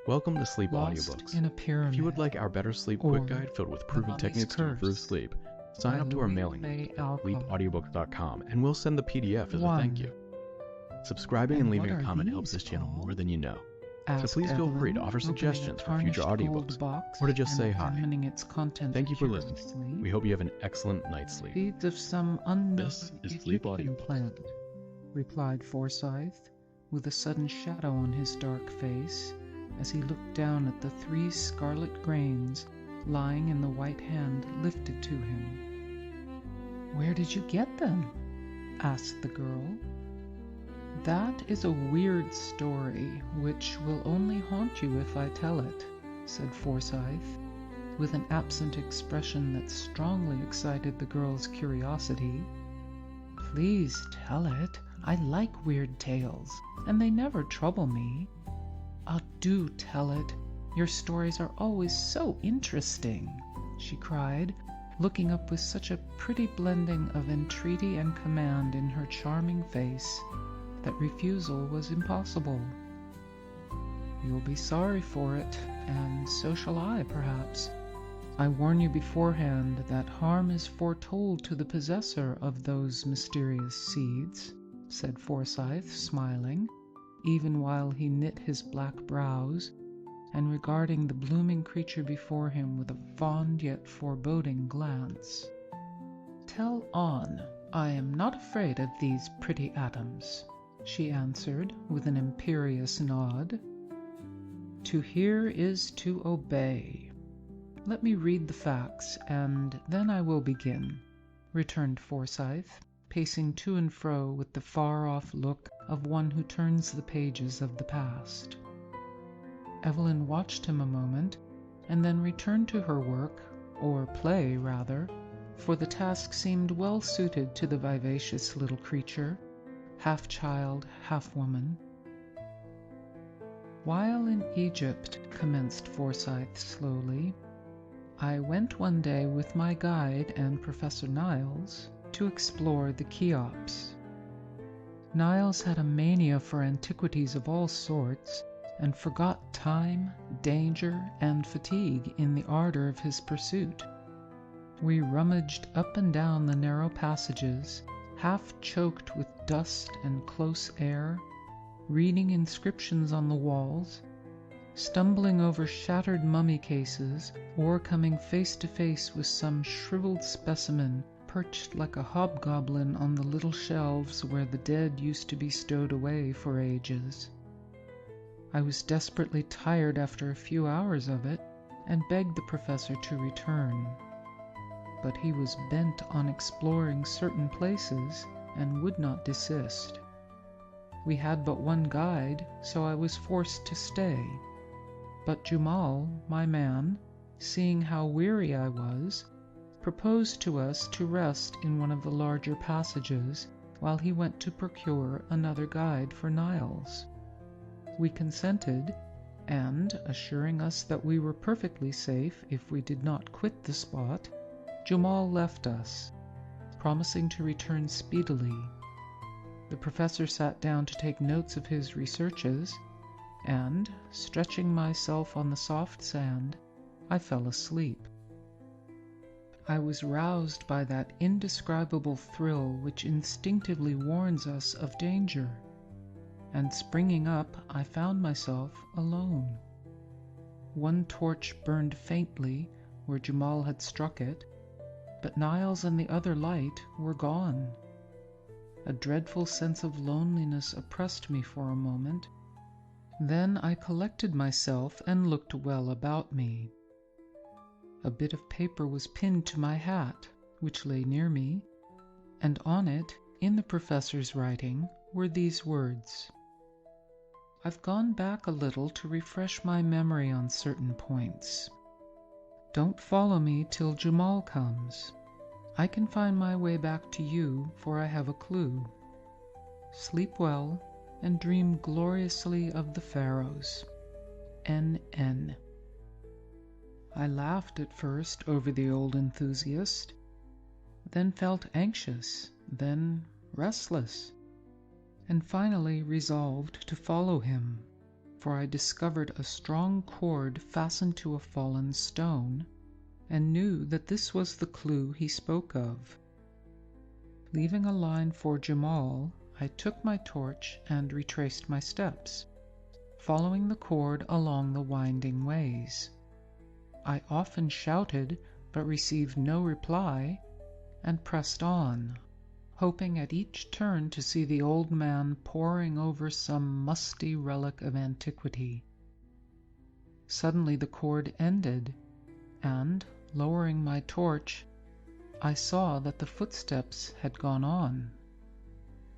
Welcome to Sleep Lost Audiobooks. in a Pyramid. If you would like our Better Sleep quick guide filled with proven techniques to improve sleep, sign up to our mailing list at sleepaudiobooks.com and we'll send the PDF as a thank you. Subscribing and leaving a comment helps this channel more than you know. So please feel free to offer suggestions for future audiobooks or to just say hi. Thank you for listening. We hope you have an excellent night's sleep. Seeds of some unknown This is Sleep Egyptian Audiobooks. plant, replied Forsyth, with a sudden shadow on his dark face, as he looked down at the 3 scarlet grains lying in the white hand lifted to him. "Where did you get them?" asked the girl. "That is a weird story, which will only haunt you if I tell it," said Forsyth, with an absent expression that strongly excited the girl's curiosity. "Please tell it. I like weird tales, and they never trouble me. Oh, do tell it. Your stories are always so interesting," she cried, looking up with such a pretty blending of entreaty and command in her charming face that refusal was impossible. "You'll be sorry for it, and so shall I, perhaps. I warn you beforehand that harm is foretold to the possessor of those mysterious seeds," said Forsyth, smiling, even while he knit his black brows, and regarding the blooming creature before him with a fond yet foreboding glance. "Tell on. I am not afraid of these pretty atoms," she answered, with an imperious nod. "To hear is to obey. Let me read the facts, and then I will begin," returned Forsyth, pacing to and fro with the far-off look of one who turns the pages of the past. Evelyn watched him a moment, and then returned to her work, or play, rather, for the task seemed well suited to the vivacious little creature, half child, half woman. "While in Egypt," commenced Forsyth slowly, "I went one day with my guide and Professor Niles to explore the Cheops. Niles had a mania for antiquities of all sorts, and forgot time, danger, and fatigue in the ardor of his pursuit. We rummaged up and down the narrow passages, half choked with dust and close air, reading inscriptions on the walls, stumbling over shattered mummy cases, or coming face to face with some shriveled specimen perched like a hobgoblin on the little shelves where the dead used to be stowed away for ages. I was desperately tired after a few hours of it, and begged the professor to return. But he was bent on exploring certain places, and would not desist. We had but one guide, so I was forced to stay. But Jumal, my man, seeing how weary I was, proposed to us to rest in one of the larger passages while he went to procure another guide for Niles. We consented, and, assuring us that we were perfectly safe if we did not quit the spot, Jumal left us, promising to return speedily. The professor sat down to take notes of his researches, and, stretching myself on the soft sand, I fell asleep. I was roused by that indescribable thrill which instinctively warns us of danger, and springing up, I found myself alone. One torch burned faintly where Jumal had struck it, but Niles and the other light were gone. A dreadful sense of loneliness oppressed me for a moment. Then I collected myself and looked well about me. A bit of paper was pinned to my hat, which lay near me, and on it, in the professor's writing, were these words: "I've gone back a little to refresh my memory on certain points. Don't follow me till Jumal comes. I can find my way back to you, for I have a clue. Sleep well, and dream gloriously of the pharaohs. N.N." I laughed at first over the old enthusiast, then felt anxious, then restless, and finally resolved to follow him. for I discovered a strong cord fastened to a fallen stone, and knew that this was the clue he spoke of. Leaving a line for Jamal, I took my torch and retraced my steps, following the cord along the winding ways. I often shouted, but received no reply, and pressed on, hoping at each turn to see the old man poring over some musty relic of antiquity. Suddenly the cord ended, and, lowering my torch, I saw that the footsteps had gone on.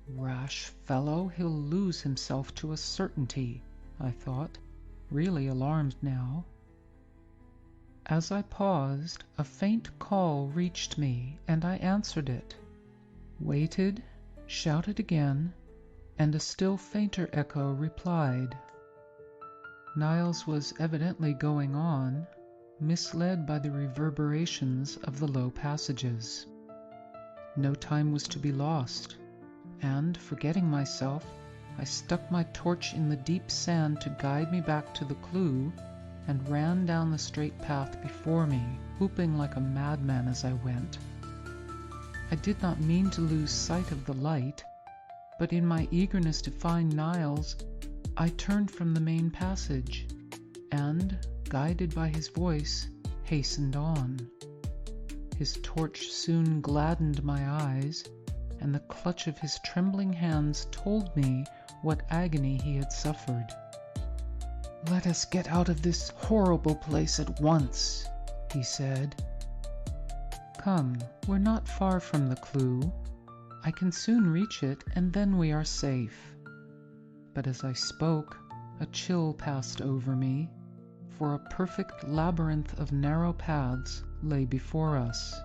Rash fellow, he'll lose himself to a certainty, I thought, really alarmed now. As I paused, a faint call reached me, and I answered it, waited, shouted again, and a still fainter echo replied. Niles was evidently going on, misled by the reverberations of the low passages. No time was to be lost, and, forgetting myself, I stuck my torch in the deep sand to guide me back to the clue, and ran down the straight path before me, whooping like a madman as I went. I did not mean to lose sight of the light, but in my eagerness to find Niles, I turned from the main passage, and, guided by his voice, hastened on. His torch soon gladdened my eyes, and the clutch of his trembling hands told me what agony he had suffered. "Let us get out of this horrible place at once," he said. "Come, we're not far from the clue. I can soon reach it, and then we are safe." But as I spoke, a chill passed over me, for a perfect labyrinth of narrow paths lay before us.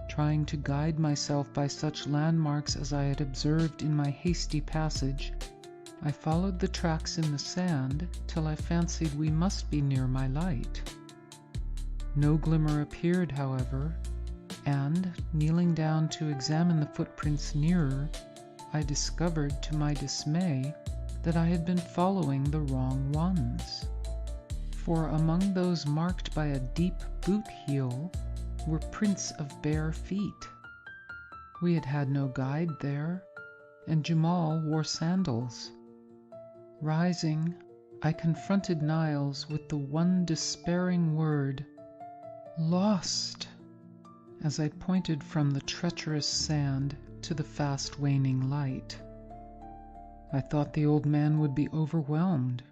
Trying to guide myself by such landmarks as I had observed in my hasty passage, I followed the tracks in the sand till I fancied we must be near my light. No glimmer appeared, however, and, kneeling down to examine the footprints nearer, I discovered, to my dismay, that I had been following the wrong ones. For among those marked by a deep boot heel were prints of bare feet. We had had no guide there, and Jamal wore sandals. Rising, I confronted Niles with the one despairing word, "Lost," as I pointed from the treacherous sand to the fast waning light. I thought the old man would be overwhelmed,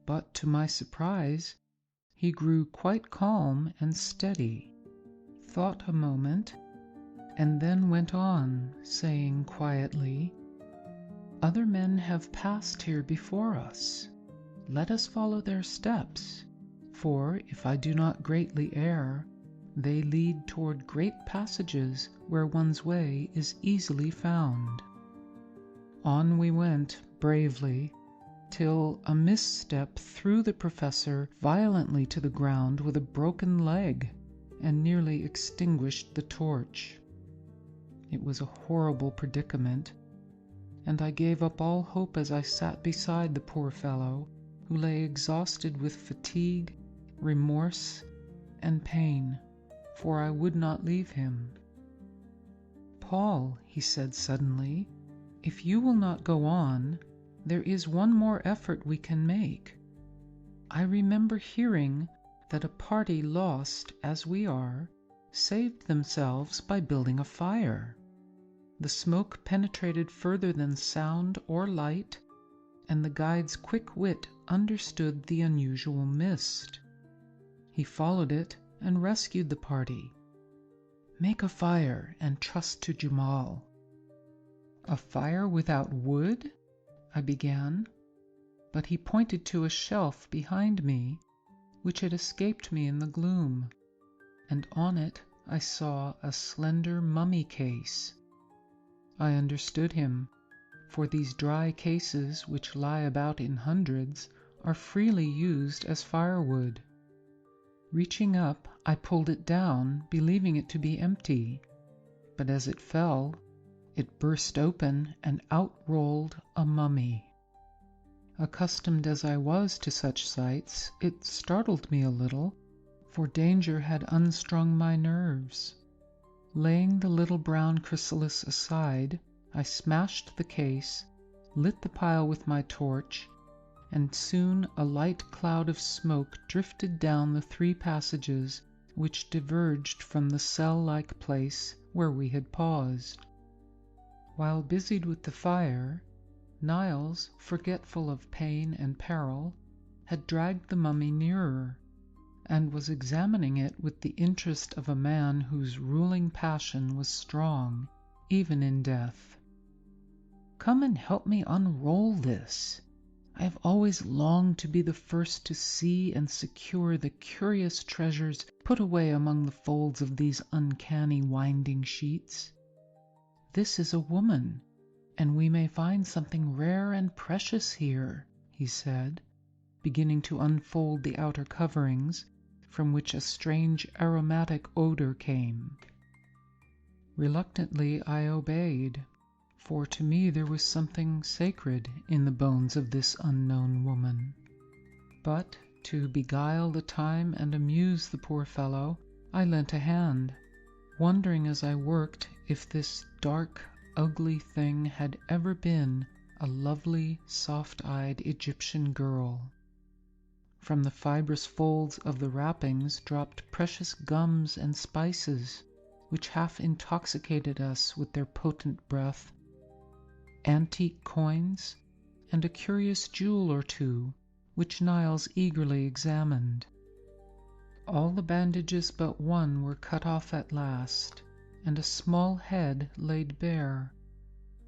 but to my surprise, he grew quite calm and steady, thought a moment, and then went on, saying quietly, "Other men have passed here before us. Let us follow their steps, for, if I do not greatly err, they lead toward great passages where one's way is easily found." On we went, bravely, till a misstep threw the professor violently to the ground with a broken leg, and nearly extinguished the torch. It was a horrible predicament, and I gave up all hope as I sat beside the poor fellow, who lay exhausted with fatigue, remorse, and pain, for I would not leave him. "Paul," he said suddenly, "if you will not go on, there is one more effort we can make. I remember hearing that a party lost, as we are, saved themselves by building a fire. The smoke penetrated further than sound or light, and the guide's quick wit understood the unusual mist. He followed it and rescued the party. Make a fire and trust to Jamal." "A fire without wood?" I began, but he pointed to a shelf behind me, which had escaped me in the gloom, and on it I saw a slender mummy case. I understood him, for these dry cases, which lie about in hundreds, are freely used as firewood. Reaching up, I pulled it down, believing it to be empty, but as it fell, it burst open and out rolled a mummy. Accustomed as I was to such sights, it startled me a little, for danger had unstrung my nerves. Laying the little brown chrysalis aside, I smashed the case, lit the pile with my torch, and soon a light cloud of smoke drifted down the 3 passages which diverged from the cell-like place where we had paused. While busied with the fire, Niles, forgetful of pain and peril, had dragged the mummy nearer, and was examining it with the interest of a man whose ruling passion was strong, even in death. "Come and help me unroll this. I have always longed to be the first to see and secure the curious treasures put away among the folds of these uncanny winding sheets. This is a woman, and we may find something rare and precious here," he said, beginning to unfold the outer coverings, from which a strange aromatic odor came. Reluctantly I obeyed, for to me there was something sacred in the bones of this unknown woman. But, to beguile the time and amuse the poor fellow, I lent a hand, wondering as I worked if this dark, ugly thing had ever been a lovely, soft-eyed Egyptian girl. From the fibrous folds of the wrappings dropped precious gums and spices, which half intoxicated us with their potent breath, antique coins, and a curious jewel or two, which Niles eagerly examined. All the bandages but one were cut off at last, and a small head laid bare,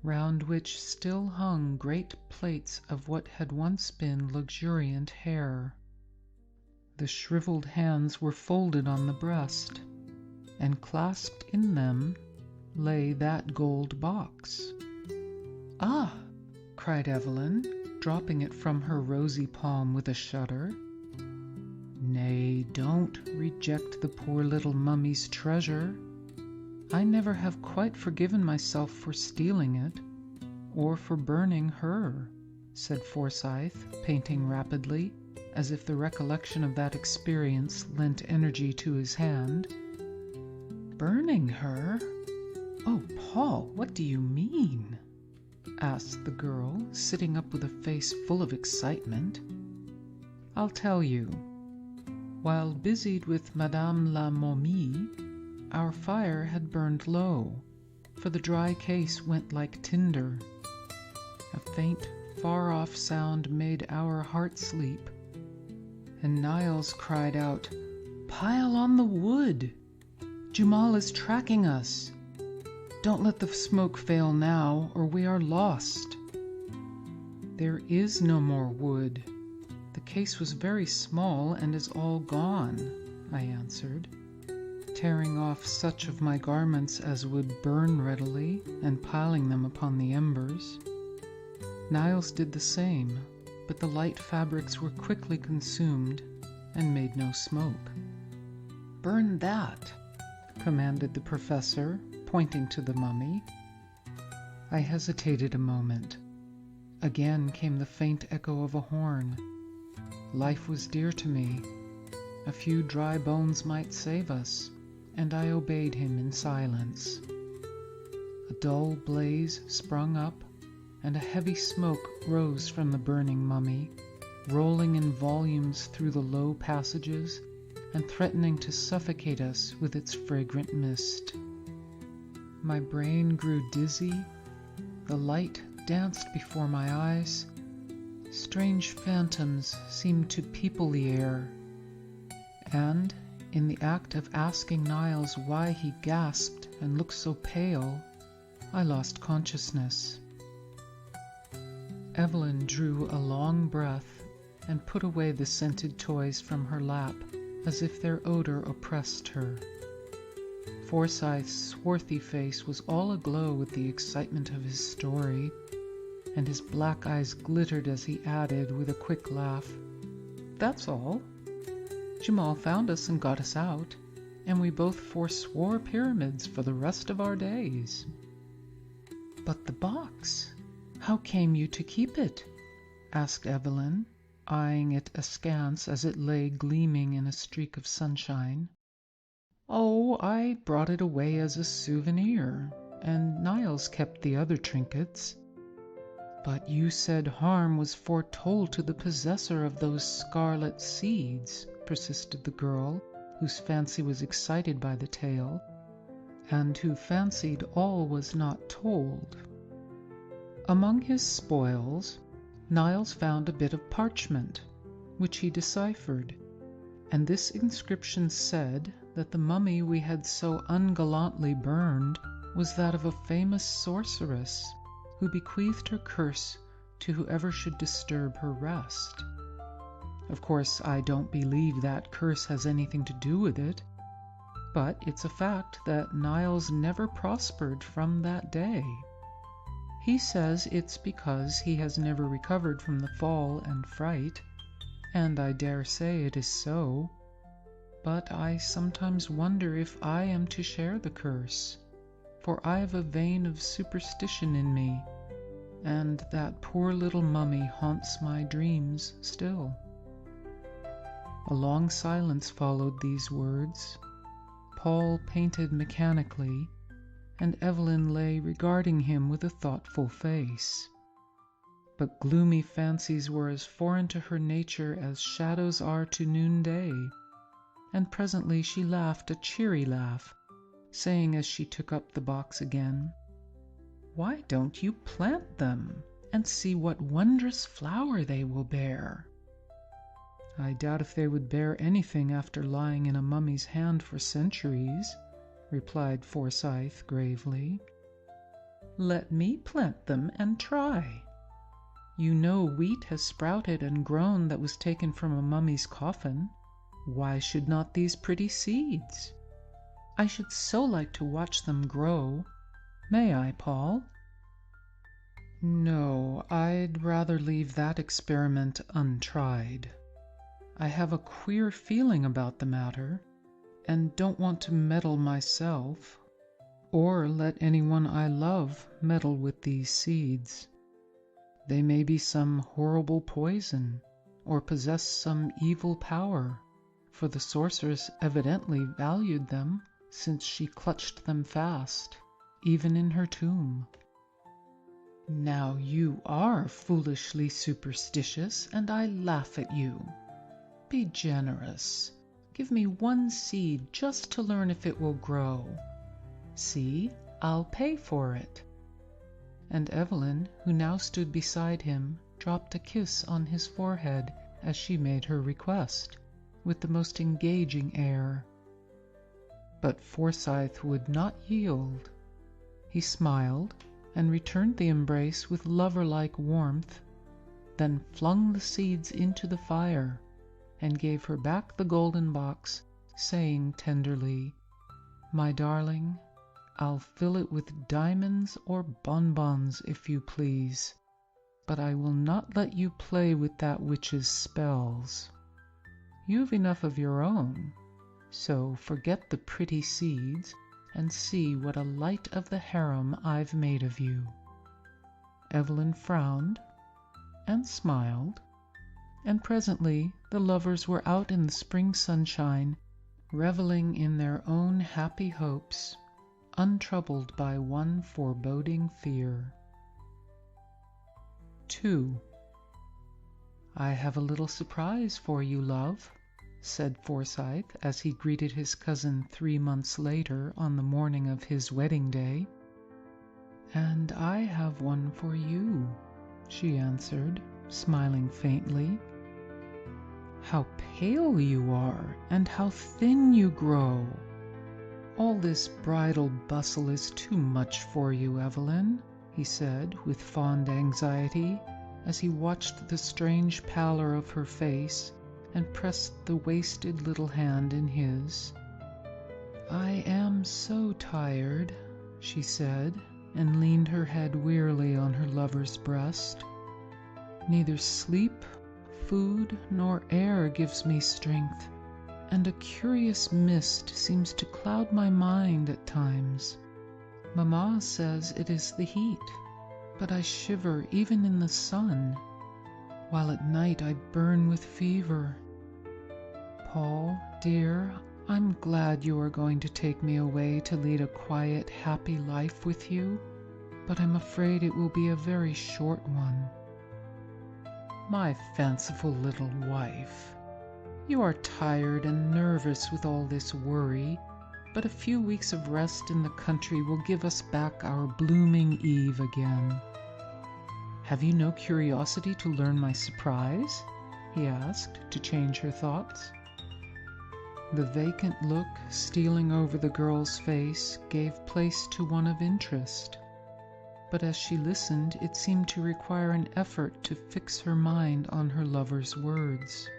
round which still hung great plaits of what had once been luxuriant hair. The shriveled hands were folded on the breast, and clasped in them lay that gold box. "Ah!" cried Evelyn, dropping it from her rosy palm with a shudder. "Nay, don't reject the poor little mummy's treasure. I never have quite forgiven myself for stealing it, or for burning her," said Forsyth, painting rapidly, as if the recollection of that experience lent energy to his hand. "Burning her? Oh, Paul, what do you mean?" asked the girl, sitting up with a face full of excitement. "I'll tell you. While busied with Madame la Momie, our fire had burned low, for the dry case went like tinder. A faint, far-off sound made our hearts leap, and Niles cried out, 'Pile on the wood! Jamal is tracking us! Don't let the smoke fail now, or we are lost!' There is no more wood. The case was very small and is all gone," I answered, tearing off such of my garments as would burn readily and piling them upon the embers. Niles did the same, but the light fabrics were quickly consumed and made no smoke. "Burn that," commanded the professor, pointing to the mummy. I hesitated a moment. Again came the faint echo of a horn. Life was dear to me. A few dry bones might save us, and I obeyed him in silence. A dull blaze sprung up, and a heavy smoke rose from the burning mummy, rolling in volumes through the low passages and threatening to suffocate us with its fragrant mist. My brain grew dizzy, the light danced before my eyes, strange phantoms seemed to people the air, and, in the act of asking Niles why he gasped and looked so pale, I lost consciousness. Evelyn drew a long breath and put away the scented toys from her lap, as if their odor oppressed her. Forsyth's swarthy face was all aglow with the excitement of his story, and his black eyes glittered as he added, with a quick laugh, "That's all. Jamal found us and got us out, and we both forswore pyramids for the rest of our days." "But the box? How came you to keep it?" asked Evelyn, eyeing it askance as it lay gleaming in a streak of sunshine. "Oh, I brought it away as a souvenir, and Niles kept the other trinkets." "But you said harm was foretold to the possessor of those scarlet seeds," persisted the girl, whose fancy was excited by the tale, and who fancied all was not told. Among his spoils, Niles found a bit of parchment, which he deciphered, and this inscription said that the mummy we had so ungallantly burned was that of a famous sorceress, who bequeathed her curse to whoever should disturb her rest. Of course, I don't believe that curse has anything to do with it, but it's a fact that Niles never prospered from that day. He says it's because he has never recovered from the fall and fright, and I dare say it is so, but I sometimes wonder if I am to share the curse, for I've a vein of superstition in me, and that poor little mummy haunts my dreams still." A long silence followed these words. Paul painted mechanically, and Evelyn lay regarding him with a thoughtful face. But gloomy fancies were as foreign to her nature as shadows are to noonday, and presently she laughed a cheery laugh, saying as she took up the box again, "Why don't you plant them, and see what wondrous flower they will bear?" "I doubt if they would bear anything after lying in a mummy's hand for centuries," replied Forsyth gravely. "Let me plant them and try. You know wheat has sprouted and grown that was taken from a mummy's coffin. Why should not these pretty seeds? I should so like to watch them grow. May I, Paul?" "No, I'd rather leave that experiment untried. I have a queer feeling about the matter, and don't want to meddle myself, or let anyone I love meddle with these seeds. They may be some horrible poison, or possess some evil power, for the sorceress evidently valued them, since she clutched them fast, even in her tomb." "Now you are foolishly superstitious, and I laugh at you. Be generous. Give me one seed just to learn if it will grow. See, I'll pay for it." And Evelyn, who now stood beside him, dropped a kiss on his forehead as she made her request, with the most engaging air. But Forsyth would not yield. He smiled, and returned the embrace with lover-like warmth, then flung the seeds into the fire, and gave her back the golden box, saying tenderly, "My darling, I'll fill it with diamonds or bonbons if you please, but I will not let you play with that witch's spells. You've enough of your own, so forget the pretty seeds and see what a light of the harem I've made of you." Evelyn frowned and smiled, and presently the lovers were out in the spring sunshine, reveling in their own happy hopes, untroubled by one foreboding fear. 2. "I have a little surprise for you, love," said Forsyth as he greeted his cousin 3 months later on the morning of his wedding day. "And I have one for you," she answered, smiling faintly. "How pale you are, and how thin you grow! All this bridal bustle is too much for you, Evelyn," he said with fond anxiety, as he watched the strange pallor of her face and pressed the wasted little hand in his. "I am so tired," she said, and leaned her head wearily on her lover's breast. "Neither sleep, food, nor air gives me strength, and a curious mist seems to cloud my mind at times. Mamma says it is the heat, but I shiver even in the sun. while at night I burn with fever. Paul, dear, I'm glad you are going to take me away to lead a quiet, happy life with you, but I'm afraid it will be a very short one. My fanciful little wife, you are tired and nervous with all this worry, but a few weeks of rest in the country will give us back our blooming Eve again. Have you no curiosity to learn my surprise? He asked, to change her thoughts. The vacant look stealing over the girl's face gave place to one of interest, but as she listened, it seemed to require an effort to fix her mind on her lover's words.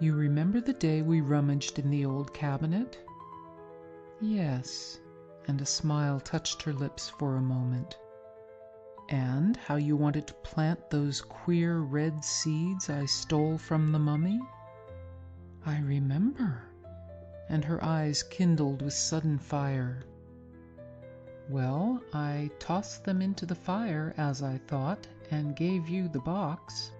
You remember the day we rummaged in the old cabinet? Yes, and a smile touched her lips for a moment. And how you wanted to plant those queer red seeds I stole from the mummy? I remember, and her eyes kindled with sudden fire. Well, I tossed them into the fire, as I thought, and gave you the box.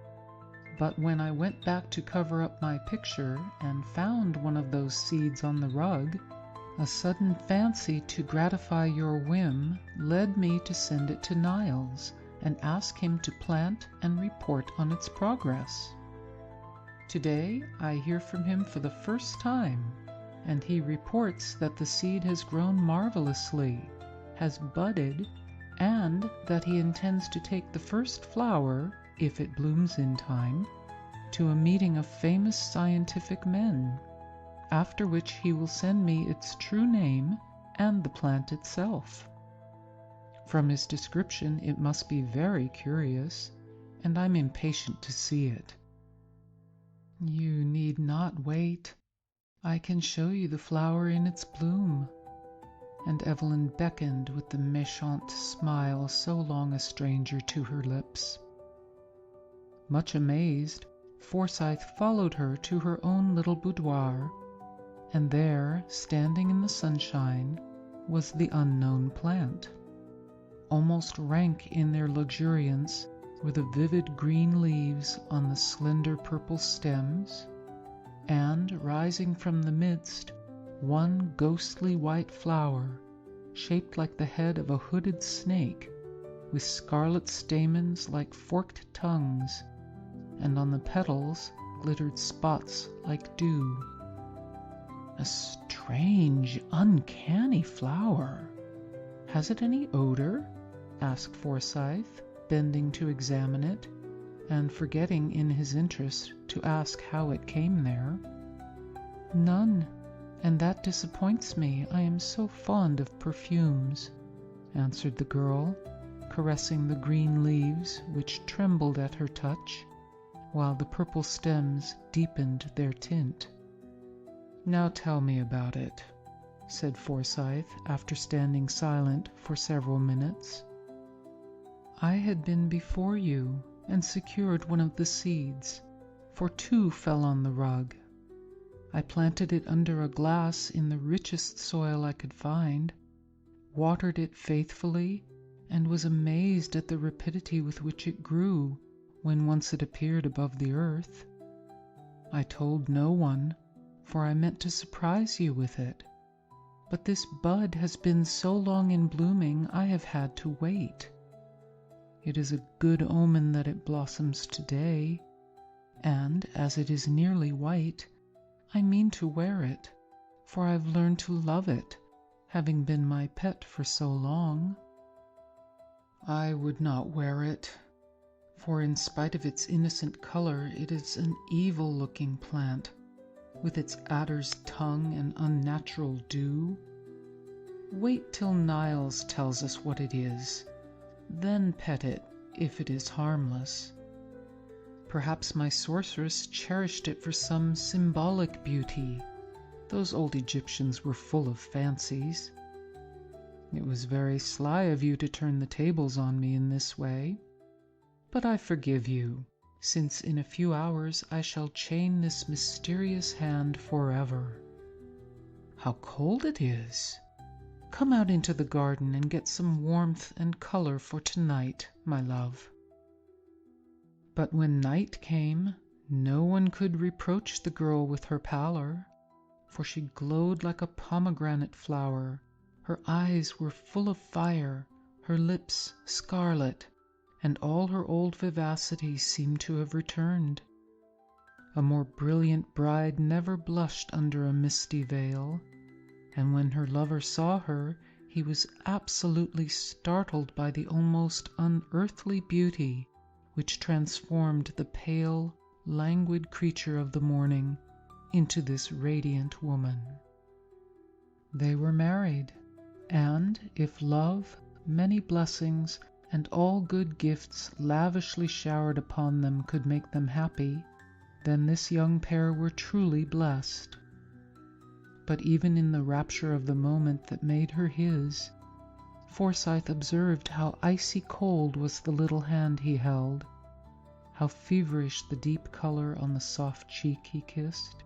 But when I went back to cover up my picture and found one of those seeds on the rug, a sudden fancy to gratify your whim led me to send it to Niles and ask him to plant and report on its progress. Today I hear from him for the first time, and he reports that the seed has grown marvelously, has budded, and that he intends to take the first flower, if it blooms in time, to a meeting of famous scientific men, after which he will send me its true name and the plant itself. From his description it must be very curious, and I'm impatient to see it. You need not wait. I can show you the flower in its bloom. And Evelyn beckoned with the méchant smile so long a stranger to her lips. Much amazed, Forsyth followed her to her own little boudoir, and there, standing in the sunshine, was the unknown plant. Almost rank in their luxuriance were the vivid green leaves on the slender purple stems, and, rising from the midst, one ghostly white flower, shaped like the head of a hooded snake, with scarlet stamens like forked tongues, and on the petals glittered spots like dew. A strange, uncanny flower. Has it any odor? Asked Forsyth, bending to examine it, and forgetting in his interest to ask how it came there. None, and that disappoints me. I am so fond of perfumes, answered the girl, caressing the green leaves which trembled at her touch, while the purple stems deepened their tint. Now tell me about it, said Forsyth, after standing silent for several minutes. I had been before you and secured one of the seeds, for 2 fell on the rug. I planted it under a glass in the richest soil I could find, watered it faithfully, and was amazed at the rapidity with which it grew when once it appeared above the earth. I told no one, for I meant to surprise you with it. But this bud has been so long in blooming I have had to wait. It is a good omen that it blossoms today, and as it is nearly white, I mean to wear it, for I've learned to love it, having been my pet for so long. I would not wear it, for in spite of its innocent color, it is an evil-looking plant, with its adder's tongue and unnatural dew. Wait till Niles tells us what it is, then pet it, if it is harmless. Perhaps my sorceress cherished it for some symbolic beauty. Those old Egyptians were full of fancies. It was very sly of you to turn the tables on me in this way. But I forgive you, since in a few hours I shall chain this mysterious hand forever. How cold it is! Come out into the garden and get some warmth and color for tonight, my love. But when night came, no one could reproach the girl with her pallor, for she glowed like a pomegranate flower. Her eyes were full of fire, her lips scarlet, and all her old vivacity seemed to have returned. A more brilliant bride never blushed under a misty veil, and when her lover saw her, he was absolutely startled by the almost unearthly beauty which transformed the pale, languid creature of the morning into this radiant woman. They were married, and if love, many blessings, and all good gifts lavishly showered upon them could make them happy, then this young pair were truly blessed. But even in the rapture of the moment that made her his, Forsyth observed how icy cold was the little hand he held, how feverish the deep color on the soft cheek he kissed,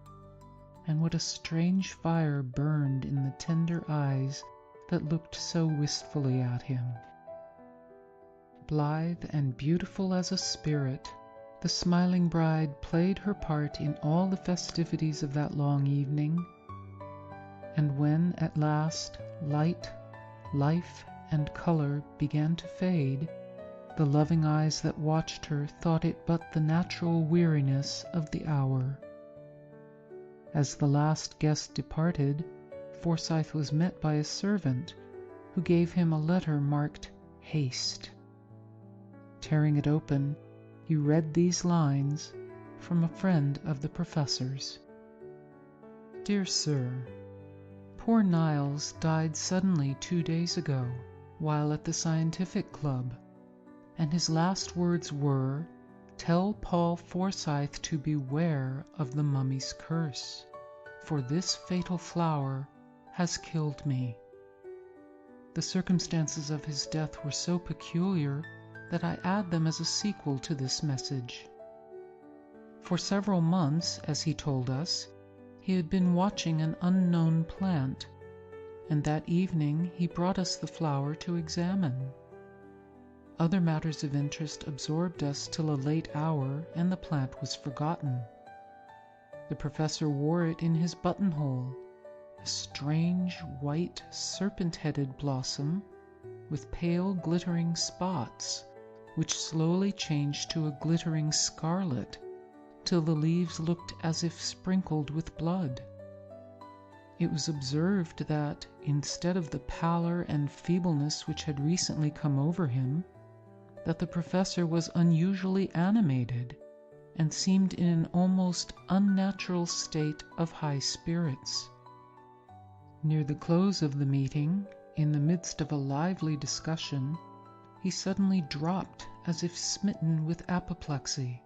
and what a strange fire burned in the tender eyes that looked so wistfully at him. Blithe and beautiful as a spirit, the smiling bride played her part in all the festivities of that long evening, and when at last light, life, and color began to fade, the loving eyes that watched her thought it but the natural weariness of the hour. As the last guest departed, Forsyth was met by a servant who gave him a letter marked "Haste." Tearing it open, he read these lines from a friend of the professor's. Dear Sir, poor Niles died suddenly 2 days ago, while at the Scientific Club, and his last words were, "Tell Paul Forsyth to beware of the mummy's curse, for this fatal flower has killed me." The circumstances of his death were so peculiar that I add them as a sequel to this message. For several months, as he told us, he had been watching an unknown plant, and that evening he brought us the flower to examine. Other matters of interest absorbed us till a late hour, and the plant was forgotten. The professor wore it in his buttonhole, a strange white serpent-headed blossom with pale glittering spots, which slowly changed to a glittering scarlet, till the leaves looked as if sprinkled with blood. It was observed that, instead of the pallor and feebleness which had recently come over him, that the professor was unusually animated, and seemed in an almost unnatural state of high spirits. Near the close of the meeting, in the midst of a lively discussion, he suddenly dropped as if smitten with apoplexy.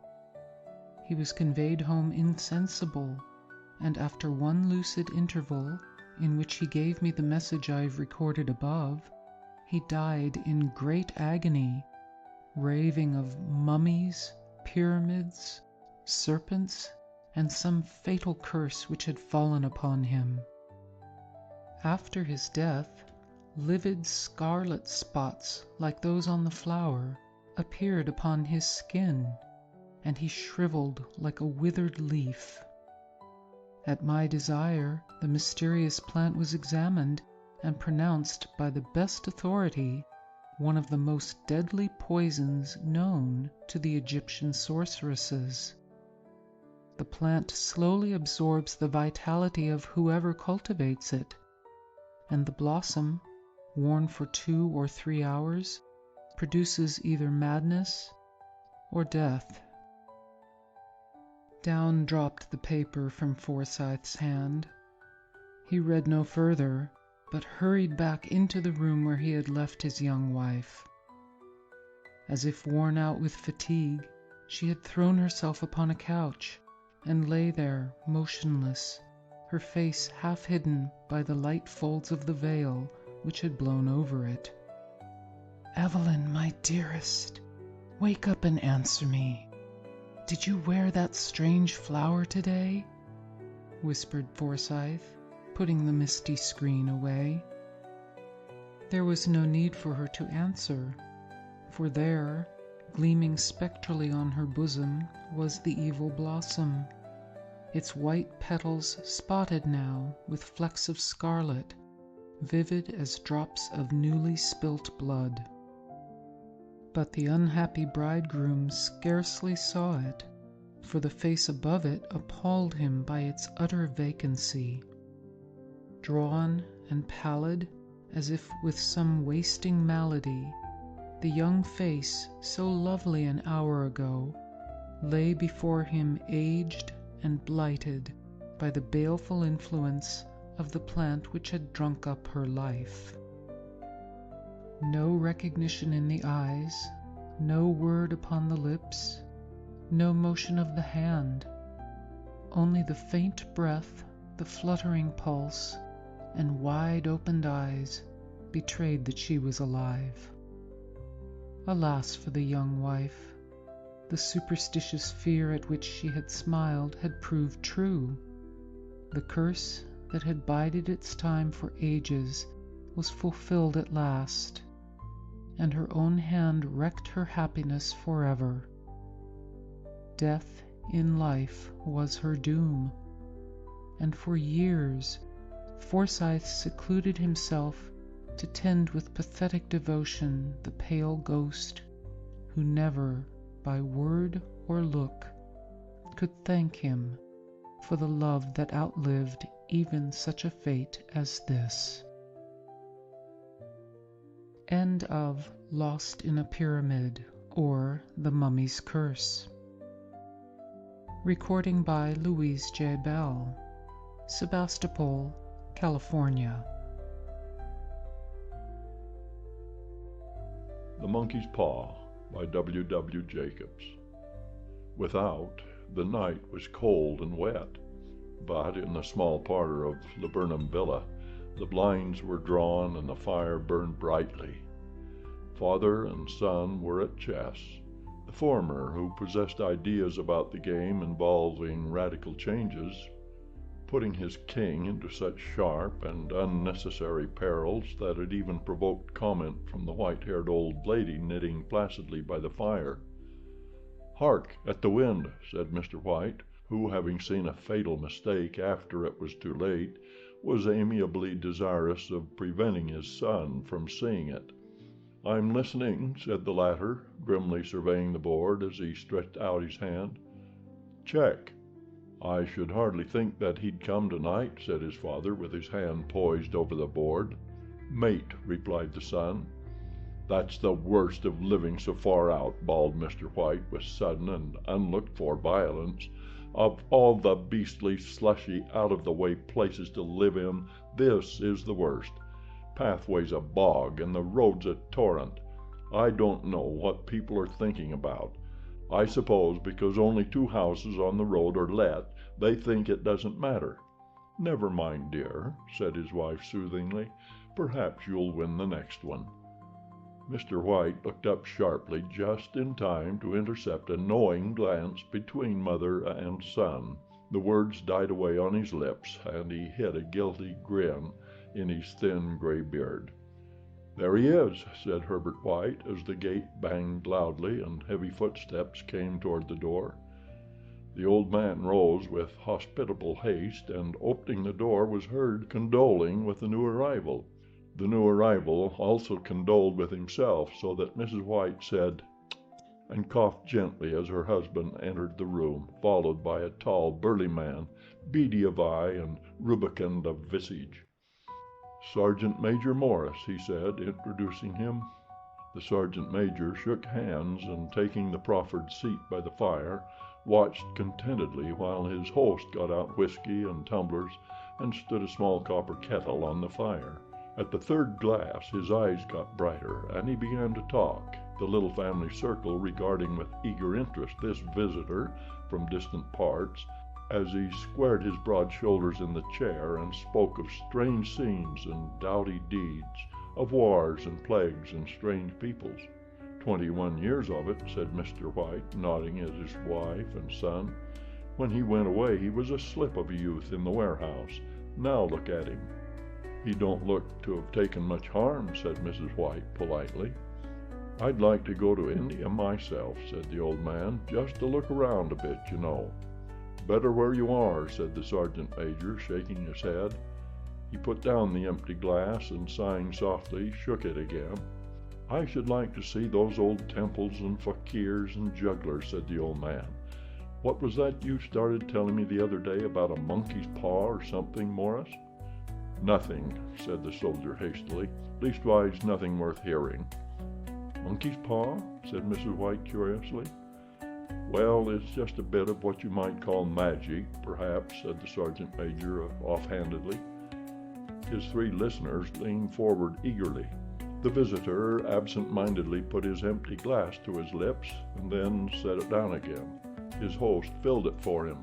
He was conveyed home insensible, and after one lucid interval, in which he gave me the message I have recorded above, he died in great agony, raving of mummies, pyramids, serpents, and some fatal curse which had fallen upon him. After his death, livid scarlet spots like those on the flower appeared upon his skin, and he shriveled like a withered leaf. At my desire, the mysterious plant was examined and pronounced by the best authority one of the most deadly poisons known to the Egyptian sorceresses. The plant slowly absorbs the vitality of whoever cultivates it, and the blossom, worn for 2 or 3 hours, produces either madness or death. Down dropped the paper from Forsyth's hand. He read no further, but hurried back into the room where he had left his young wife. As if worn out with fatigue, she had thrown herself upon a couch, and lay there motionless, her face half hidden by the light folds of the veil which had blown over it. "Evelyn, my dearest, wake up and answer me. Did you wear that strange flower today?" whispered Forsyth, putting the misty screen away. There was no need for her to answer, for there, Gleaming spectrally on her bosom was the evil blossom, its white petals spotted now with flecks of scarlet, vivid as drops of newly spilt blood. But the unhappy bridegroom scarcely saw it, for the face above it appalled him by its utter vacancy. Drawn and pallid, as if with some wasting malady, the young face, so lovely an hour ago, lay before him aged and blighted by the baleful influence of the plant which had drunk up her life. No recognition in the eyes, no word upon the lips, no motion of the hand, only the faint breath, the fluttering pulse, and wide-opened eyes betrayed that she was alive. Alas for the young wife! The superstitious fear at which she had smiled had proved true. The curse that had bided its time for ages was fulfilled at last, and her own hand wrecked her happiness forever. Death in life was her doom, and for years Forsyth secluded himself to tend with pathetic devotion the pale ghost who never, by word or look, could thank him for the love that outlived even such a fate as this. End of Lost in a Pyramid, or The Mummy's Curse. Recording by Louise J. Bell, Sebastopol, California. The Monkey Paw by W. W. Jacobs. Without, the night was cold and wet, but in the small parlor of Laburnum Villa, the blinds were drawn and the fire burned brightly. Father and son were at chess. The former, who possessed ideas about the game involving radical changes, putting his king into such sharp and unnecessary perils that it even provoked comment from the white-haired old lady knitting placidly by the fire. "Hark, at the wind," said Mr. White, who, having seen a fatal mistake after it was too late, was amiably desirous of preventing his son from seeing it. "I'm listening," said the latter, grimly surveying the board as he stretched out his hand. "Check." "I should hardly think that he'd come tonight," said his father, with his hand poised over the board. "Mate," replied the son. "That's the worst of living so far out," bawled Mr. White with sudden and unlooked-for violence. "Of all the beastly, slushy, out-of-the-way places to live in, this is the worst. Pathway's a bog, and the road's a torrent. I don't know what people are thinking about. I suppose because only 2 houses on the road are let, they think it doesn't matter." "Never mind, dear," said his wife soothingly. "Perhaps you'll win the next one." Mr. White looked up sharply just in time to intercept a knowing glance between mother and son. The words died away on his lips, and he hid a guilty grin in his thin gray beard. "There he is," said Herbert White, as the gate banged loudly and heavy footsteps came toward the door. The old man rose with hospitable haste, and opening the door was heard condoling with the new arrival. The new arrival also condoled with himself, so that Mrs. White said "Tsk," and coughed gently as her husband entered the room, followed by a tall, burly man, beady of eye and rubicund of visage. "Sergeant Major Morris," he said, introducing him. The sergeant major shook hands, and taking the proffered seat by the fire, watched contentedly while his host got out whiskey and tumblers and stood a small copper kettle on the fire. At the 3rd glass his eyes got brighter, and he began to talk, the little family circle regarding with eager interest this visitor from distant parts, as he squared his broad shoulders in the chair and spoke of strange scenes and doughty deeds, of wars and plagues and strange peoples. 21 years of it," said Mr. White, nodding at his wife and son. "When he went away he was a slip of a youth in the warehouse. Now look at him." "He don't look to have taken much harm," said Mrs. White politely. "I'd like to go to India myself," said the old man, "just to look around a bit, you know." "Better where you are," said the sergeant major, shaking his head. He put down the empty glass and, sighing softly, shook it again. "I should like to see those old temples and fakirs and jugglers," said the old man. "What was that you started telling me the other day about a monkey's paw or something, Morris?" "Nothing," said the soldier hastily. "Leastwise, nothing worth hearing." "Monkey's paw?" said Mrs. White curiously. "Well, it's just a bit of what you might call magic, perhaps," said the sergeant major offhandedly. His three listeners leaned forward eagerly. The visitor absent-mindedly put his empty glass to his lips and then set it down again. His host filled it for him.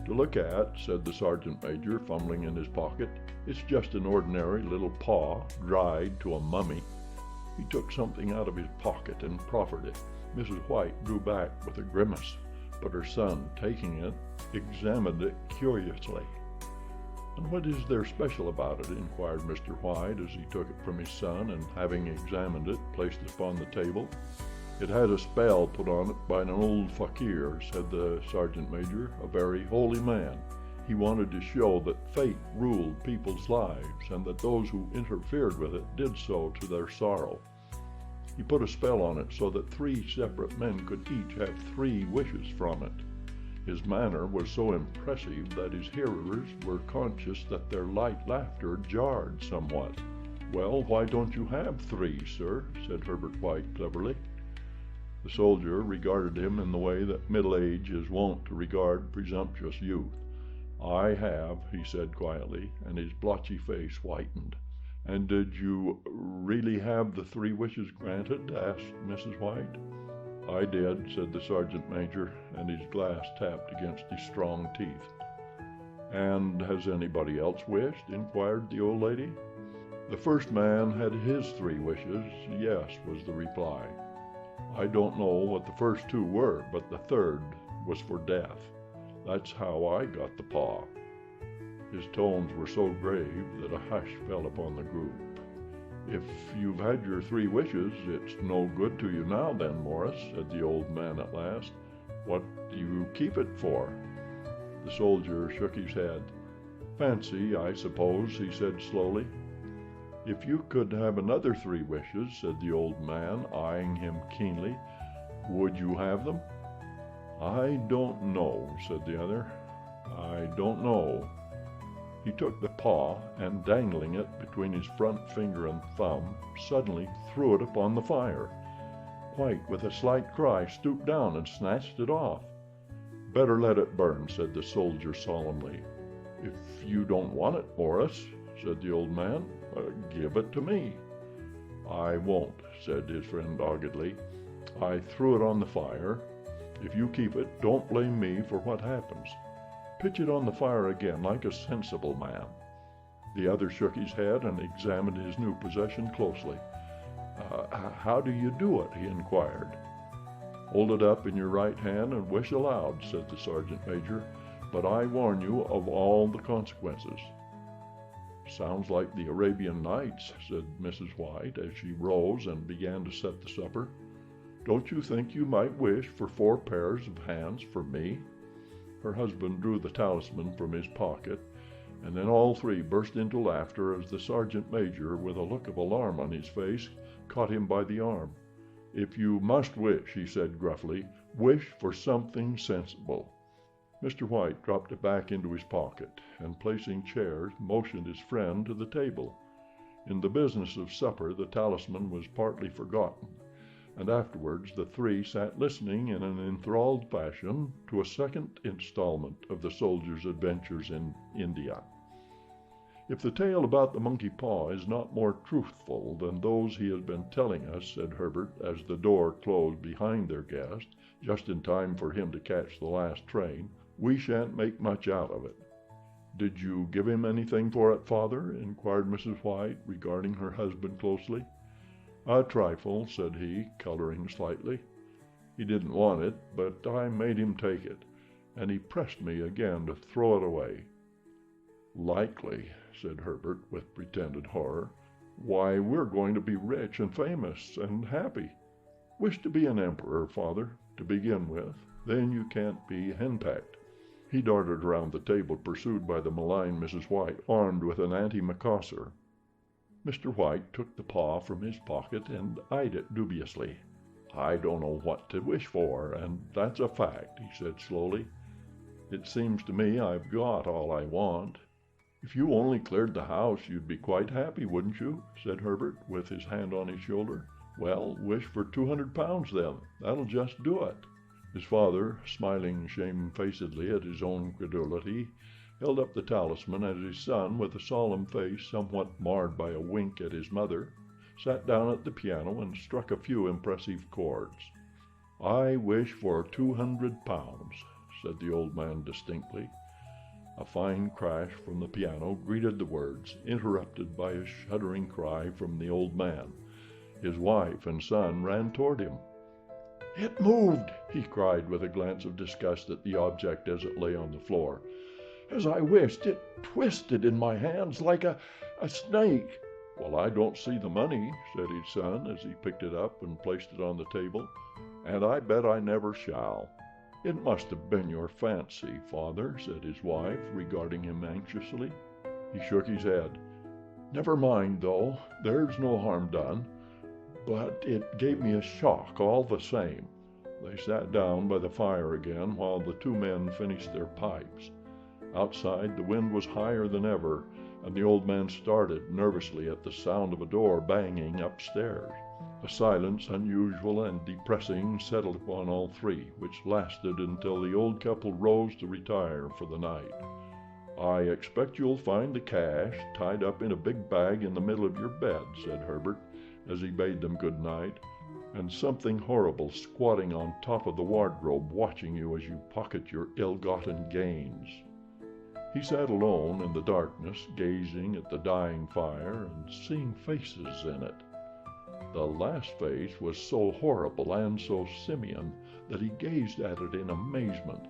"To look at," said the sergeant major, fumbling in his pocket, "it's just an ordinary little paw, dried to a mummy." He took something out of his pocket and proffered it. Mrs. White drew back with a grimace, but her son, taking it, examined it curiously. "And what is there special about it?" inquired Mr. White as he took it from his son and, having examined it, placed it upon the table. "It had a spell put on it by an old fakir," said the sergeant major, "a very holy man. He wanted to show that fate ruled people's lives, and that those who interfered with it did so to their sorrow. He put a spell on it so that 3 separate men could each have 3 wishes from it. His manner was so impressive that his hearers were conscious that their light laughter jarred somewhat. "Well, why don't you have 3, sir?" said Herbert White cleverly. The soldier regarded him in the way that middle age is wont to regard presumptuous youth. "I have," he said quietly, and his blotchy face whitened. "And did you really have the 3 wishes granted?" asked Mrs. White. "I did," said the sergeant major, and his glass tapped against his strong teeth. "And has anybody else wished?" inquired the old lady. "The first man had his 3 wishes, yes," was the reply. "I don't know what the first 2 were, but the third was for death. That's how I got the paw." His tones were so grave that a hush fell upon the group. "If you've had your 3 wishes, it's no good to you now then, Morris," said the old man at last. "What do you keep it for?" The soldier shook his head. "Fancy, I suppose," he said slowly. "If you could have another 3 wishes," said the old man, eyeing him keenly, "would you have them?" "I don't know," said the other. "I don't know." He took the paw, and dangling it between his front finger and thumb, suddenly threw it upon the fire. White, with a slight cry, stooped down and snatched it off. "Better let it burn," said the soldier solemnly. "If you don't want it, Morris," said the old man, "give it to me." "I won't," said his friend doggedly. "I threw it on the fire. If you keep it, don't blame me for what happens. Pitch it on the fire again like a sensible man." The other shook his head and examined his new possession closely. How do you do it?" he inquired. "Hold it up in your right hand and wish aloud," said the sergeant major, "but I warn you of all the consequences." "Sounds like the Arabian Nights," said Mrs. White as she rose and began to set the supper. "Don't you think you might wish for 4 pairs of hands for me?" Her husband drew the talisman from his pocket, and then all 3 burst into laughter as the sergeant major, with a look of alarm on his face, caught him by the arm. "If you must wish," he said gruffly, "wish for something sensible." Mr. White dropped it back into his pocket, and placing chairs, motioned his friend to the table. In the business of supper the talisman was partly forgotten, and afterwards the 3 sat listening in an enthralled fashion to a second installment of the soldier's adventures in India. "If the tale about the monkey paw is not more truthful than those he has been telling us," said Herbert, as the door closed behind their guest, just in time for him to catch the last train, "we shan't make much out of it." "Did you give him anything for it, father?" inquired Mrs. White, regarding her husband closely. "A trifle," said he, coloring slightly. "He didn't want it, but I made him take it, and he pressed me again to throw it away." "Likely," said Herbert, with pretended horror. "Why, we're going to be rich and famous and happy." Wish to be an emperor, father, to begin with. Then you can't be henpecked." He darted around the table, pursued by the malign Mrs. White, armed with an antimacassar. Mr. White took the paw from his pocket and eyed it dubiously. "I don't know what to wish for, and that's a fact," he said slowly. "It seems to me I've got all I want." "If you only cleared the house you'd be quite happy, wouldn't you?" said Herbert, with his hand on his shoulder. "Well, wish for £200 then. That'll just do it." His father, smiling shamefacedly at his own credulity, held up the talisman as his son, with a solemn face somewhat marred by a wink at his mother, sat down at the piano and struck a few impressive chords. "I wish for £200, said the old man distinctly. A fine crash from the piano greeted the words, interrupted by a shuddering cry from the old man. His wife and son ran toward him. "It moved!" he cried, with a glance of disgust at the object as it lay on the floor. "As I wished, it twisted in my hands like a snake." "Well, I don't see the money," said his son, as he picked it up and placed it on the table, "and I bet I never shall." "It must have been your fancy, father," said his wife, regarding him anxiously. He shook his head. "Never mind, though. There's no harm done. But it gave me a shock all the same." They sat down by the fire again while the two men finished their pipes. Outside the wind was higher than ever, and the old man started nervously at the sound of a door banging upstairs. A silence unusual and depressing settled upon all three, which lasted until the old couple rose to retire for the night. "I expect you'll find the cash tied up in a big bag in the middle of your bed," said Herbert, as he bade them good night, "and something horrible squatting on top of the wardrobe, watching you as you pocket your ill-gotten gains." He sat alone in the darkness, gazing at the dying fire and seeing faces in it. The last face was so horrible and so simian that he gazed at it in amazement.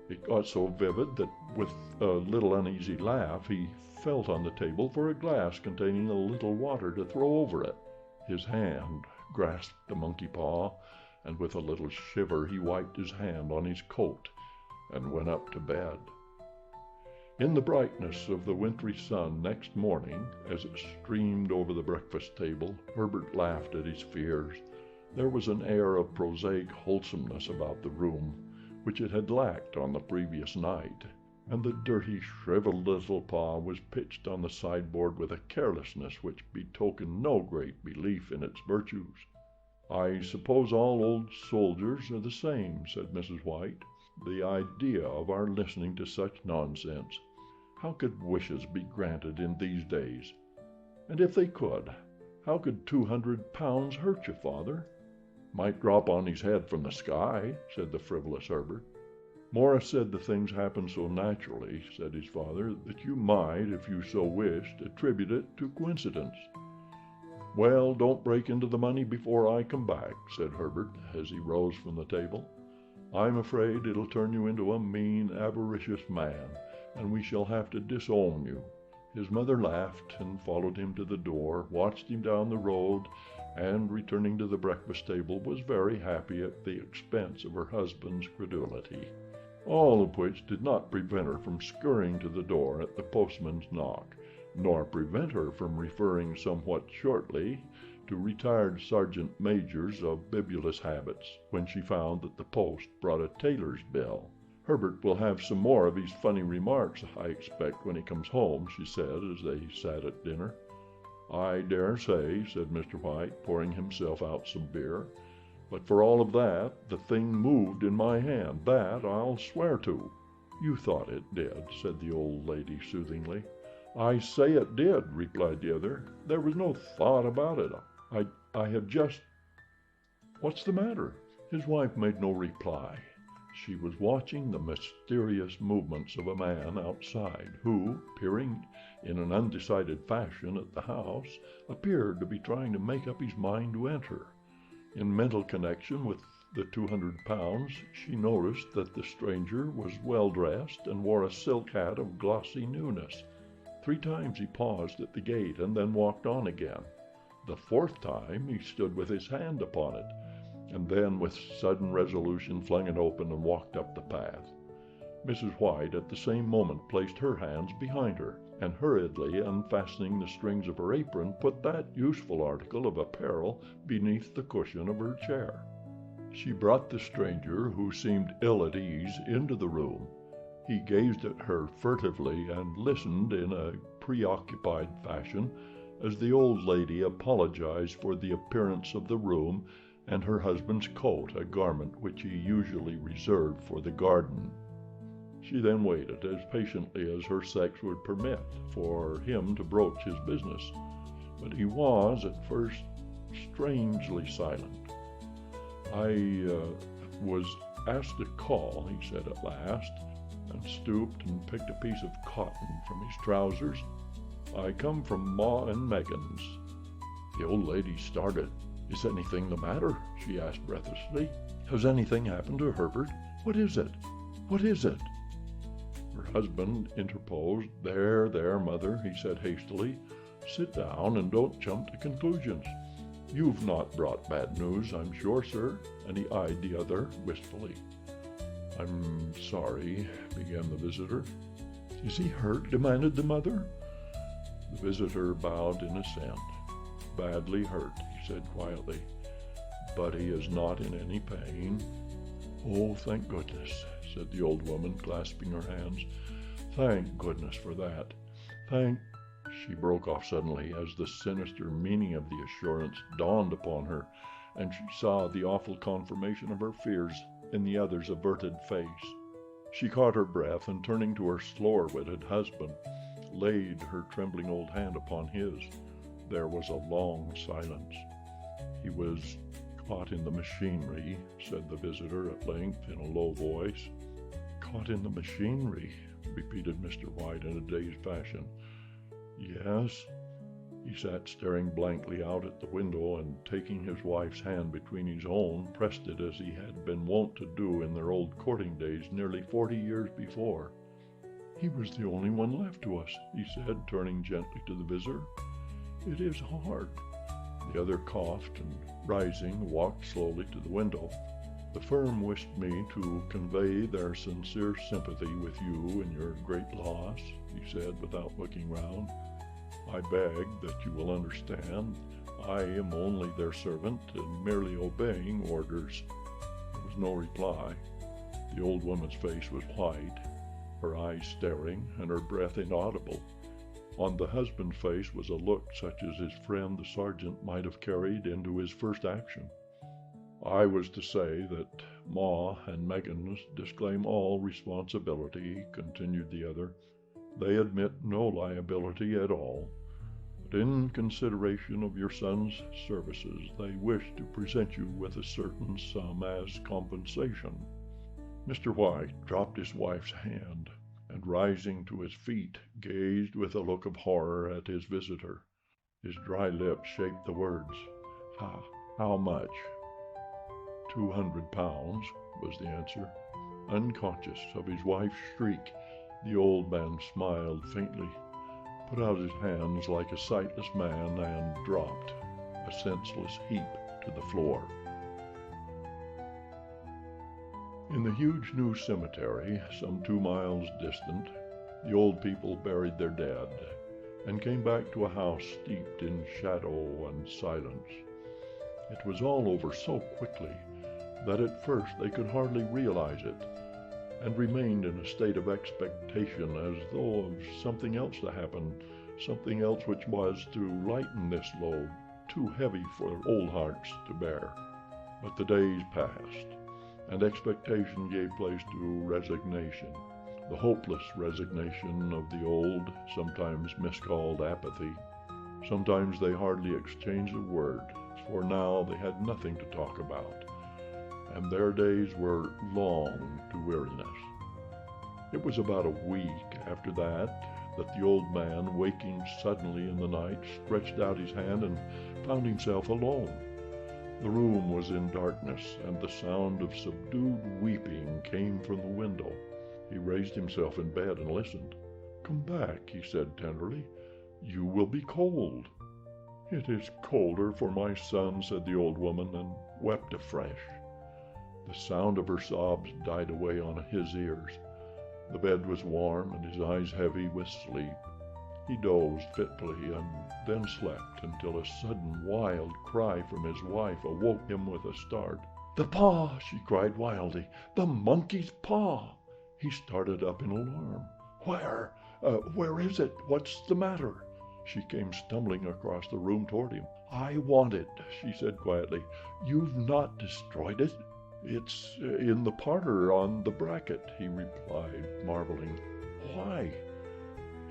It got so vivid that, with a little uneasy laugh, he felt on the table for a glass containing a little water to throw over it. His hand grasped the monkey paw, and with a little shiver he wiped his hand on his coat and went up to bed. In the brightness of the wintry sun next morning, as it streamed over the breakfast table, Herbert laughed at his fears. There was an air of prosaic wholesomeness about the room, which it had lacked on the previous night, and the dirty, shriveled little paw was pitched on the sideboard with a carelessness which betokened no great belief in its virtues. "I suppose all old soldiers are the same," said Mrs. White. "The idea of our listening to such nonsense! How could wishes be granted in these days? And if they could, how could £200 hurt you, father?" "Might drop on his head from the sky," said the frivolous Herbert. "Morris said the things happened so naturally," said his father, "that you might, if you so wished, attribute it to coincidence." "Well, don't break into the money before I come back," said Herbert, as he rose from the table. "I'm afraid it'll turn you into a mean, avaricious man, and we shall have to disown you." His mother laughed and followed him to the door, watched him down the road, and, returning to the breakfast table, was very happy at the expense of her husband's credulity. All of which did not prevent her from scurrying to the door at the postman's knock, nor prevent her from referring somewhat shortly to retired sergeant majors of bibulous habits, when she found that the post brought a tailor's bill. "Herbert will have some more of his funny remarks, I expect, when he comes home," she said, as they sat at dinner. "I dare say," said Mr. White, pouring himself out some beer. "But for all of that, the thing moved in my hand, that I'll swear to." "You thought it did," said the old lady soothingly. "I say it did," replied the other. "There was no thought about it. I had just— What's the matter?" His wife made no reply. She was watching the mysterious movements of a man outside, who, peering in an undecided fashion at the house, appeared to be trying to make up his mind to enter. In mental connection with the £200, she noticed that the stranger was well dressed and wore a silk hat of glossy newness. 3 times he paused at the gate and then walked on again. The 4th time he stood with his hand upon it, and then with sudden resolution flung it open and walked up the path. Mrs. White at the same moment placed her hands behind her, and hurriedly unfastening the strings of her apron, put that useful article of apparel beneath the cushion of her chair. She brought the stranger, who seemed ill at ease, into the room. He gazed at her furtively and listened in a preoccupied fashion as the old lady apologized for the appearance of the room and her husband's coat, a garment which he usually reserved for the garden. She then waited, as patiently as her sex would permit, for him to broach his business, but he was, at first, strangely silent. "I was asked to call," he said at last, and stooped and picked a piece of cotton from his trousers. "I come from Ma and Megan's." The old lady started. "Is anything the matter?" she asked breathlessly. "Has anything happened to Herbert? What is it? What is it?" Her husband interposed. There, mother," he said hastily. "Sit down and don't jump to conclusions. You've not brought bad news, I'm sure, sir," and he eyed the other wistfully. "I'm sorry," began the visitor. "Is he hurt?" demanded the mother. The visitor bowed in assent. "Badly hurt," he said quietly, "but he is not in any pain." "Oh, thank goodness," said the old woman, clasping her hands. "Thank goodness for that. She broke off suddenly as the sinister meaning of the assurance dawned upon her, and she saw the awful confirmation of her fears in the other's averted face. She caught her breath, and turning to her slower-witted husband, laid her trembling old hand upon his. There was a long silence. "He was caught in the machinery," said the visitor at length in a low voice. "Caught in the machinery," repeated Mr. White in a dazed fashion. "Yes." He sat staring blankly out at the window, and taking his wife's hand between his own, pressed it as he had been wont to do in their old courting days nearly 40 years before. "He was the only one left to us," he said, turning gently to the visitor. "It is hard." The other coughed, and rising, walked slowly to the window. "The firm wished me to convey their sincere sympathy with you in your great loss," he said without looking round. "I beg that you will understand I am only their servant and merely obeying orders." There was no reply. The old woman's face was white, her eyes staring, and her breath inaudible. On the husband's face was a look such as his friend the sergeant might have carried into his first action. "I was to say that Ma and Megan's disclaim all responsibility," continued the other. "They admit no liability at all, but in consideration of your son's services, they wish to present you with a certain sum as compensation." Mr. White dropped his wife's hand, and rising to his feet, gazed with a look of horror at his visitor. His dry lips shaped the words, How much?" £200 was the answer. Unconscious of his wife's shriek, the old man smiled faintly, put out his hands like a sightless man, and dropped, a senseless heap, to the floor. In the huge new cemetery, some 2 miles distant, the old people buried their dead, and came back to a house steeped in shadow and silence. It was all over so quickly that at first they could hardly realize it, and remained in a state of expectation, as though of something else to happen, something else which was to lighten this load, too heavy for old hearts to bear. But the days passed, and expectation gave place to resignation, the hopeless resignation of the old, sometimes miscalled apathy. Sometimes they hardly exchanged a word, for now they had nothing to talk about, and their days were long to weariness. It was about a week after that the old man, waking suddenly in the night, stretched out his hand and found himself alone. The room was in darkness, and the sound of subdued weeping came from the window. He raised himself in bed and listened. "Come back," he said tenderly. "You will be cold." "It is colder for my son," said the old woman, "and wept afresh. The sound of her sobs died away on his ears. The bed was warm and his eyes heavy with sleep. He dozed fitfully and then slept until a sudden wild cry from his wife awoke him with a start. "The paw!" she cried wildly. "The monkey's paw!" He started up in alarm. Where is it? What's the matter?" She came stumbling across the room toward him. "I want it," she said quietly. "You've not destroyed it?" "It's in the parlor on the bracket," he replied, marveling. "Why?"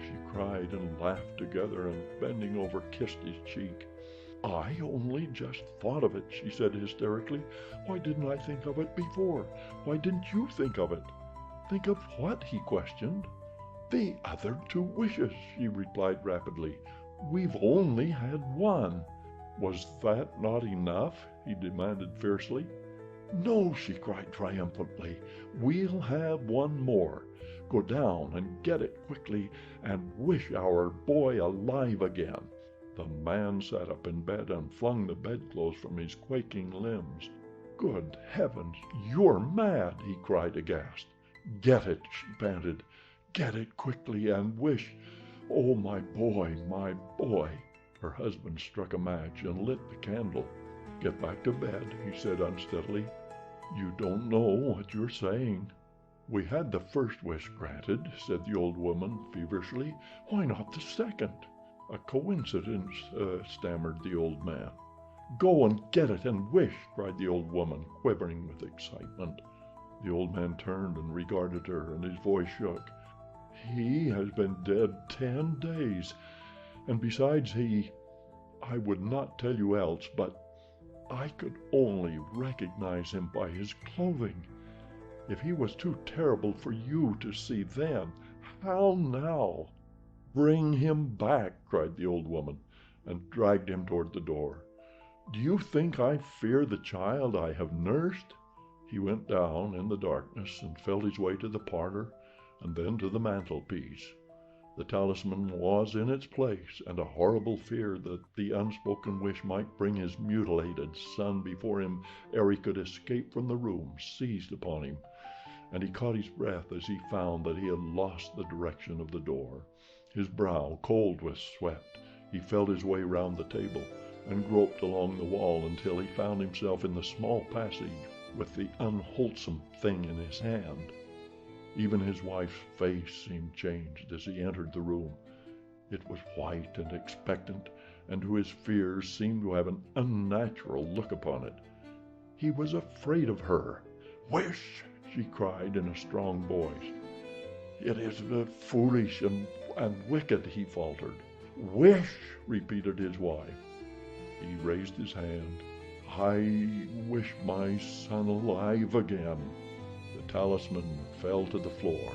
She cried and laughed together, and bending over kissed his cheek. "I only just thought of it," she said hysterically. "Why didn't I think of it before? Why didn't you think of it?" "Think of what?" he questioned. "The other two wishes," she replied rapidly. "We've only had one." "Was that not enough?" he demanded fiercely. "No," she cried triumphantly. "We'll have one more. Go down and get it quickly and wish our boy alive again." The man sat up in bed and flung the bedclothes from his quaking limbs. "Good heavens, you're mad!" he cried aghast. "Get it," she panted. "Get it quickly and wish. Oh, my boy, my boy." Her husband struck a match and lit the candle. "Get back to bed," he said unsteadily. "You don't know what you're saying." "We had the first wish granted," said the old woman feverishly. "Why not the second?" "A coincidence," stammered the old man. "Go and get it and wish," cried the old woman, quivering with excitement. The old man turned and regarded her, and his voice shook. "He has been dead 10 days, and besides I would not tell you else, but I could only recognize him by his clothing. If he was too terrible for you to see then, how now?" "Bring him back," cried the old woman, and dragged him toward the door. "Do you think I fear the child I have nursed?" He went down in the darkness and felt his way to the parlor and then to the mantelpiece. The talisman was in its place, and a horrible fear that the unspoken wish might bring his mutilated son before him ere he could escape from the room seized upon him, and he caught his breath as he found that he had lost the direction of the door. His brow cold with sweat, he felt his way round the table and groped along the wall until he found himself in the small passage with the unwholesome thing in his hand. Even his wife's face seemed changed as he entered the room. It was white and expectant, and to his fears seemed to have an unnatural look upon it. He was afraid of her. "Wish!" she cried in a strong voice. "It is foolish and wicked," he faltered. "Wish!" repeated his wife. He raised his hand. "I wish my son alive again." The talisman fell to the floor,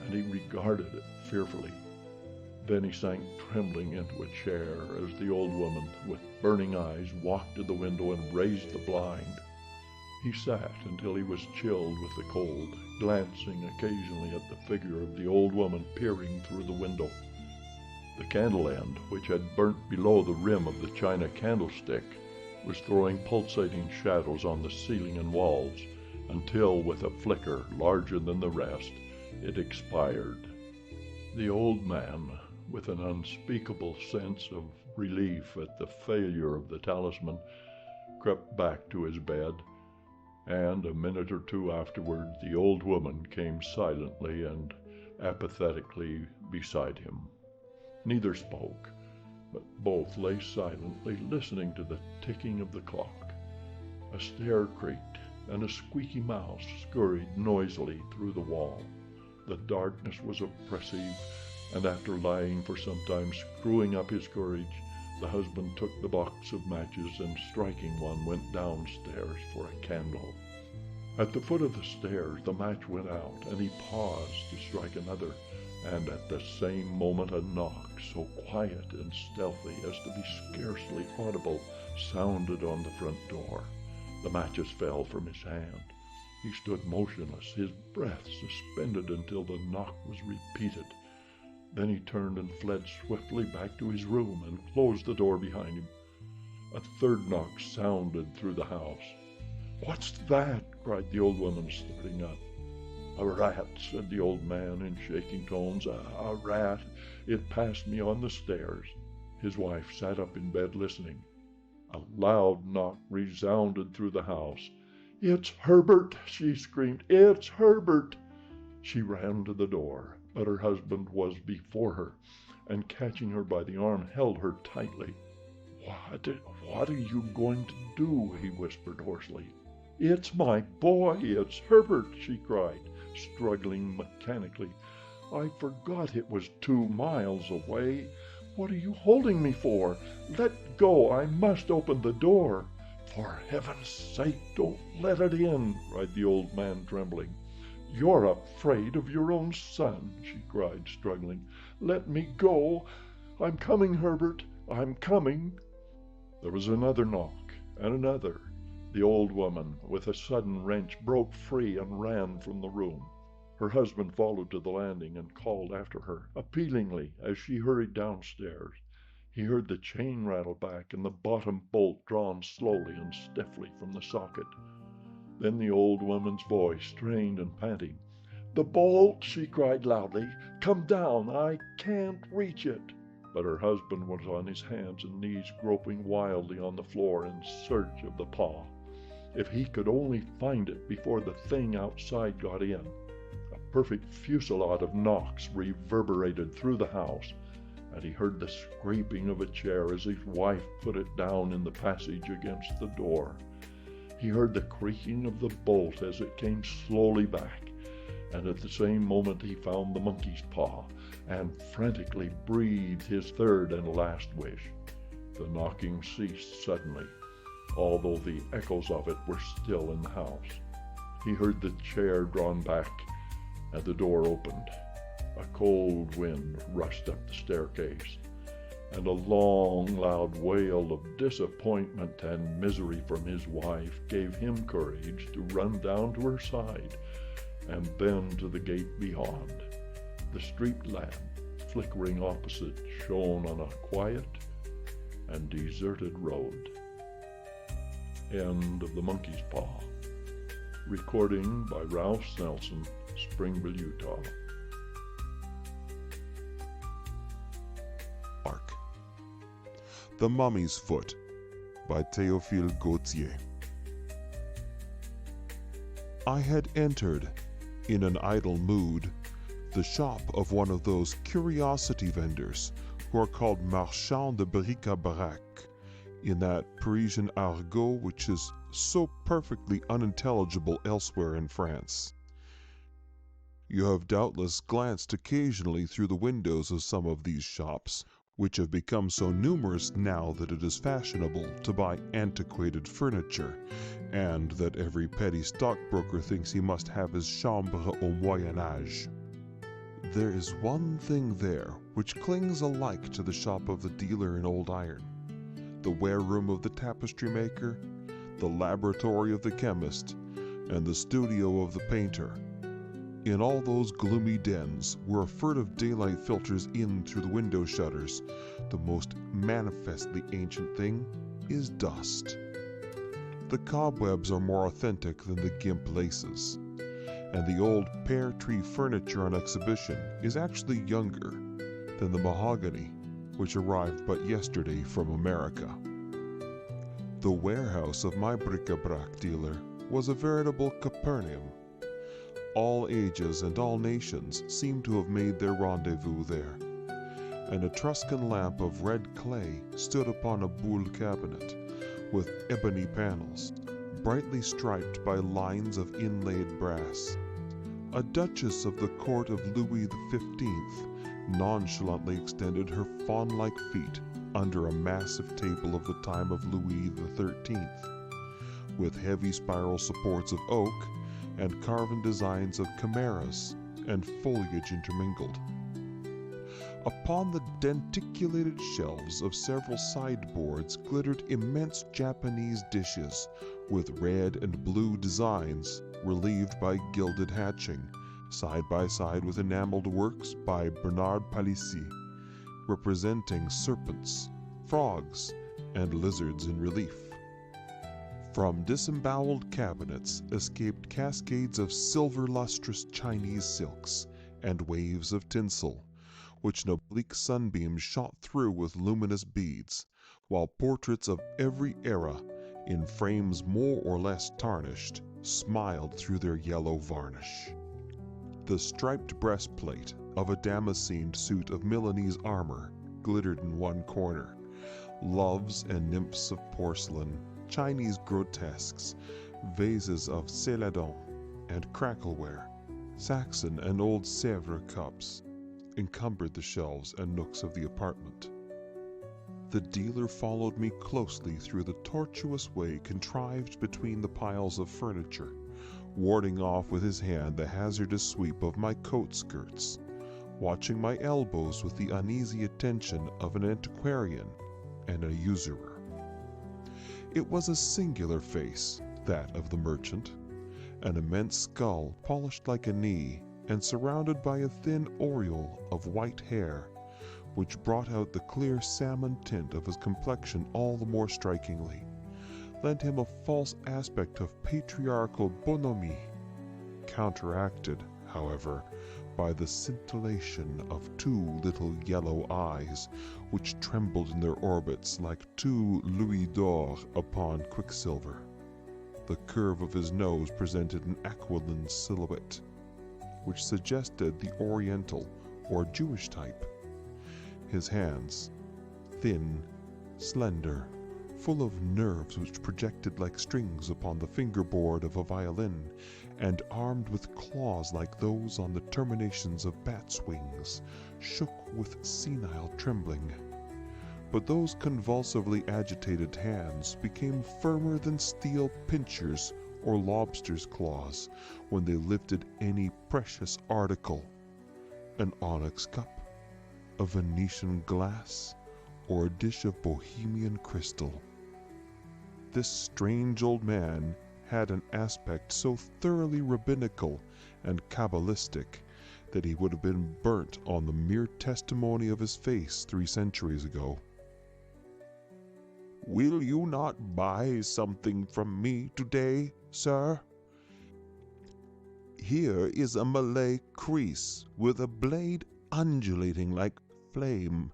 and he regarded it fearfully. Then he sank trembling into a chair as the old woman, with burning eyes, walked to the window and raised the blind. He sat until he was chilled with the cold, glancing occasionally at the figure of the old woman peering through the window. The candle end, which had burnt below the rim of the china candlestick, was throwing pulsating shadows on the ceiling and walls, until, with a flicker larger than the rest, it expired. The old man, with an unspeakable sense of relief at the failure of the talisman, crept back to his bed, and a minute or two afterward the old woman came silently and apathetically beside him. Neither spoke, but both lay silently listening to the ticking of the clock. A stair creaked, and a squeaky mouse scurried noisily through the wall. The darkness was oppressive, and after lying for some time screwing up his courage, the husband took the box of matches and, striking one, went downstairs for a candle. At the foot of the stairs the match went out, and he paused to strike another, and at the same moment a knock, so quiet and stealthy as to be scarcely audible, sounded on the front door. The matches fell from his hand. He stood motionless, his breath suspended until the knock was repeated. Then he turned and fled swiftly back to his room and closed the door behind him. A third knock sounded through the house. "What's that?" cried the old woman, starting up. "A rat," said the old man in shaking tones. A rat. It passed me on the stairs." His wife sat up in bed listening. A loud knock resounded through the house. "It's Herbert!" she screamed. "It's Herbert!" She ran to the door, but her husband was before her, and catching her by the arm, held her tightly. What are you going to do?" he whispered hoarsely. "It's my boy! It's Herbert!" she cried, struggling mechanically. "I forgot it was 2 miles away. What are you holding me for? Let go! I must open the door." "For heaven's sake, don't let it in!" cried the old man, trembling. "You're afraid of your own son," she cried, struggling. "Let me go. I'm coming, Herbert. I'm coming." There was another knock, and another. The old woman, with a sudden wrench, broke free and ran from the room. Her husband followed to the landing and called after her, appealingly, as she hurried downstairs. He heard the chain rattle back and the bottom bolt drawn slowly and stiffly from the socket. Then the old woman's voice, strained and panting. "The bolt!" she cried loudly. "Come down! I can't reach it!" But her husband was on his hands and knees, groping wildly on the floor in search of the paw. If he could only find it before the thing outside got in. A perfect fusillade of knocks reverberated through the house, and he heard the scraping of a chair as his wife put it down in the passage against the door. He heard the creaking of the bolt as it came slowly back, and at the same moment he found the monkey's paw, and frantically breathed his third and last wish. The knocking ceased suddenly, although the echoes of it were still in the house. He heard the chair drawn back, and the door opened. A cold wind rushed up the staircase, and a long, loud wail of disappointment and misery from his wife gave him courage to run down to her side, and then to the gate beyond. The street lamp, flickering opposite, shone on a quiet and deserted road. End of The Monkey's Paw. Recording by Ralph Snelson, Springville, Utah. Mark. The Mummy's Foot by Théophile Gautier. I had entered, in an idle mood, the shop of one of those curiosity vendors who are called marchands de bric-à-brac, in that Parisian argot which is so perfectly unintelligible elsewhere in France. You have doubtless glanced occasionally through the windows of some of these shops, which have become so numerous now that it is fashionable to buy antiquated furniture, and that every petty stockbroker thinks he must have his chambre au Moyen Âge. There is one thing there which clings alike to the shop of the dealer in old iron, the wareroom of the tapestry maker, the laboratory of the chemist, and the studio of the painter. In all those gloomy dens, where furtive daylight filters in through the window shutters, the most manifestly ancient thing is dust. The cobwebs are more authentic than the gimp laces, and the old pear tree furniture on exhibition is actually younger than the mahogany which arrived but yesterday from America. The warehouse of my bric-à-brac dealer was a veritable Capernaum. All ages and all nations seemed to have made their rendezvous there. An Etruscan lamp of red clay stood upon a boule cabinet, with ebony panels, brightly striped by lines of inlaid brass. A duchess of the court of Louis XV nonchalantly extended her fawn-like feet under a massive table of the time of Louis XIII, with heavy spiral supports of oak and carven designs of chimeras and foliage intermingled. Upon the denticulated shelves of several sideboards glittered immense Japanese dishes with red and blue designs relieved by gilded hatching, side by side with enameled works by Bernard Palissy, representing serpents, frogs, and lizards in relief. From disemboweled cabinets escaped cascades of silver-lustrous Chinese silks and waves of tinsel, which an oblique sunbeam shot through with luminous beads, while portraits of every era, in frames more or less tarnished, smiled through their yellow varnish. The striped breastplate of a damascened suit of Milanese armor glittered in one corner. Loves and nymphs of porcelain, Chinese grotesques, vases of celadon and crackleware, Saxon and old Sèvres cups encumbered the shelves and nooks of the apartment. The dealer followed me closely through the tortuous way contrived between the piles of furniture, warding off with his hand the hazardous sweep of my coat skirts, watching my elbows with the uneasy attention of an antiquarian and a usurer. It was a singular face, that of the merchant, an immense skull polished like a knee and surrounded by a thin aureole of white hair, which brought out the clear salmon tint of his complexion all the more strikingly, lent him a false aspect of patriarchal bonhomie, counteracted, however, by the scintillation of two little yellow eyes, which trembled in their orbits like two louis d'or upon quicksilver. The curve of his nose presented an aquiline silhouette, which suggested the Oriental or Jewish type. His hands, thin, slender, full of nerves which projected like strings upon the fingerboard of a violin, and armed with claws like those on the terminations of bats' wings, shook with senile trembling. But those convulsively agitated hands became firmer than steel pincers or lobster's claws when they lifted any precious article, an onyx cup, a Venetian glass, or a dish of Bohemian crystal. This strange old man had an aspect so thoroughly rabbinical and Kabbalistic that he would have been burnt on the mere testimony of his face 3 centuries ago. "Will you not buy something from me today, sir? Here is a Malay crease with a blade undulating like flame.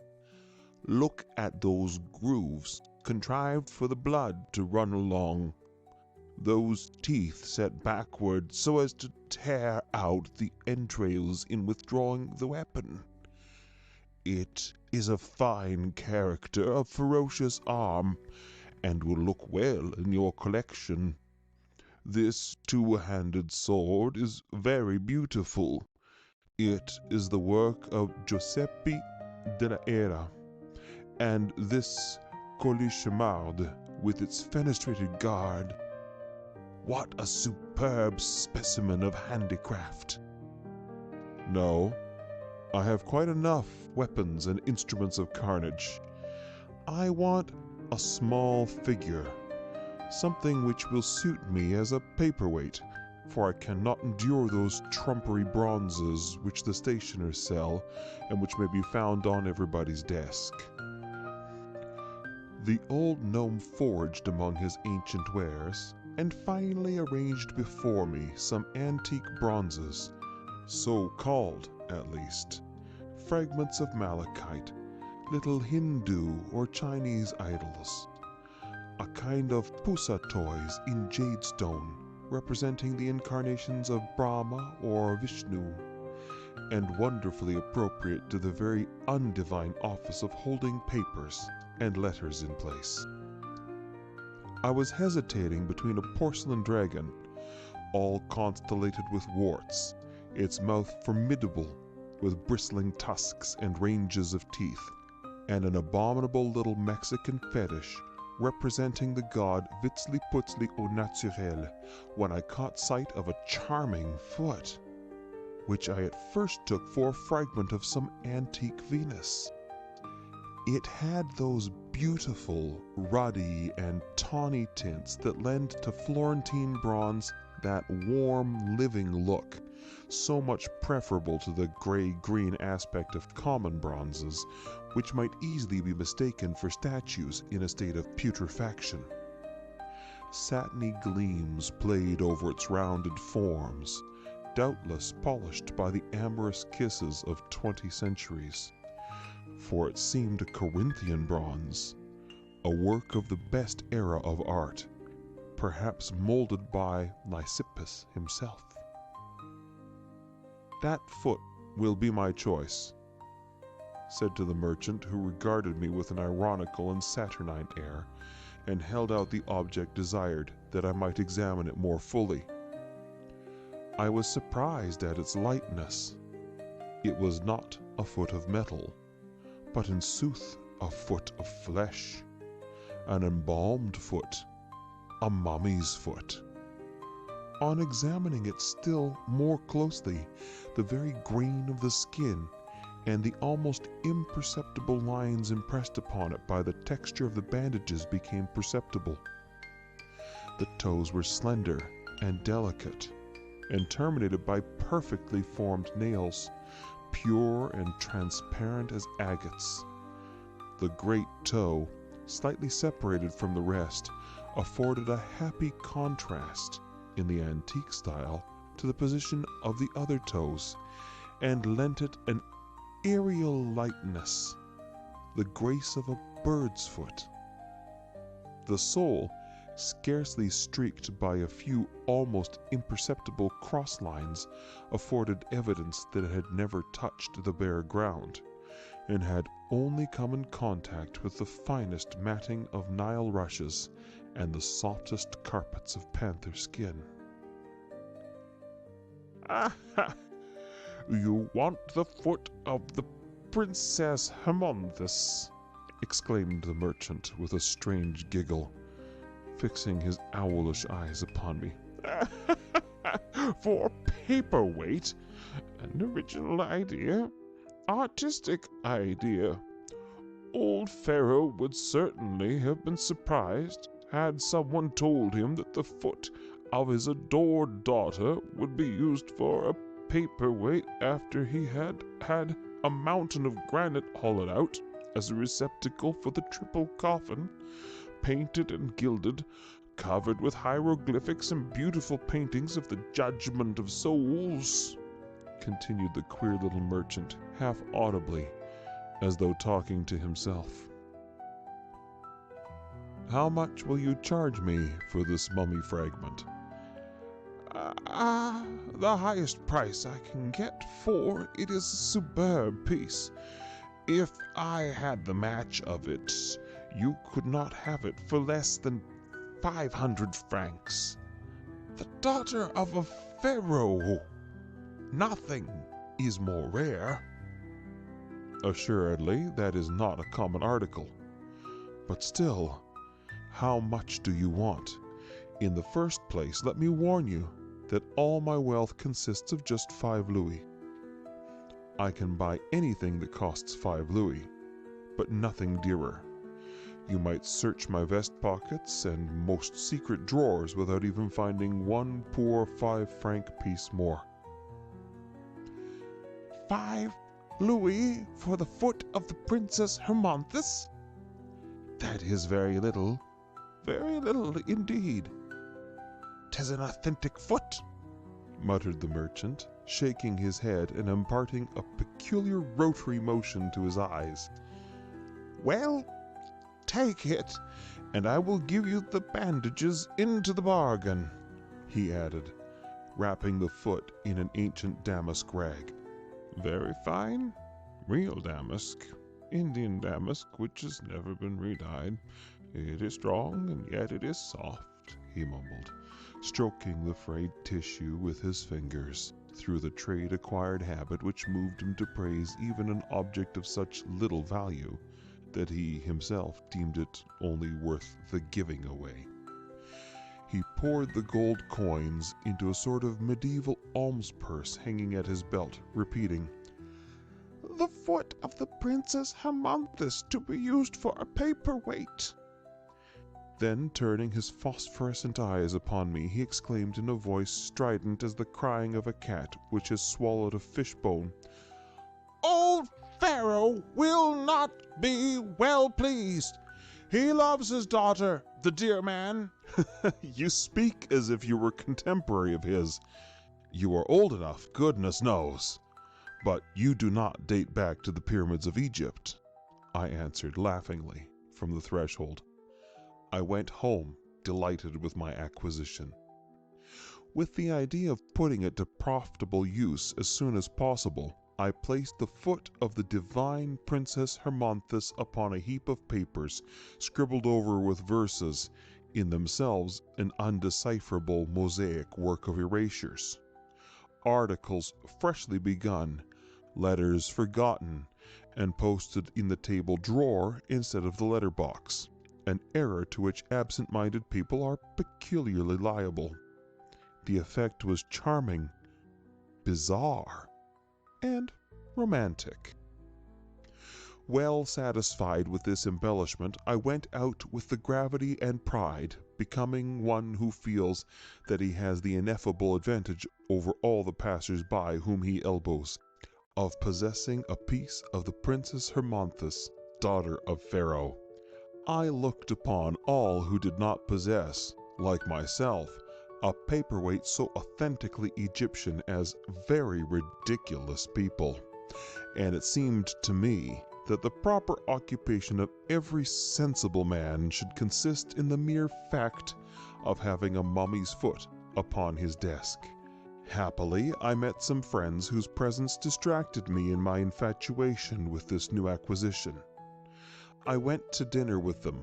Look at those grooves contrived for the blood to run along. Those teeth set backward so as to tear out the entrails in withdrawing the weapon. It is a fine character of ferocious arm, and will look well in your collection. This two-handed sword is very beautiful. It is the work of Giuseppe della Era, and this colichemarde with its fenestrated guard. What a superb specimen of handicraft!" "No, I have quite enough weapons and instruments of carnage. I want a small figure, something which will suit me as a paperweight, for I cannot endure those trumpery bronzes which the stationers sell, and which may be found on everybody's desk." The old gnome foraged among his ancient wares, and finally arranged before me some antique bronzes, so called at least, fragments of malachite, little Hindu or Chinese idols, a kind of pusa toys in jadestone, representing the incarnations of Brahma or Vishnu, and wonderfully appropriate to the very undivine office of holding papers and letters in place. I was hesitating between a porcelain dragon, all constellated with warts, its mouth formidable with bristling tusks and ranges of teeth, and an abominable little Mexican fetish representing the god Vitzliputzli au naturel, when I caught sight of a charming foot, which I at first took for a fragment of some antique Venus. It had those beautiful ruddy and tawny tints that lend to Florentine bronze that warm, living look, so much preferable to the gray-green aspect of common bronzes, which might easily be mistaken for statues in a state of putrefaction. Satiny gleams played over its rounded forms, doubtless polished by the amorous kisses of 20 centuries, for it seemed a Corinthian bronze, a work of the best era of art, perhaps molded by Lysippus himself. "That foot will be my choice," said to the merchant, who regarded me with an ironical and saturnine air, and held out the object desired that I might examine it more fully. I was surprised at its lightness. It was not a foot of metal, but in sooth a foot of flesh, an embalmed foot, a mummy's foot. On examining it still more closely, the very grain of the skin and the almost imperceptible lines impressed upon it by the texture of the bandages became perceptible. The toes were slender and delicate, and terminated by perfectly formed nails, pure and transparent as agates. The great toe, slightly separated from the rest, afforded a happy contrast, in the antique style, to the position of the other toes, and lent it an aerial lightness, the grace of a bird's foot. The sole, scarcely streaked by a few almost imperceptible cross lines, afforded evidence that it had never touched the bare ground, and had only come in contact with the finest matting of Nile rushes and the softest carpets of panther skin. "Aha! You want the foot of the Princess Hermonthis," exclaimed the merchant with a strange giggle, fixing his owlish eyes upon me. "For paperweight? An original idea? Artistic idea. Old Pharaoh would certainly have been surprised had someone told him that the foot of his adored daughter would be used for a paperweight after he had had a mountain of granite hollowed out as a receptacle for the triple coffin, painted and gilded, covered with hieroglyphics and beautiful paintings of the judgment of souls," continued the queer little merchant, half audibly, as though talking to himself. "How much will you charge me for this mummy fragment?" The highest price I can get, for it is a superb piece. If I had the match of it, you could not have it for less than 500 francs. The daughter of a pharaoh! Nothing is more rare." "Assuredly, that is not a common article. But still, how much do you want? In the first place, let me warn you that all my wealth consists of just 5 louis. I can buy anything that costs 5 louis, but nothing dearer. You might search my vest pockets and most secret drawers without even finding one poor 5-franc piece more." 5 louis for the foot of the Princess Hermonthis? That is very little indeed. "'Tis an authentic foot," muttered the merchant, shaking his head and imparting a peculiar rotary motion to his eyes. "Well, take it, and I will give you the bandages into the bargain," he added, wrapping the foot in an ancient damask rag. "Very fine. Real damask. Indian damask which has never been re-dyed. It is strong, and yet it is soft," he mumbled, stroking the frayed tissue with his fingers, through the trade-acquired habit which moved him to praise even an object of such little value that he himself deemed it only worth the giving away. He poured the gold coins into a sort of medieval alms purse hanging at his belt, repeating, "The foot of the Princess Hermonthis to be used for a paperweight." Then, turning his phosphorescent eyes upon me, he exclaimed in a voice strident as the crying of a cat which has swallowed a fish-bone, "Old Pharaoh will not be well pleased. He loves his daughter, the dear man, You speak as if you were contemporary of his. You are old enough, goodness knows. But you do not date back to the pyramids of Egypt, I answered laughingly from the threshold. I went home, delighted with my acquisition. With the idea of putting it to profitable use as soon as possible, I placed the foot of the divine Princess Hermonthis upon a heap of papers, scribbled over with verses, in themselves an undecipherable mosaic work of erasures. Articles freshly begun, letters forgotten, and posted in the table drawer instead of the letter box, an error to which absent-minded people are peculiarly liable. The effect was charming, bizarre, and romantic. Well satisfied with this embellishment, I went out with the gravity and pride, becoming one who feels that he has the ineffable advantage over all the passers-by whom he elbows, of possessing a piece of the Princess Hermonthis, daughter of Pharaoh. I looked upon all who did not possess, like myself, a paperweight so authentically Egyptian as very ridiculous people, and it seemed to me that the proper occupation of every sensible man should consist in the mere fact of having a mummy's foot upon his desk. Happily, I met some friends whose presence distracted me in my infatuation with this new acquisition. I went to dinner with them,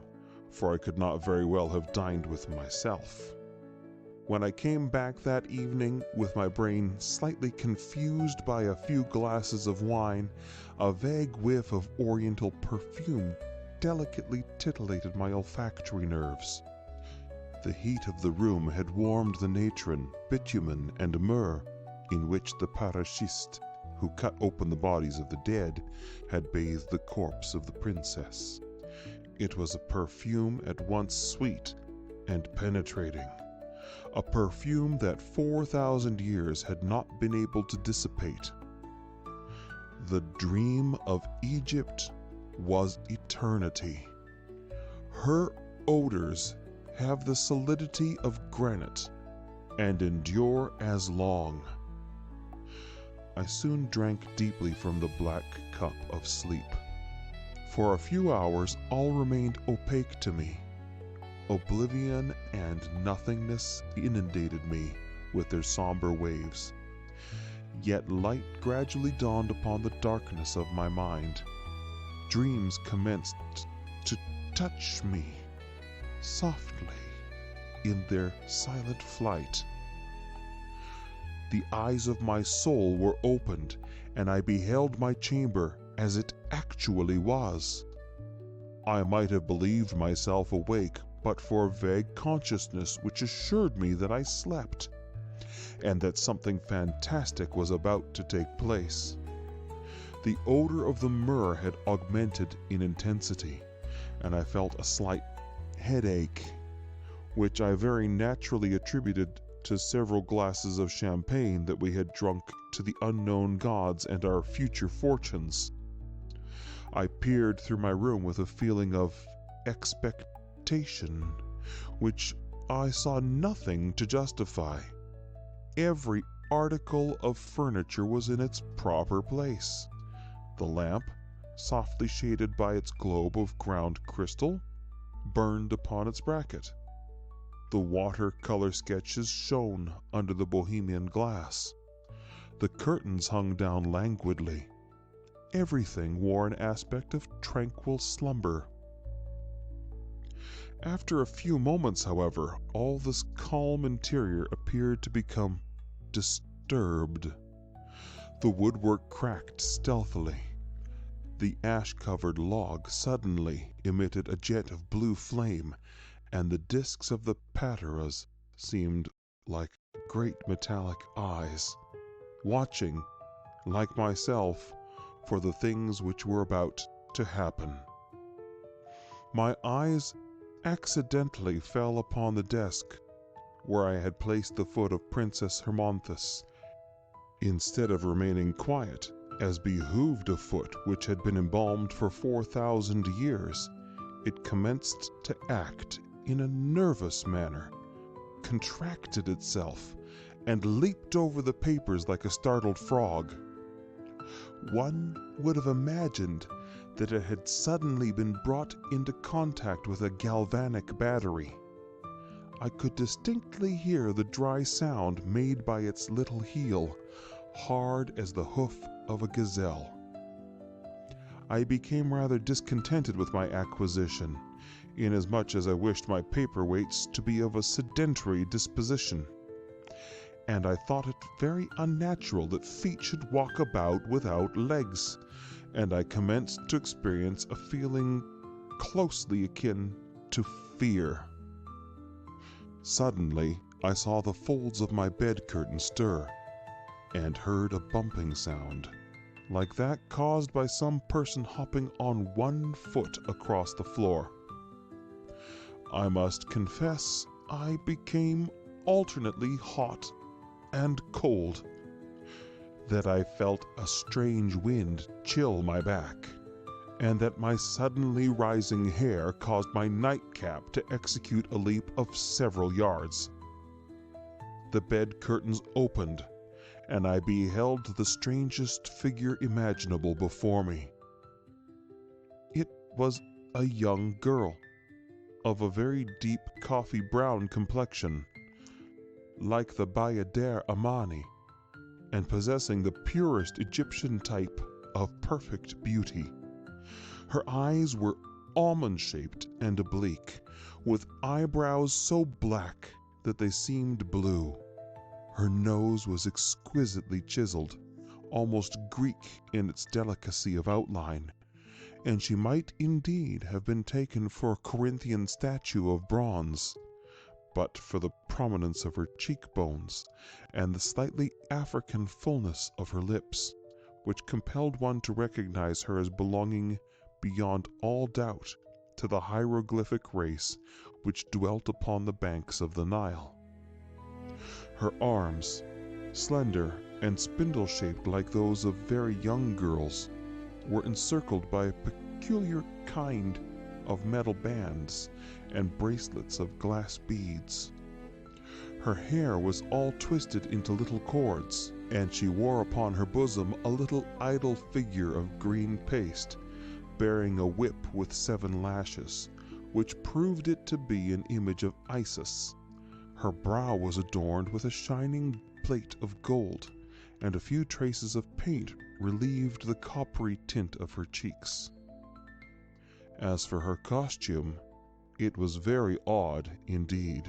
for I could not very well have dined with myself. When I came back that evening with my brain slightly confused by a few glasses of wine, a vague whiff of oriental perfume delicately titillated my olfactory nerves. The heat of the room had warmed the natron, bitumen, and myrrh in which the parachiste, who cut open the bodies of the dead, had bathed the corpse of the princess. It was a perfume at once sweet and penetrating, a perfume that 4,000 years had not been able to dissipate. The dream of Egypt was eternity. Her odors have the solidity of granite and endure as long. I soon drank deeply from the black cup of sleep. For a few hours all remained opaque to me. Oblivion and nothingness inundated me with their somber waves. Yet light gradually dawned upon the darkness of my mind. Dreams commenced to touch me softly in their silent flight. The eyes of my soul were opened, and I beheld my chamber as it actually was. I might have believed myself awake but for a vague consciousness which assured me that I slept, and that something fantastic was about to take place. The odor of the myrrh had augmented in intensity, and I felt a slight headache, which I very naturally attributed to several glasses of champagne that we had drunk to the unknown gods and our future fortunes. I peered through my room with a feeling of expectation, which I saw nothing to justify. Every article of furniture was in its proper place. The lamp, softly shaded by its globe of ground crystal, burned upon its bracket. The watercolor sketches shone under the Bohemian glass. The curtains hung down languidly. Everything wore an aspect of tranquil slumber. After a few moments, however, all this calm interior appeared to become disturbed. The woodwork cracked stealthily. The ash-covered log suddenly emitted a jet of blue flame, and the discs of the pateras seemed like great metallic eyes, watching, like myself, for the things which were about to happen. My eyes accidentally fell upon the desk where I had placed the foot of Princess Hermonthis. Instead of remaining quiet, as behooved a foot which had been embalmed for 4,000 years, it commenced to act in a nervous manner, contracted itself, and leaped over the papers like a startled frog. One would have imagined that it had suddenly been brought into contact with a galvanic battery. I could distinctly hear the dry sound made by its little heel, hard as the hoof of a gazelle. I became rather discontented with my acquisition, inasmuch as I wished my paperweights to be of a sedentary disposition, and I thought it very unnatural that feet should walk about without legs, and I commenced to experience a feeling closely akin to fear. Suddenly, I saw the folds of my bed curtain stir, and heard a bumping sound, like that caused by some person hopping on one foot across the floor. I must confess I became alternately hot and cold, that I felt a strange wind chill my back, and that my suddenly rising hair caused my nightcap to execute a leap of several yards. The bed curtains opened, and I beheld the strangest figure imaginable before me. It was a young girl, of a very deep coffee-brown complexion, like the Bayadere Amani, and possessing the purest Egyptian type of perfect beauty. Her eyes were almond-shaped and oblique, with eyebrows so black that they seemed blue. Her nose was exquisitely chiseled, almost Greek in its delicacy of outline, and she might indeed have been taken for a Corinthian statue of bronze, but for the prominence of her cheekbones and the slightly African fullness of her lips, which compelled one to recognize her as belonging beyond all doubt to the hieroglyphic race which dwelt upon the banks of the Nile. Her arms, slender and spindle-shaped like those of very young girls, were encircled by a peculiar kind of metal bands and bracelets of glass beads. Her hair was all twisted into little cords, and she wore upon her bosom a little idol figure of green paste, bearing a whip with 7 lashes, which proved it to be an image of Isis. Her brow was adorned with a shining plate of gold, and a few traces of paint relieved the coppery tint of her cheeks. As for her costume, it was very odd indeed.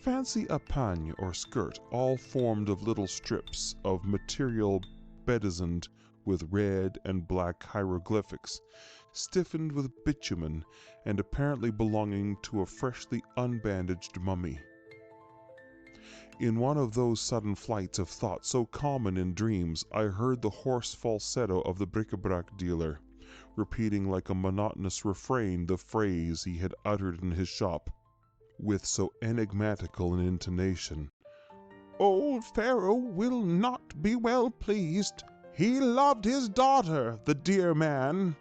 Fancy a pagne or skirt all formed of little strips of material bedizened with red and black hieroglyphics, stiffened with bitumen, and apparently belonging to a freshly unbandaged mummy. In one of those sudden flights of thought so common in dreams, I heard the hoarse falsetto of the bric-a-brac dealer, repeating like a monotonous refrain the phrase he had uttered in his shop, with so enigmatical an intonation. "Old Pharaoh will not be well pleased. He loved his daughter, the dear man."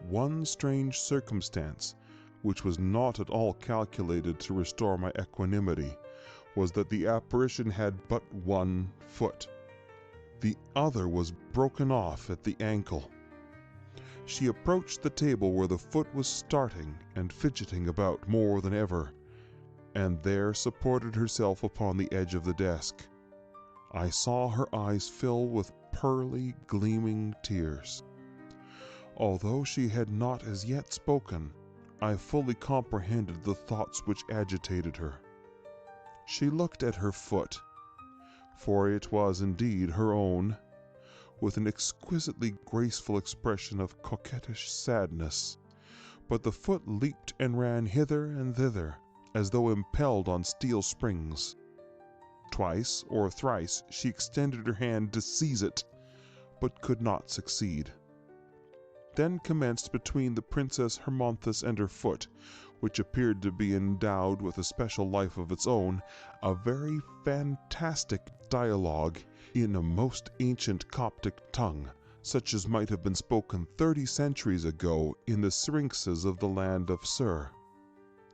One strange circumstance, which was not at all calculated to restore my equanimity, was that the apparition had but one foot. The other was broken off at the ankle. She approached the table where the foot was starting and fidgeting about more than ever, and there supported herself upon the edge of the desk. I saw her eyes fill with pearly, gleaming tears. Although she had not as yet spoken, I fully comprehended the thoughts which agitated her. She looked at her foot, for it was indeed her own, with an exquisitely graceful expression of coquettish sadness, but the foot leaped and ran hither and thither, as though impelled on steel springs. Twice or thrice she extended her hand to seize it, but could not succeed. Then commenced between the Princess Hermonthis and her foot, which appeared to be endowed with a special life of its own, a very fantastic dialogue in a most ancient Coptic tongue, such as might have been spoken 30 centuries ago in the syrinxes of the land of Sur.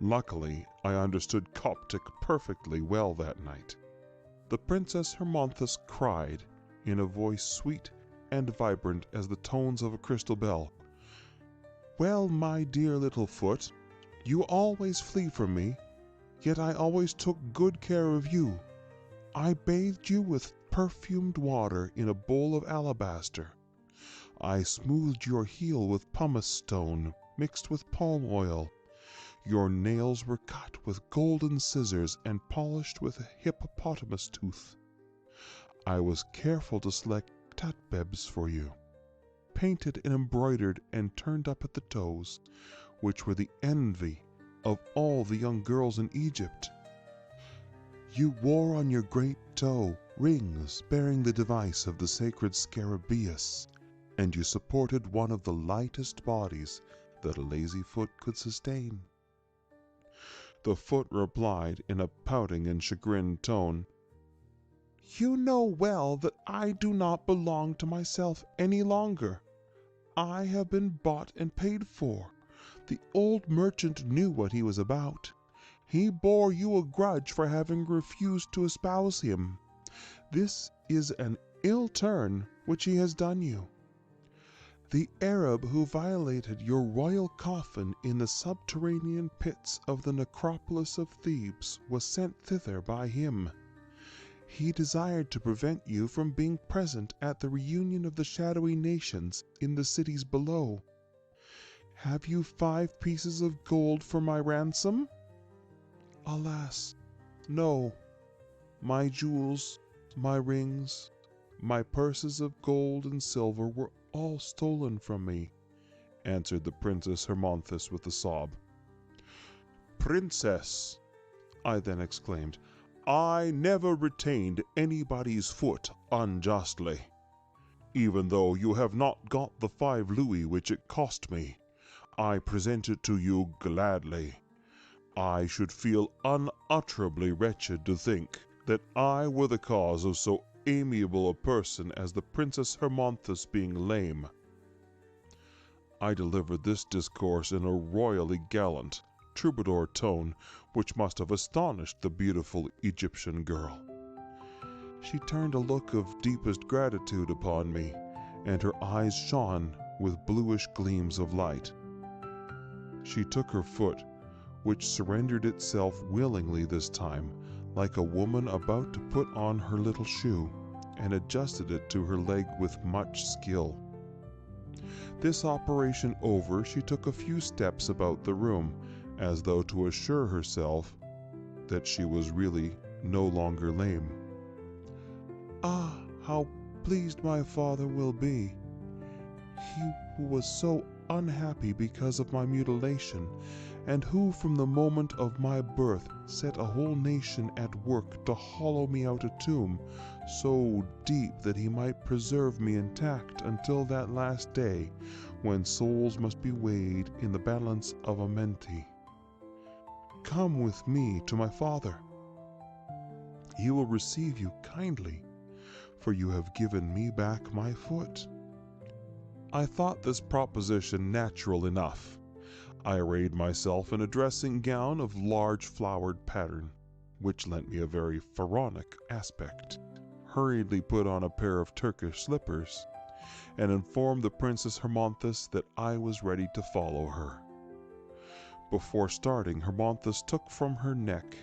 Luckily, I understood Coptic perfectly well that night. The Princess Hermonthis cried, in a voice sweet and vibrant as the tones of a crystal bell, "Well, my dear little foot, you always flee from me, yet I always took good care of you. I bathed you with perfumed water in a bowl of alabaster. I smoothed your heel with pumice stone mixed with palm oil. Your nails were cut with golden scissors and polished with a hippopotamus tooth. I was careful to select tatbebs for you, painted and embroidered and turned up at the toes, which were the envy of all the young girls in Egypt. You wore on your great toe rings bearing the device of the sacred Scarabaeus, and you supported one of the lightest bodies that a lazy foot could sustain." The foot replied in a pouting and chagrined tone, "You know well that I do not belong to myself any longer. I have been bought and paid for. The old merchant knew what he was about. He bore you a grudge for having refused to espouse him. This is an ill turn which he has done you. The Arab who violated your royal coffin in the subterranean pits of the necropolis of Thebes was sent thither by him. He desired to prevent you from being present at the reunion of the shadowy nations in the cities below. Have you 5 pieces of gold for my ransom? Alas, no. My jewels, my rings, my purses of gold and silver were all stolen from me," answered the Princess Hermonthis with a sob. "Princess," I then exclaimed, "I never retained anybody's foot unjustly. Even though you have not got the 5 louis which it cost me, I present it to you gladly. I should feel unutterably wretched to think that I were the cause of so amiable a person as the Princess Hermonthis being lame." I delivered this discourse in a royally gallant, troubadour tone which must have astonished the beautiful Egyptian girl. She turned a look of deepest gratitude upon me, and her eyes shone with bluish gleams of light. She took her foot, which surrendered itself willingly this time, like a woman about to put on her little shoe, and adjusted it to her leg with much skill. This operation over, she took a few steps about the room, as though to assure herself that she was really no longer lame. "Ah, how pleased my father will be! He who was so unhappy because of my mutilation, and who from the moment of my birth set a whole nation at work to hollow me out a tomb so deep that he might preserve me intact until that last day when souls must be weighed in the balance of Amenti. Come with me to my father. He will receive you kindly, for you have given me back my foot." I thought this proposition natural enough. I arrayed myself in a dressing gown of large flowered pattern, which lent me a very pharaonic aspect, hurriedly put on a pair of Turkish slippers, and informed the Princess Hermonthis that I was ready to follow her. Before starting, Hermonthis took from her neck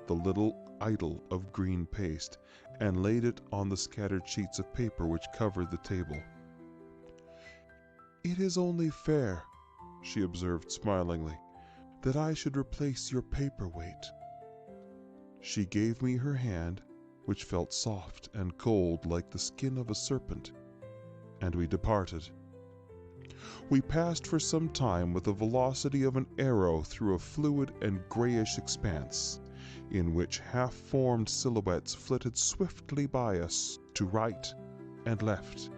the little idol of green paste and laid it on the scattered sheets of paper which covered the table. "It is only fair," she observed smilingly, "that I should replace your paperweight." She gave me her hand, which felt soft and cold like the skin of a serpent, and we departed. We passed for some time with the velocity of an arrow through a fluid and grayish expanse, in which half-formed silhouettes flitted swiftly by us to right and left.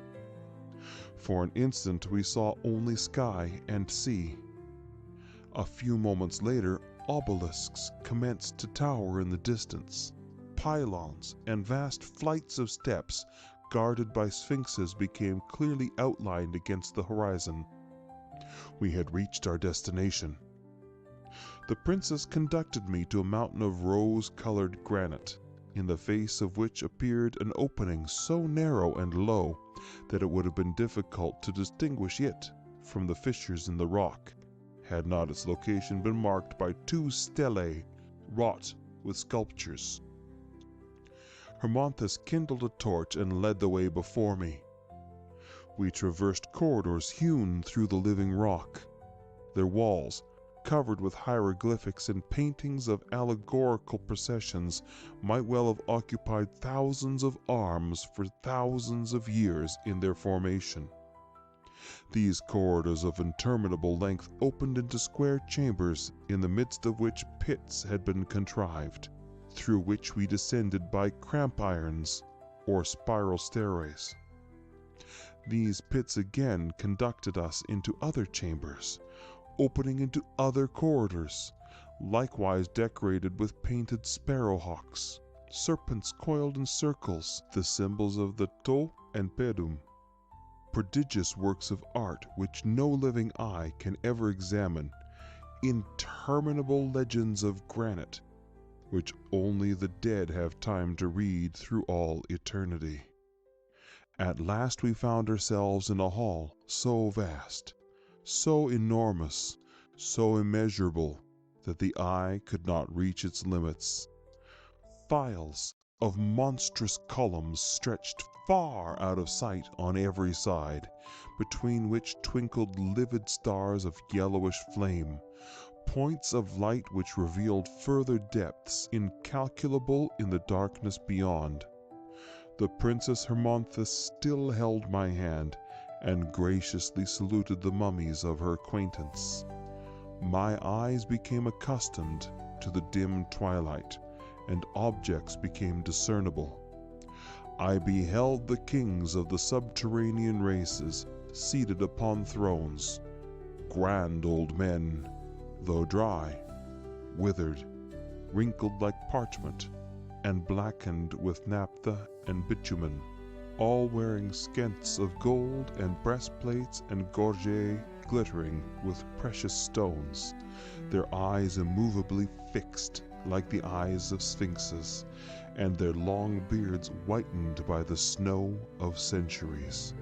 For an instant we saw only sky and sea. A few moments later, obelisks commenced to tower in the distance. Pylons and vast flights of steps, guarded by sphinxes, became clearly outlined against the horizon. We had reached our destination. The princess conducted me to a mountain of rose-colored granite, in the face of which appeared an opening so narrow and low that it would have been difficult to distinguish it from the fissures in the rock, had not its location been marked by 2 stelae wrought with sculptures. Hermonthis kindled a torch and led the way before me. We traversed corridors hewn through the living rock, their walls covered with hieroglyphics and paintings of allegorical processions might well have occupied thousands of arms for thousands of years in their formation. These corridors of interminable length opened into square chambers, in the midst of which pits had been contrived, through which we descended by cramp irons or spiral stairways. These pits again conducted us into other chambers, opening into other corridors, likewise decorated with painted sparrowhawks, serpents coiled in circles, the symbols of the to and pedum, prodigious works of art which no living eye can ever examine, interminable legends of granite, which only the dead have time to read through all eternity. At last we found ourselves in a hall so vast, so enormous, so immeasurable, that the eye could not reach its limits. Files of monstrous columns stretched far out of sight on every side, between which twinkled livid stars of yellowish flame, points of light which revealed further depths incalculable in the darkness beyond. The Princess Hermonthis still held my hand, and graciously saluted the mummies of her acquaintance. My eyes became accustomed to the dim twilight, and objects became discernible. I beheld the kings of the subterranean races seated upon thrones, grand old men, though dry, withered, wrinkled like parchment, and blackened with naphtha and bitumen, all wearing skents of gold and breastplates and gorgets glittering with precious stones, their eyes immovably fixed like the eyes of sphinxes, and their long beards whitened by the snow of centuries.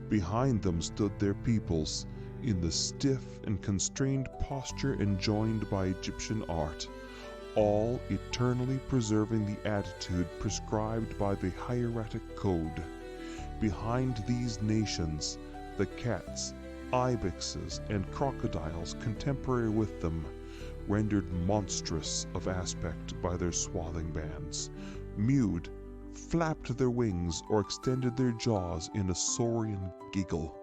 Behind them stood their peoples, in the stiff and constrained posture enjoined by Egyptian art, all eternally preserving the attitude prescribed by the hieratic code. Behind these nations, the cats, ibexes, and crocodiles contemporary with them, rendered monstrous of aspect by their swathing bands, mewed, flapped their wings, or extended their jaws in a saurian giggle.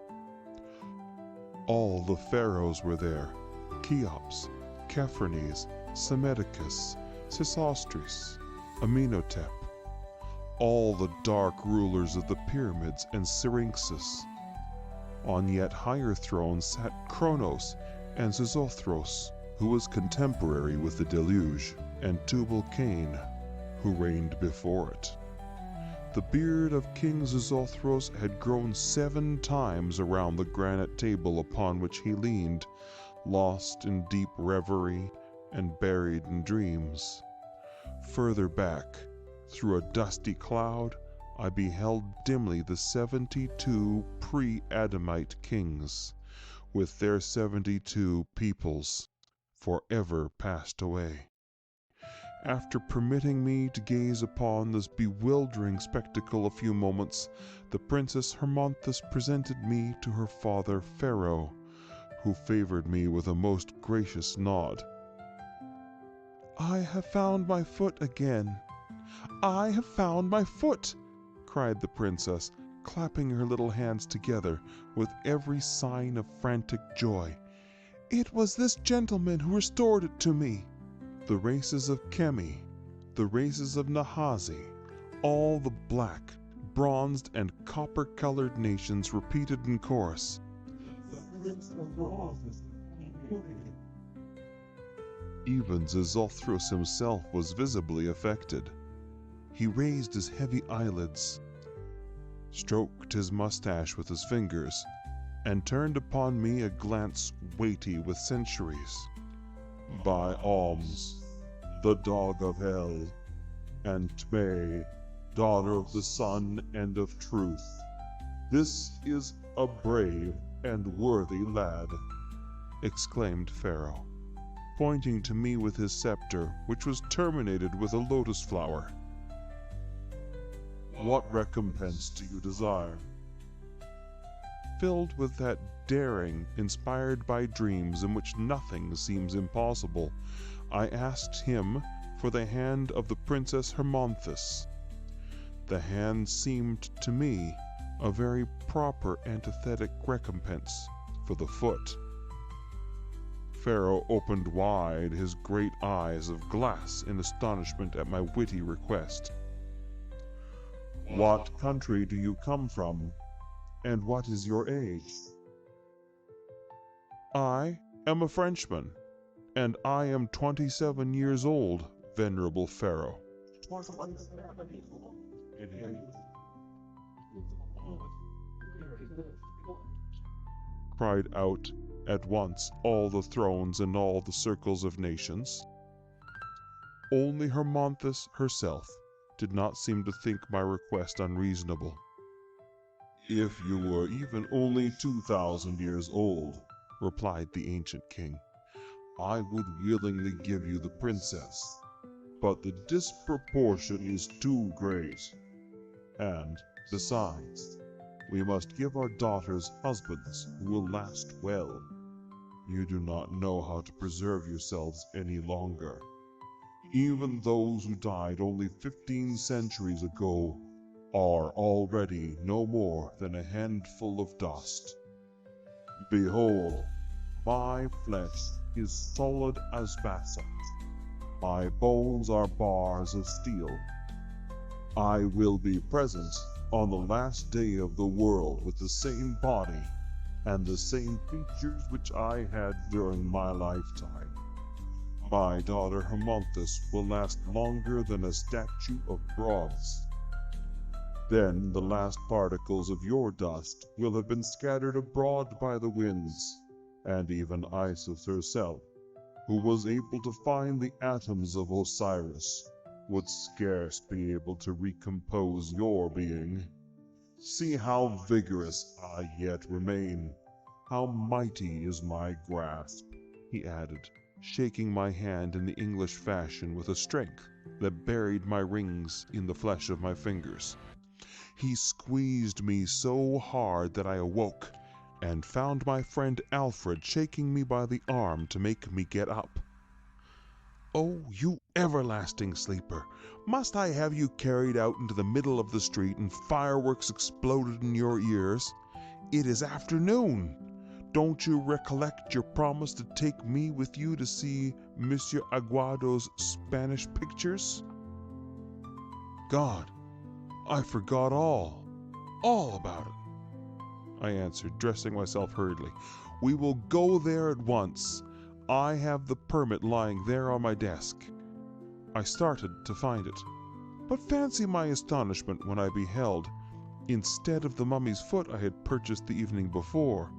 All the pharaohs were there, Cheops, Caphernes, Psammetichus, Sesostris, Amenhotep, all the dark rulers of the pyramids and Syrinxus. On yet higher thrones sat Kronos and Xixouthros, who was contemporary with the deluge, and Tubal-Cain, who reigned before it. The beard of King Xixouthros had grown 7 times around the granite table upon which he leaned, lost in deep reverie and buried in dreams. Further back, through a dusty cloud, I beheld dimly the 72 pre-Adamite kings, with their 72 peoples, forever passed away. After permitting me to gaze upon this bewildering spectacle a few moments, the Princess Hermonthis presented me to her father Pharaoh, who favored me with a most gracious nod. "I have found my foot again. I have found my foot!" cried the princess, clapping her little hands together with every sign of frantic joy. "It was this gentleman who restored it to me." The races of Chemi, the races of Nahazi, all the black, bronzed, and copper-colored nations repeated in chorus, Even Xixouthros himself was visibly affected. He raised his heavy eyelids, stroked his mustache with his fingers, and turned upon me a glance weighty with centuries. by alms, the dog of hell, and Tmei, daughter of the sun and of truth. This is a brave and worthy lad, exclaimed Pharaoh, pointing to me with his scepter, which was terminated with a lotus flower. What recompense do you desire? Filled with that daring inspired by dreams in which nothing seems impossible, I asked him for the hand of the Princess Hermonthis. The hand seemed to me a very proper antithetic recompense for the foot. Pharaoh opened wide his great eyes of glass in astonishment at my witty request. What country do you come from, and what is your age? I am a Frenchman, and I am 27 years old, venerable Pharaoh. Cried out at once all the thrones and all the circles of nations. Only Hermonthis herself did not seem to think my request unreasonable. If you were even only 2,000 years old, replied the ancient king, I would willingly give you the princess, but the disproportion is too great. And, besides, we must give our daughters husbands who will last well. You do not know how to preserve yourselves any longer. Even those who died only 15 centuries ago are already no more than a handful of dust. Behold, my flesh is solid as basalt. My bones are bars of steel. I will be present on the last day of the world with the same body and the same features which I had during my lifetime. My daughter Hermonthis will last longer than a statue of bronze. Then the last particles of your dust will have been scattered abroad by the winds, and even Isis herself, who was able to find the atoms of Osiris, would scarce be able to recompose your being. See how vigorous I yet remain, how mighty is my grasp, he added, shaking my hand in the English fashion with a strength that buried my rings in the flesh of my fingers. He squeezed me so hard that I awoke, and found my friend Alfred shaking me by the arm to make me get up. Oh, you everlasting sleeper! Must I have you carried out into the middle of the street and fireworks exploded in your ears? It is afternoon. Don't you recollect your promise to take me with you to see Monsieur Aguado's Spanish pictures? God, I forgot all about it, I answered, dressing myself hurriedly. We will go there at once. I have the permit lying there on my desk. I started to find it, but fancy my astonishment when I beheld, instead of the mummy's foot I had purchased the evening before,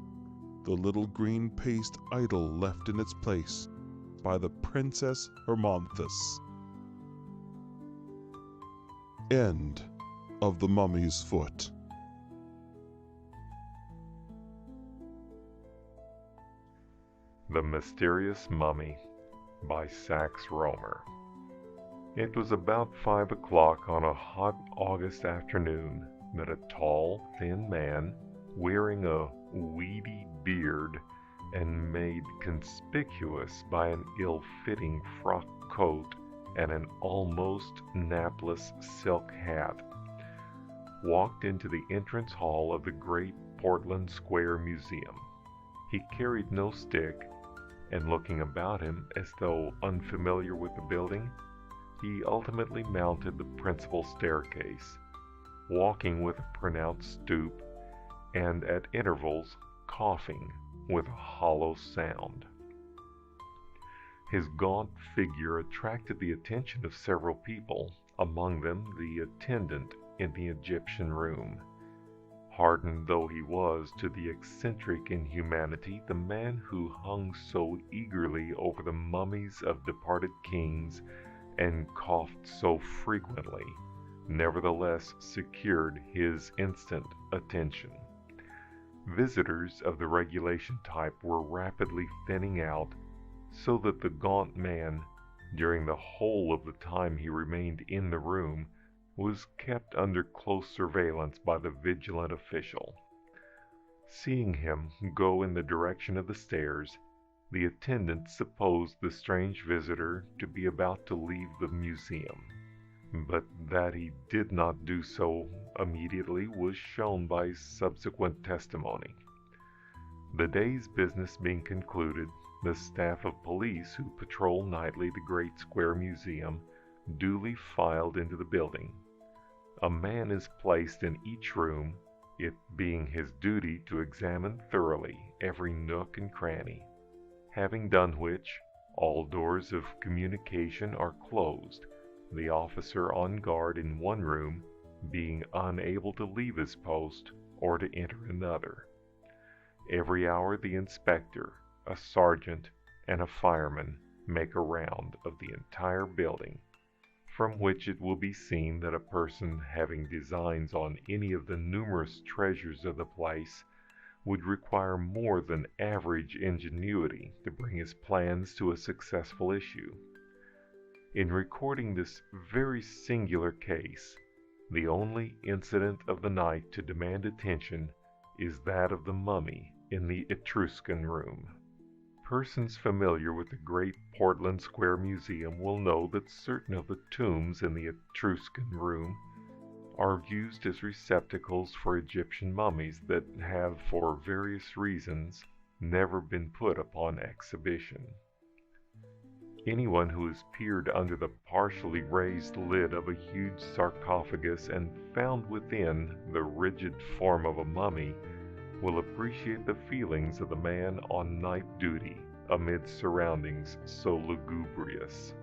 the little green paste idol left in its place by the Princess Hermonthis. End of The Mummy's Foot. The Mysterious Mummy by Sax Rohmer. It was about 5 o'clock on a hot August afternoon that a tall, thin man, wearing a weedy beard and made conspicuous by an ill-fitting frock coat and an almost napless silk hat, walked into the entrance hall of the great Portland Square Museum. He carried no stick, and looking about him as though unfamiliar with the building, he ultimately mounted the principal staircase, walking with a pronounced stoop and at intervals coughing with a hollow sound. His gaunt figure attracted the attention of several people, among them the attendant in the Egyptian room. Hardened though he was to the eccentric in humanity, the man who hung so eagerly over the mummies of departed kings and coughed so frequently, nevertheless secured his instant attention. Visitors of the regulation type were rapidly thinning out, so that the gaunt man, during the whole of the time he remained in the room, was kept under close surveillance by the vigilant official. Seeing him go in the direction of the stairs, the attendant supposed the strange visitor to be about to leave the museum, but that he did not do so immediately was shown by subsequent testimony. The day's business being concluded, the staff of police who patrol nightly the great square museum duly filed into the building. A man is placed in each room, it being his duty to examine thoroughly every nook and cranny, having done which, all doors of communication are closed, the officer on guard in one room being unable to leave his post or to enter another. Every hour the inspector, a sergeant, and a fireman make a round of the entire building, from which it will be seen that a person having designs on any of the numerous treasures of the place would require more than average ingenuity to bring his plans to a successful issue. In recording this very singular case, the only incident of the night to demand attention is that of the mummy in the Etruscan room. Persons familiar with the great Portland Square Museum will know that certain of the tombs in the Etruscan room are used as receptacles for Egyptian mummies that have, for various reasons, never been put upon exhibition. Anyone who has peered under the partially raised lid of a huge sarcophagus and found within the rigid form of a mummy will appreciate the feelings of the man on night duty amid surroundings so lugubrious.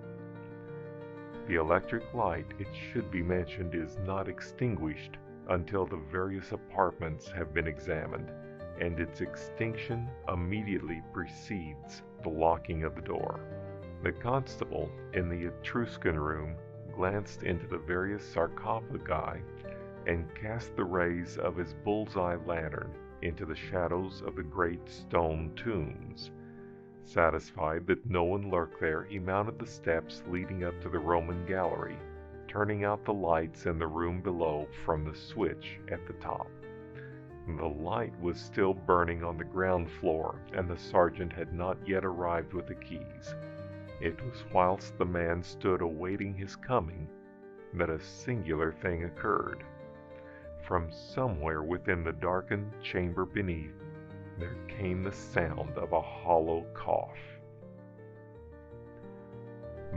The electric light, it should be mentioned, is not extinguished until the various apartments have been examined, and its extinction immediately precedes the locking of the door. The constable in the Etruscan room glanced into the various sarcophagi and cast the rays of his bull's-eye lantern into the shadows of the great stone tombs. Satisfied that no one lurked there, he mounted the steps leading up to the Roman gallery, turning out the lights in the room below from the switch at the top. The light was still burning on the ground floor, and the sergeant had not yet arrived with the keys. It was whilst the man stood awaiting his coming that a singular thing occurred. From somewhere within the darkened chamber beneath, there came the sound of a hollow cough.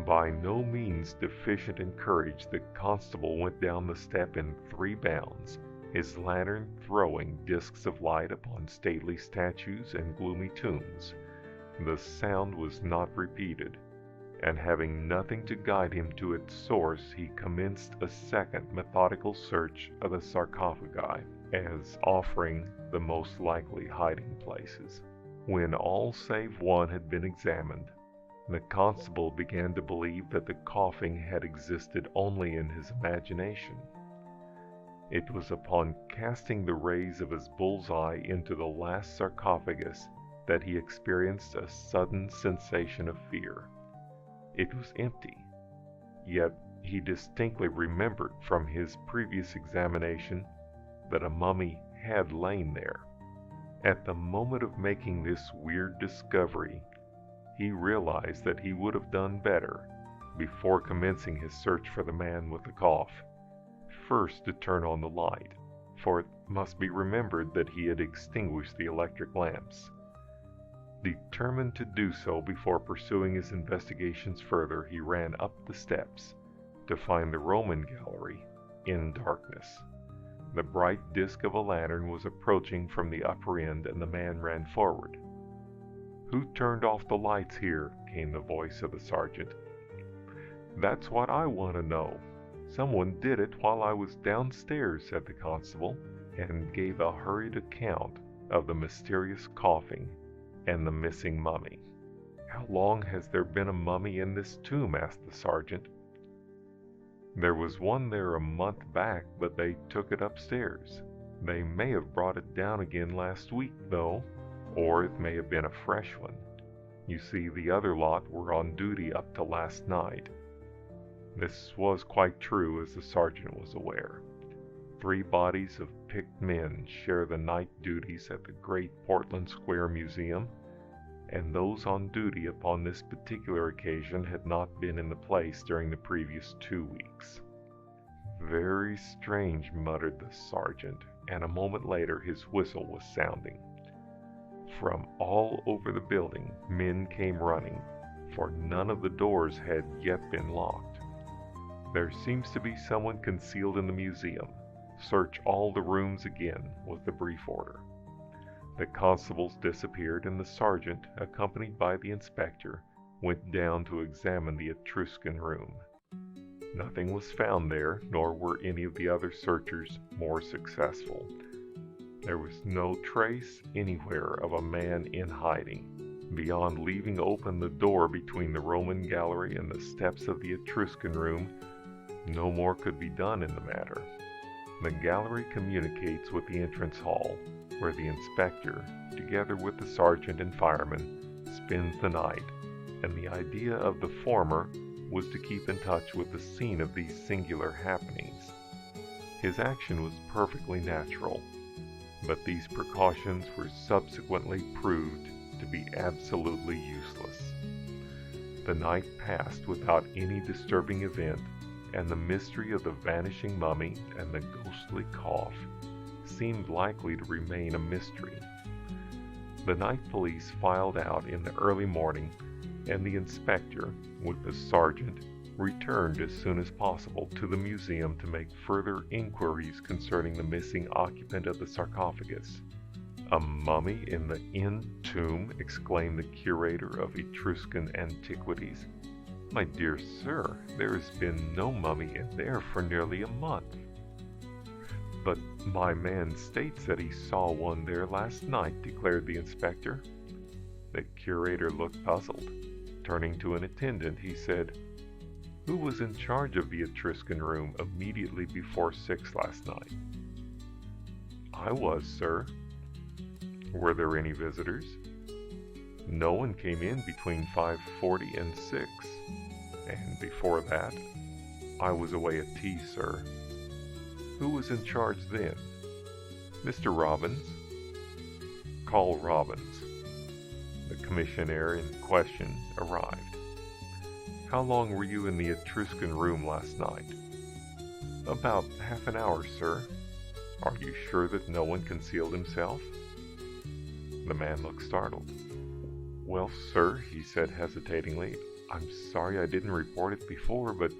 By no means deficient in courage, the constable went down the step in 3 bounds, his lantern throwing discs of light upon stately statues and gloomy tombs. The sound was not repeated, and having nothing to guide him to its source, he commenced a second methodical search of the sarcophagi, as offering the most likely hiding places. When all save one had been examined, the constable began to believe that the coughing had existed only in his imagination. It was upon casting the rays of his bull's-eye into the last sarcophagus that he experienced a sudden sensation of fear. It was empty, yet he distinctly remembered from his previous examination that a mummy had lain there. At the moment of making this weird discovery, he realized that he would have done better, before commencing his search for the man with the cough, first to turn on the light, for it must be remembered that he had extinguished the electric lamps. Determined to do so before pursuing his investigations further, he ran up the steps to find the Roman gallery in darkness. The bright disk of a lantern was approaching from the upper end, and the man ran forward. "Who turned off the lights here?" came the voice of the sergeant. "That's what I want to know. Someone did it while I was downstairs," said the constable, and gave a hurried account of the mysterious coughing and the missing mummy. "How long has there been a mummy in this tomb?" asked the sergeant. "There was one there a month back, but they took it upstairs. They may have brought it down again last week, though, or it may have been a fresh one. You see, the other lot were on duty up till last night." This was quite true, as the sergeant was aware. 3 bodies of picked men share the night duties at the great Portland Square Museum, and those on duty upon this particular occasion had not been in the place during the previous 2 weeks. "Very strange," muttered the sergeant, and a moment later his whistle was sounding. From all over the building men came running, for none of the doors had yet been locked. "There seems to be someone concealed in the museum. Search all the rooms again," was the brief order. The constables disappeared, and the sergeant, accompanied by the inspector, went down to examine the Etruscan room. Nothing was found there, nor were any of the other searchers more successful. There was no trace anywhere of a man in hiding. Beyond leaving open the door between the Roman gallery and the steps of the Etruscan room, no more could be done in the matter. The gallery communicates with the entrance hall, where the inspector, together with the sergeant and fireman, spends the night, and the idea of the former was to keep in touch with the scene of these singular happenings. His action was perfectly natural, but these precautions were subsequently proved to be absolutely useless. The night passed without any disturbing event, and the mystery of the vanishing mummy and the ghostly cough seemed likely to remain a mystery. The night police filed out in the early morning, and the inspector, with the sergeant, returned as soon as possible to the museum to make further inquiries concerning the missing occupant of the sarcophagus. "A mummy in the inn tomb!" exclaimed the curator of Etruscan antiquities. "My dear sir, there has been no mummy in there for nearly a month." "But my man states that he saw one there last night," declared the inspector. The curator looked puzzled. Turning to an attendant, he said, "Who was in charge of the Etruscan room immediately before 6 last night?" "I was, sir." "Were there any visitors?" "No one came in between 5:40 and 6. And before that, I was away at tea, sir." "Who was in charge then?" "Mr. Robbins." "Call Robbins." The commissionaire in question arrived. "How long were you in the Etruscan room last night?" "About half an hour, sir." "Are you sure that no one concealed himself?" The man looked startled. "Well, sir," he said hesitatingly, "I'm sorry I didn't report it before, but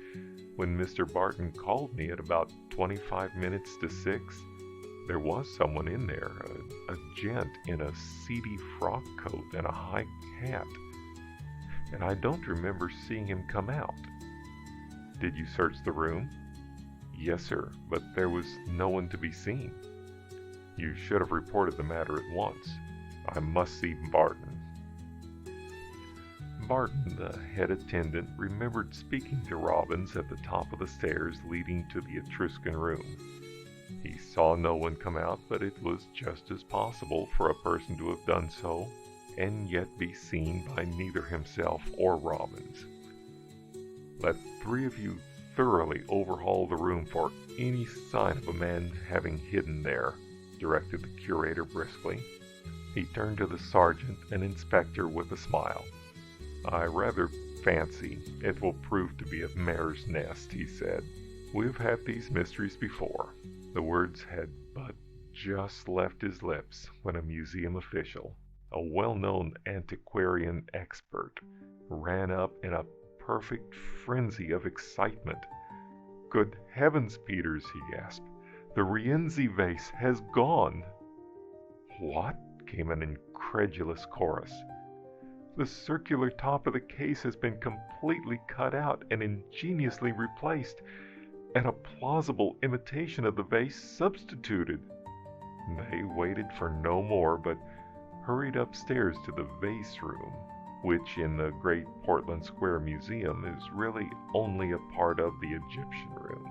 when Mr. Barton called me at about 25 minutes to 6, there was someone in there, a gent in a seedy frock coat and a high hat, and I don't remember seeing him come out." "Did you search the room?" "Yes, sir, but there was no one to be seen." "You should have reported the matter at once. I must see Barton." Barton, the head attendant, remembered speaking to Robbins at the top of the stairs leading to the Etruscan room. He saw no one come out, but it was just as possible for a person to have done so, and yet be seen by neither himself or Robbins. "Let 3 of you thoroughly overhaul the room for any sign of a man having hidden there," directed the curator briskly. He turned to the sergeant and inspector with a smile. "I rather fancy it will prove to be a mare's nest," he said. "We've had these mysteries before." The words had but just left his lips when a museum official, a well-known antiquarian expert, ran up in a perfect frenzy of excitement. "Good heavens, Peters," he gasped. "The Rienzi vase has gone!" "What?" came an incredulous chorus. "The circular top of the case has been completely cut out and ingeniously replaced, and a plausible imitation of the vase substituted." They waited for no more, but hurried upstairs to the vase room, which in the great Portland Square Museum is really only a part of the Egyptian room.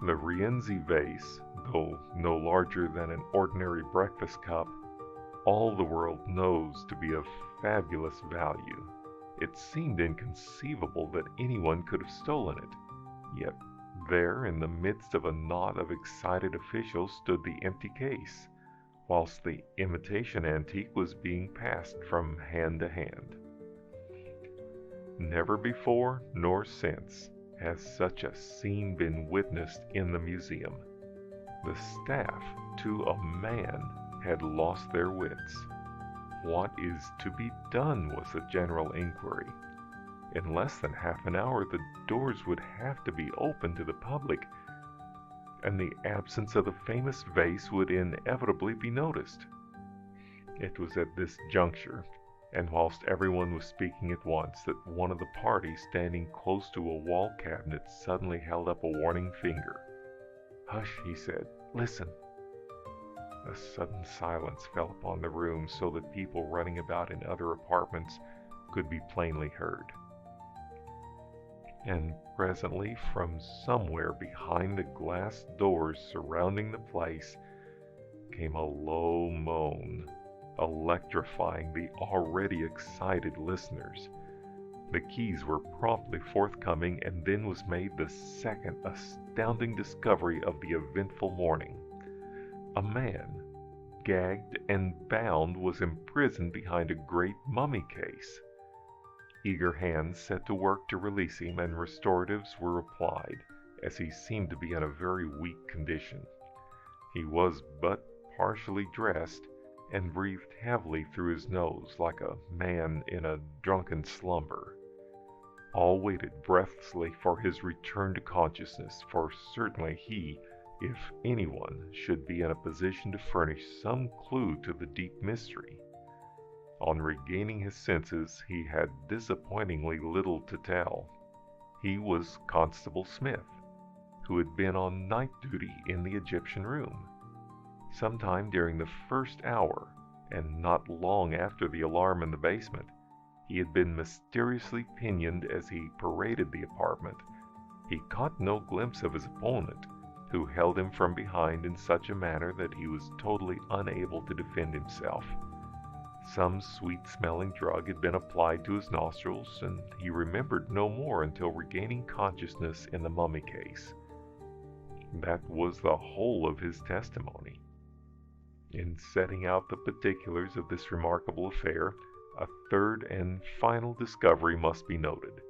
The Rienzi vase, though no larger than an ordinary breakfast cup, all the world knows to be of fabulous value. It seemed inconceivable that anyone could have stolen it, yet there in the midst of a knot of excited officials stood the empty case, whilst the imitation antique was being passed from hand to hand. Never before nor since has such a scene been witnessed in the museum. The staff, to a man, had lost their wits. What is to be done was the general inquiry. In less than half an hour the doors would have to be opened to the public, and the absence of the famous vase would inevitably be noticed. It was at this juncture, and whilst everyone was speaking at once, that one of the party standing close to a wall cabinet suddenly held up a warning finger. "Hush," he said. "Listen." A sudden silence fell upon the room, so that people running about in other apartments could be plainly heard. And presently, from somewhere behind the glass doors surrounding the place, came a low moan, electrifying the already excited listeners. The keys were promptly forthcoming, and then was made the second astounding discovery of the eventful morning. A man, gagged and bound, was imprisoned behind a great mummy case. Eager hands set to work to release him, and restoratives were applied, as he seemed to be in a very weak condition. He was but partially dressed, and breathed heavily through his nose like a man in a drunken slumber. All waited breathlessly for his return to consciousness, for certainly he, if anyone, should be in a position to furnish some clue to the deep mystery. On regaining his senses, he had disappointingly little to tell. He was Constable Smith, who had been on night duty in the Egyptian room. Sometime during the first hour, and not long after the alarm in the basement, he had been mysteriously pinioned as he paraded the apartment. He caught no glimpse of his opponent, who held him from behind in such a manner that he was totally unable to defend himself. Some sweet-smelling drug had been applied to his nostrils, and he remembered no more until regaining consciousness in the mummy case. That was the whole of his testimony. In setting out the particulars of this remarkable affair, a third and final discovery must be noted.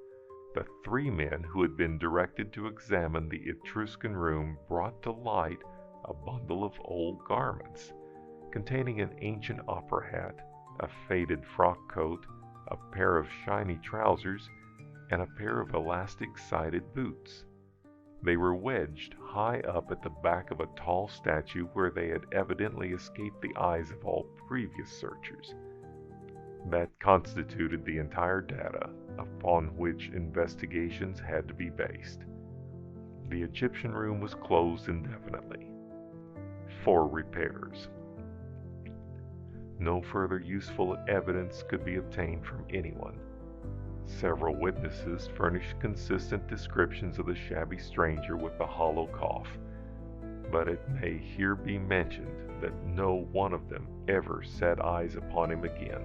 The three men who had been directed to examine the Etruscan room brought to light a bundle of old garments, containing an ancient opera hat, a faded frock coat, a pair of shiny trousers, and a pair of elastic-sided boots. They were wedged high up at the back of a tall statue, where they had evidently escaped the eyes of all previous searchers. That constituted the entire data upon which investigations had to be based. The Egyptian room was closed indefinitely for repairs. No further useful evidence could be obtained from anyone. Several witnesses furnished consistent descriptions of the shabby stranger with the hollow cough, but it may here be mentioned that no one of them ever set eyes upon him again.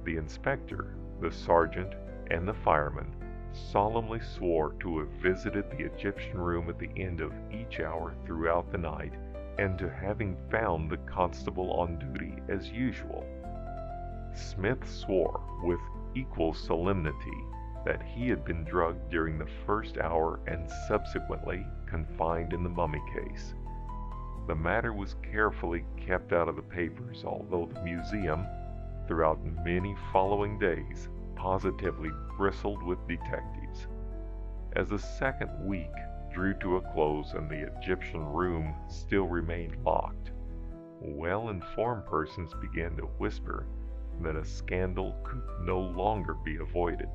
The inspector, the sergeant, and the fireman solemnly swore to have visited the Egyptian room at the end of each hour throughout the night, and to having found the constable on duty as usual. Smith swore with equal solemnity that he had been drugged during the first hour and subsequently confined in the mummy case. The matter was carefully kept out of the papers, although the museum, throughout many following days, positively bristled with detectives. As the second week drew to a close and the Egyptian room still remained locked, well-informed persons began to whisper that a scandal could no longer be avoided.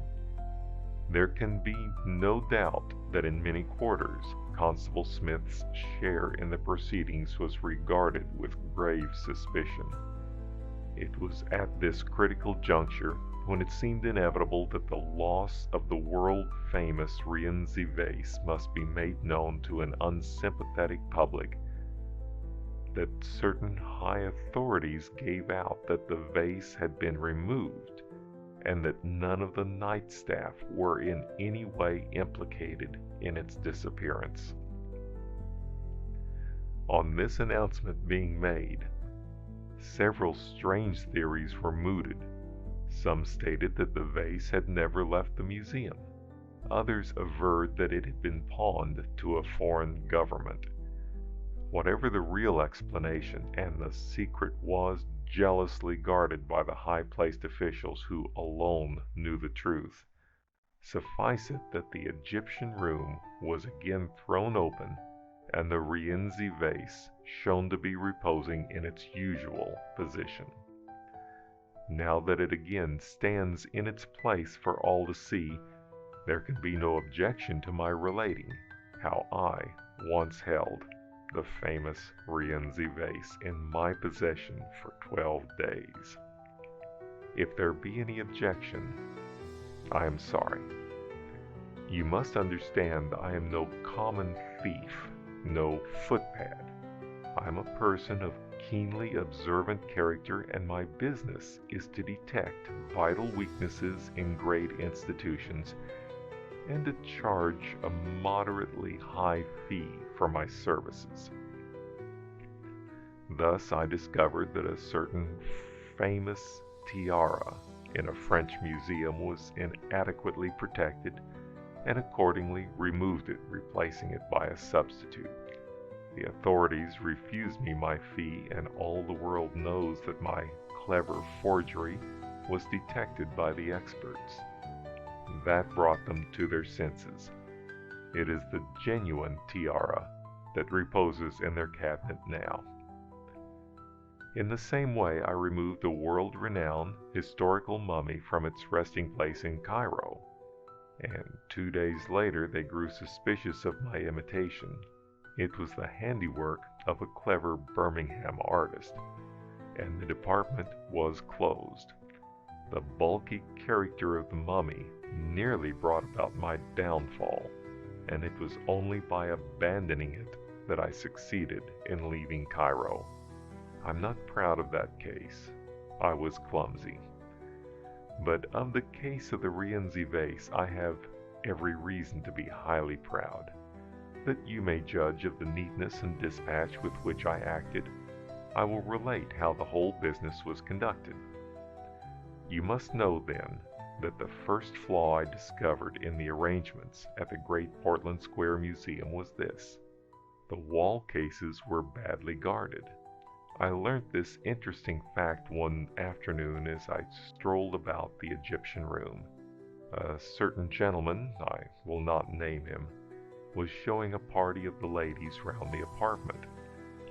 There can be no doubt that in many quarters Constable Smith's share in the proceedings was regarded with grave suspicion. It was at this critical juncture, when it seemed inevitable that the loss of the world-famous Rienzi vase must be made known to an unsympathetic public, that certain high authorities gave out that the vase had been removed, and that none of the night staff were in any way implicated in its disappearance. On this announcement being made, several strange theories were mooted. Some stated that the vase had never left the museum. Others averred that it had been pawned to a foreign government. Whatever the real explanation, and the secret was jealously guarded by the high-placed officials who alone knew the truth. Suffice it that the Egyptian room was again thrown open, and the Rienzi vase shown to be reposing in its usual position. Now that it again stands in its place for all to see, there can be no objection to my relating how I once held the famous Rienzi vase in my possession for 12 days. If there be any objection, I am sorry. You must understand that I am no common thief, no footpad. I am a person of keenly observant character, and my business is to detect vital weaknesses in great institutions and to charge a moderately high fee for my services. Thus I discovered that a certain famous tiara in a French museum was inadequately protected, and accordingly removed it, replacing it by a substitute. The authorities refused me my fee, and all the world knows that my clever forgery was detected by the experts. That brought them to their senses. It is the genuine tiara that reposes in their cabinet now. In the same way, I removed a world-renowned historical mummy from its resting place in Cairo, and 2 days later they grew suspicious of my imitation. It was the handiwork of a clever Birmingham artist, and the department was closed. The bulky character of the mummy nearly brought about my downfall, and it was only by abandoning it that I succeeded in leaving Cairo. I'm not proud of that case. I was clumsy. But of the case of the Rienzi vase, I have every reason to be highly proud. That you may judge of the neatness and dispatch with which I acted, I will relate how the whole business was conducted. You must know, then, that the first flaw I discovered in the arrangements at the Great Portland Square Museum was this: the wall cases were badly guarded. I learnt this interesting fact one afternoon as I strolled about the Egyptian room. A certain gentleman, I will not name him, was showing a party of the ladies round the apartment.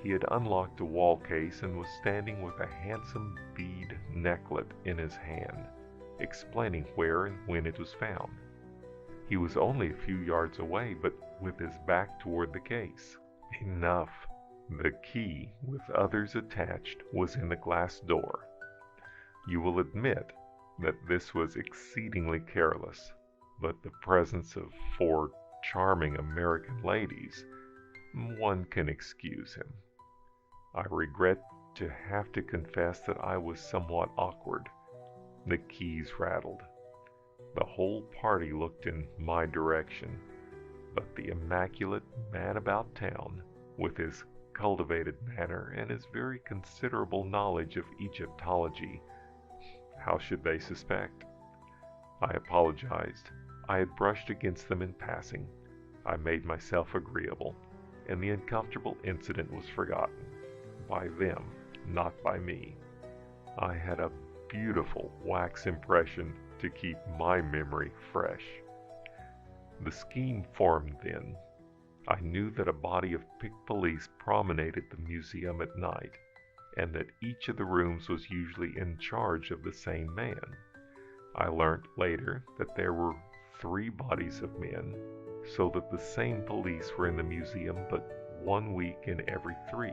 He had unlocked a wall case and was standing with a handsome bead necklet in his hand, explaining where and when it was found. He was only a few yards away, but with his back toward the case. Enough. The key, with others attached, was in the glass door. You will admit that this was exceedingly careless, but the presence of 4 charming American ladies, one can excuse him. I regret to have to confess that I was somewhat awkward. The keys rattled. The whole party looked in my direction, but the immaculate man about town, with his cultivated manner and his very considerable knowledge of Egyptology, how should they suspect? I apologized. I had brushed against them in passing. I made myself agreeable, and the uncomfortable incident was forgotten. By them, not by me. I had a beautiful wax impression to keep my memory fresh. The scheme formed then. I knew that a body of picked police promenaded the museum at night, and that each of the rooms was usually in charge of the same man. I learnt later that there were 3 bodies of men, so that the same police were in the museum but 1 week in every 3.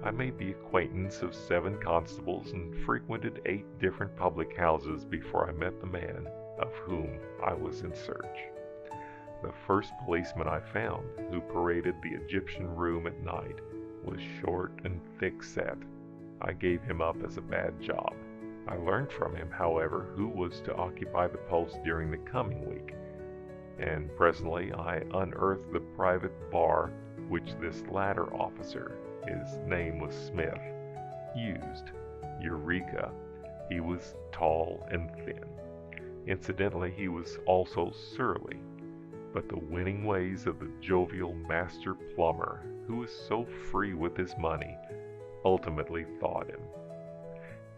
I made the acquaintance of 7 constables and frequented 8 different public houses before I met the man of whom I was in search. The first policeman I found, who paraded the Egyptian room at night, was short and thick-set. I gave him up as a bad job. I learned from him, however, who was to occupy the post during the coming week, and presently I unearthed the private bar which this latter officer, his name was Smith, used. Eureka! He was tall and thin. Incidentally, he was also surly, but the winning ways of the jovial master plumber, who was so free with his money, ultimately thawed him.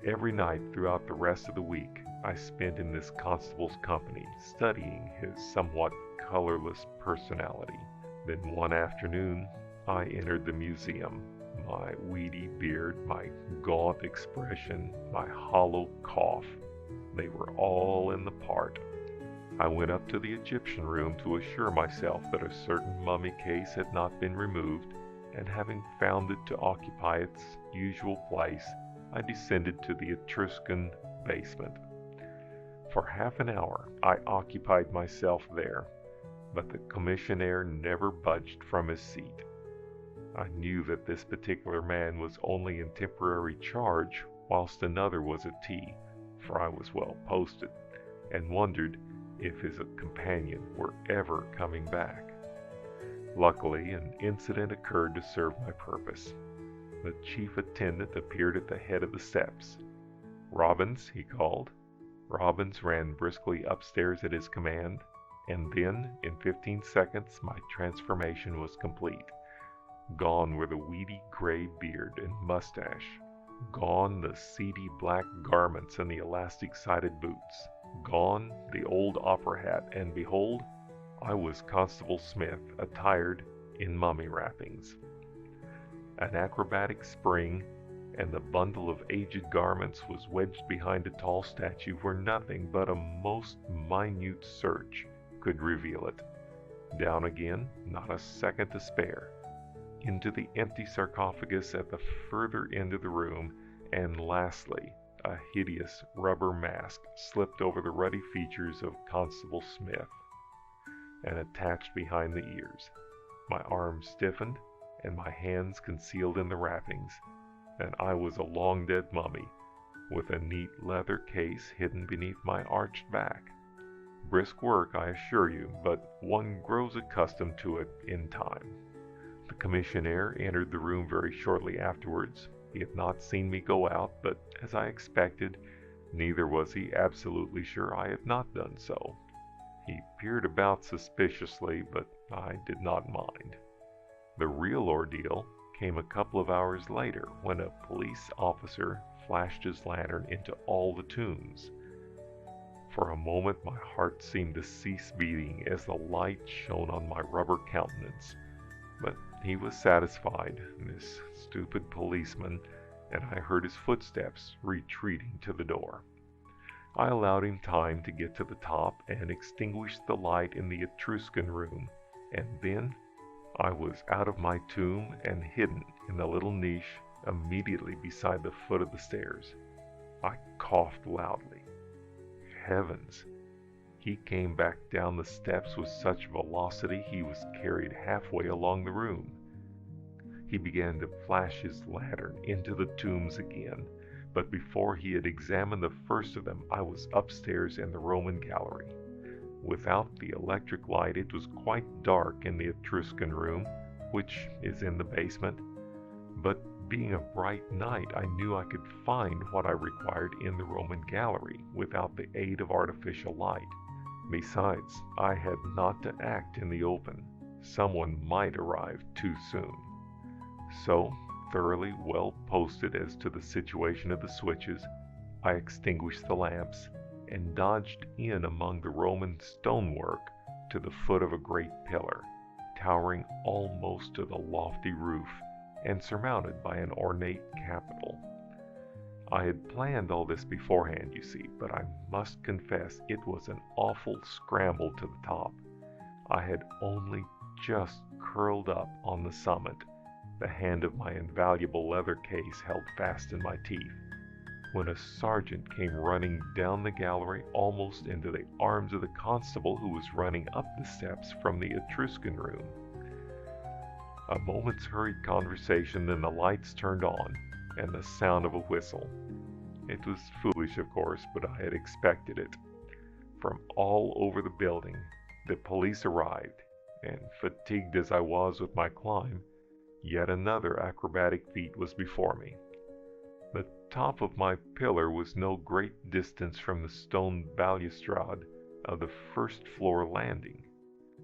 Every night throughout the rest of the week, I spent in this constable's company, studying his somewhat colorless personality. Then one afternoon, I entered the museum. My weedy beard, my gaunt expression, my hollow cough, they were all in the part. I went up to the Egyptian room to assure myself that a certain mummy case had not been removed, and having found it to occupy its usual place, I descended to the Etruscan basement. For half an hour I occupied myself there, but the commissionaire never budged from his seat. I knew that this particular man was only in temporary charge, whilst another was at tea, for I was well posted, and wondered if his companion were ever coming back. Luckily, an incident occurred to serve my purpose. The chief attendant appeared at the head of the steps. "Robbins," he called. Robbins ran briskly upstairs at his command, and then, in 15 seconds, my transformation was complete. Gone were the weedy gray beard and mustache. Gone the seedy black garments and the elastic-sided boots. Gone the old opera hat, and behold, I was Constable Smith, attired in mummy wrappings. An acrobatic spring, and the bundle of aged garments was wedged behind a tall statue where nothing but a most minute search could reveal it. Down again, not a second to spare. Into the empty sarcophagus at the further end of the room, and lastly, a hideous rubber mask slipped over the ruddy features of Constable Smith and attached behind the ears. My arms stiffened, and my hands concealed in the wrappings, and I was a long-dead mummy, with a neat leather case hidden beneath my arched back. Brisk work, I assure you, but one grows accustomed to it in time. The commissionaire entered the room very shortly afterwards. He had not seen me go out, but as I expected, neither was he absolutely sure I had not done so. He peered about suspiciously, but I did not mind. The real ordeal came a couple of hours later, when a police officer flashed his lantern into all the tombs. For a moment my heart seemed to cease beating as the light shone on my rubber countenance, but he was satisfied, this stupid policeman, and I heard his footsteps retreating to the door. I allowed him time to get to the top and extinguished the light in the Etruscan room, and then I was out of my tomb and hidden in the little niche immediately beside the foot of the stairs. I coughed loudly. Heavens! He came back down the steps with such velocity he was carried halfway along the room. He began to flash his lantern into the tombs again, but before he had examined the first of them, I was upstairs in the Roman gallery. Without the electric light, it was quite dark in the Etruscan room, which is in the basement, but being a bright night, I knew I could find what I required in the Roman gallery without the aid of artificial light. Besides, I had not to act in the open. Someone might arrive too soon. So, thoroughly well posted as to the situation of the switches, I extinguished the lamps and dodged in among the Roman stonework to the foot of a great pillar, towering almost to the lofty roof and surmounted by an ornate capital. I had planned all this beforehand, you see, but I must confess it was an awful scramble to the top. I had only just curled up on the summit, the hand of my invaluable leather case held fast in my teeth, when a sergeant came running down the gallery almost into the arms of the constable who was running up the steps from the Etruscan room. A moment's hurried conversation, then the lights turned on, and the sound of a whistle. It was foolish, of course, but I had expected it. From all over the building, the police arrived, and fatigued as I was with my climb, yet another acrobatic feat was before me. The top of my pillar was no great distance from the stone balustrade of the first-floor landing,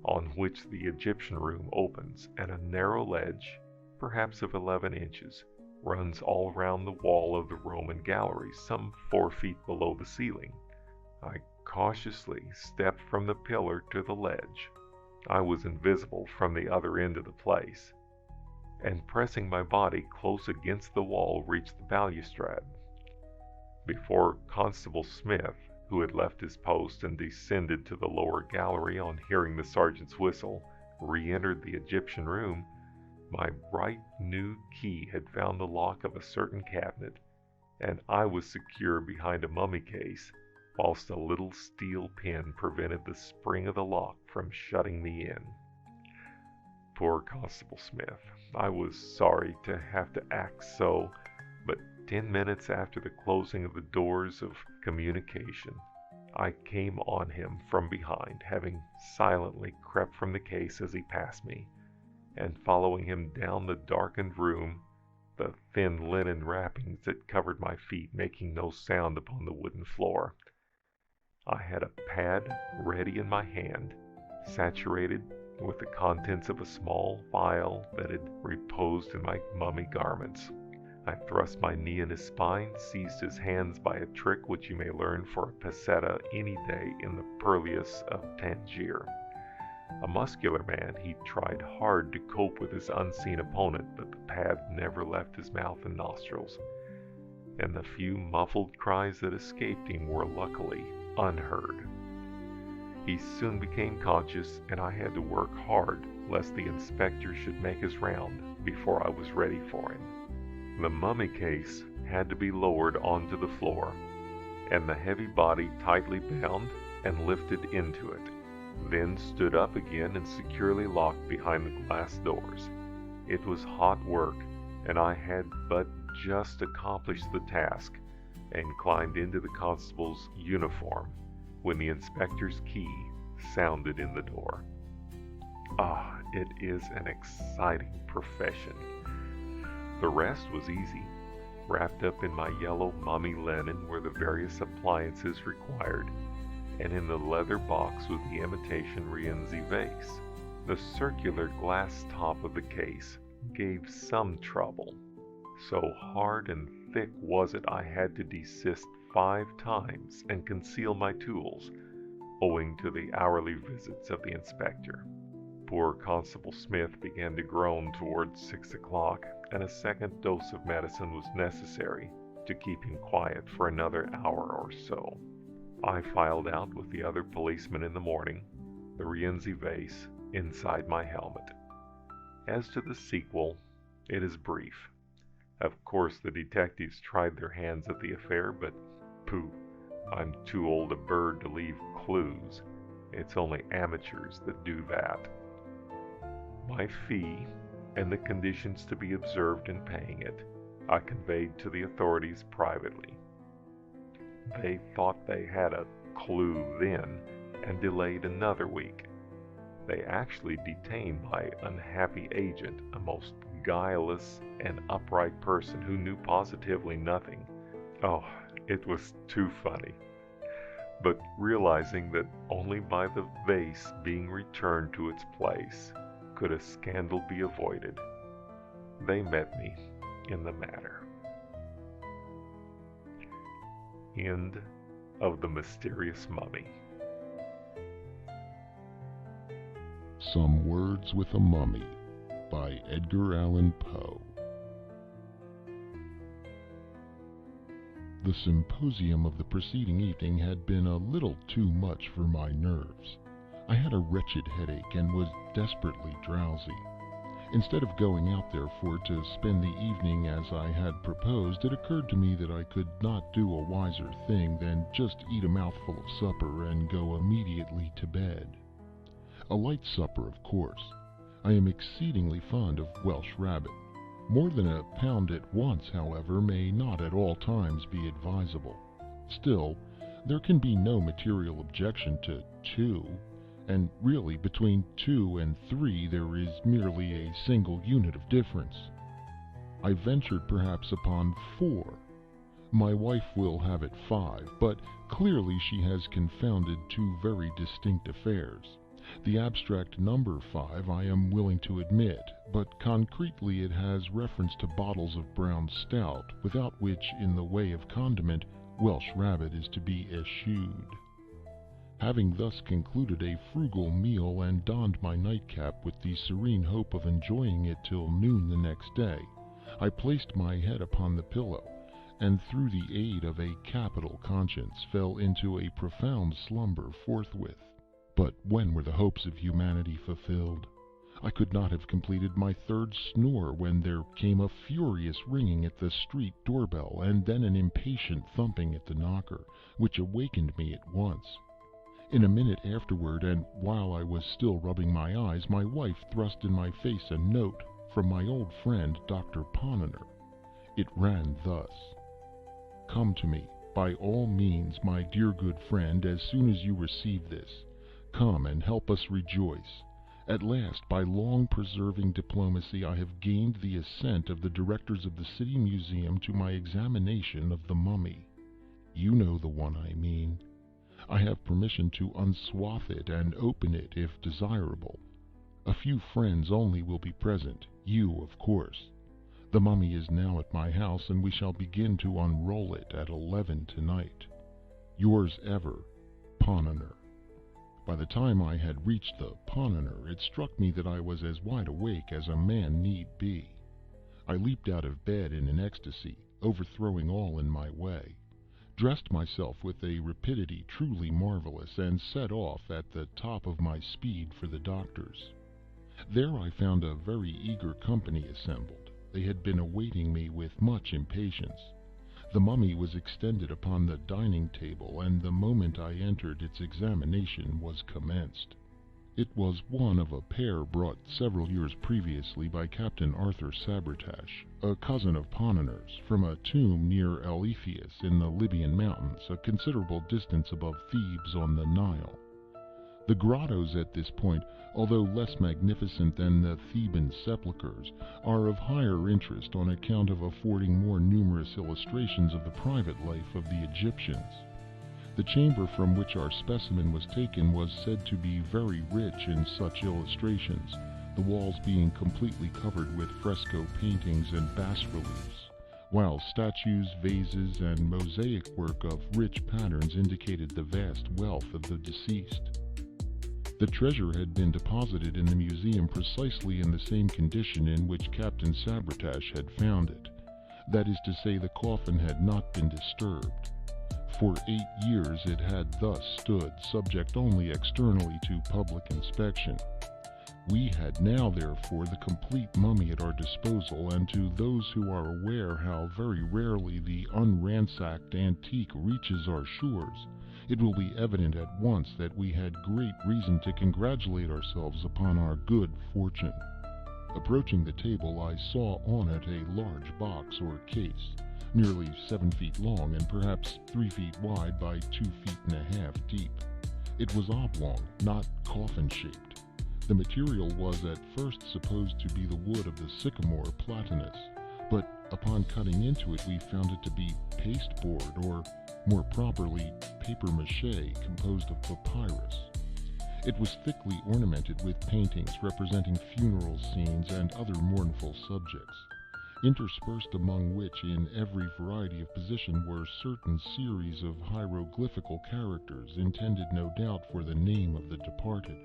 on which the Egyptian room opens, and a narrow ledge, perhaps of 11 inches, runs all round the wall of the Roman gallery, some 4 feet below the ceiling. I cautiously stepped from the pillar to the ledge. I was invisible from the other end of the place, and pressing my body close against the wall, reached the balustrade. Before Constable Smith, who had left his post and descended to the lower gallery on hearing the sergeant's whistle, re-entered the Egyptian room, my bright new key had found the lock of a certain cabinet, and I was secure behind a mummy case, whilst a little steel pin prevented the spring of the lock from shutting me in. Poor Constable Smith. I was sorry to have to act so, but 10 minutes after the closing of the doors of communication, I came on him from behind, having silently crept from the case as he passed me, and following him down the darkened room, the thin linen wrappings that covered my feet making no sound upon the wooden floor. I had a pad ready in my hand, saturated with the contents of a small vial that had reposed in my mummy garments. I thrust my knee in his spine, seized his hands by a trick which you may learn for a peseta any day in the purlieus of Tangier. A muscular man, he tried hard to cope with his unseen opponent, but the pad never left his mouth and nostrils, and the few muffled cries that escaped him were luckily unheard. He soon became conscious, and I had to work hard lest the inspector should make his round before I was ready for him. The mummy case had to be lowered onto the floor, and the heavy body tightly bound and lifted into it, then stood up again and securely locked behind the glass doors. It was hot work, and I had but just accomplished the task and climbed into the constable's uniform when the inspector's key sounded in the door. Ah, it is an exciting profession. The rest was easy. Wrapped up in my yellow mummy linen were the various appliances required, and in the leather box was the imitation Rienzi vase. The circular glass top of the case gave some trouble. So hard and thick was it I had to desist 5 times and conceal my tools, owing to the hourly visits of the inspector. Poor Constable Smith began to groan towards 6 o'clock, and a second dose of medicine was necessary to keep him quiet for another hour or so. I filed out with the other policemen in the morning, the Rienzi vase inside my helmet. As to the sequel, it is brief. Of course, the detectives tried their hands at the affair, but pooh, I'm too old a bird to leave clues. It's only amateurs that do that. My fee, and the conditions to be observed in paying it, I conveyed to the authorities privately. They thought they had a clue then, and delayed another week. They actually detained my unhappy agent, a most guileless and upright person who knew positively nothing. Oh, it was too funny. But realizing that only by the vase being returned to its place could a scandal be avoided, they met me in the matter. End of The Mysterious Mummy. Some Words with a Mummy by Edgar Allan Poe. The symposium of the preceding evening had been a little too much for my nerves. I had a wretched headache and was desperately drowsy. Instead of going out, therefore, to spend the evening as I had proposed, it occurred to me that I could not do a wiser thing than just eat a mouthful of supper and go immediately to bed. A light supper, of course. I am exceedingly fond of Welsh rabbit. More than a pound at once, however, may not at all times be advisable. Still, there can be no material objection to 2, and really between 2 and 3 there is merely a single unit of difference. I ventured perhaps upon 4. My wife will have it 5, but clearly she has confounded 2 very distinct affairs. The abstract number 5 I am willing to admit, but concretely it has reference to bottles of brown stout, without which, in the way of condiment, Welsh rabbit is to be eschewed. Having thus concluded a frugal meal and donned my nightcap with the serene hope of enjoying it till noon the next day, I placed my head upon the pillow, and through the aid of a capital conscience fell into a profound slumber forthwith. But when were the hopes of humanity fulfilled? I could not have completed my 3rd snore when there came a furious ringing at the street doorbell, and then an impatient thumping at the knocker, which awakened me at once. In a minute afterward, and while I was still rubbing my eyes, my wife thrust in my face a note from my old friend Dr. Ponnonner. It ran thus: "Come to me, by all means, my dear good friend, as soon as you receive this. Come and help us rejoice. At last, by long persevering diplomacy, I have gained the assent of the directors of the City Museum to my examination of the mummy. You know the one I mean. I have permission to unswathe it and open it if desirable. A few friends only will be present, you, of course. The mummy is now at my house, and we shall begin to unroll it at 11 tonight. Yours ever, Ponnonner." By the time I had reached the Ponnonner, it struck me that I was as wide awake as a man need be. I leaped out of bed in an ecstasy, overthrowing all in my way, dressed myself with a rapidity truly marvelous, and set off at the top of my speed for the doctor's. There I found a very eager company assembled. They had been awaiting me with much impatience. The mummy was extended upon the dining table, and the moment I entered its examination was commenced. It was one of a pair brought several years previously by Captain Arthur Sabretash, a cousin of Ponnonner's, from a tomb near Elephas in the Libyan mountains, a considerable distance above Thebes on the Nile. The grottos at this point, although less magnificent than the Theban sepulchres, are of higher interest on account of affording more numerous illustrations of the private life of the Egyptians. The chamber from which our specimen was taken was said to be very rich in such illustrations, the walls being completely covered with fresco paintings and bas-reliefs, while statues, vases, and mosaic work of rich patterns indicated the vast wealth of the deceased. The treasure had been deposited in the museum precisely in the same condition in which Captain Sabretash had found it. That is to say, the coffin had not been disturbed. For 8 years it had thus stood, subject only externally to public inspection. We had now, therefore, the complete mummy at our disposal, and to those who are aware how very rarely the unransacked antique reaches our shores, it will be evident at once that we had great reason to congratulate ourselves upon our good fortune. Approaching the table, I saw on it a large box or case, nearly 7 feet long and perhaps 3 feet wide by 2 feet and a half deep. It was oblong, not coffin-shaped. The material was at first supposed to be the wood of the sycamore platanus, but upon cutting into it we found it to be pasteboard, or more properly papier-mâché, composed of papyrus. It was thickly ornamented with paintings representing funeral scenes and other mournful subjects, interspersed among which in every variety of position were certain series of hieroglyphical characters, intended no doubt for the name of the departed.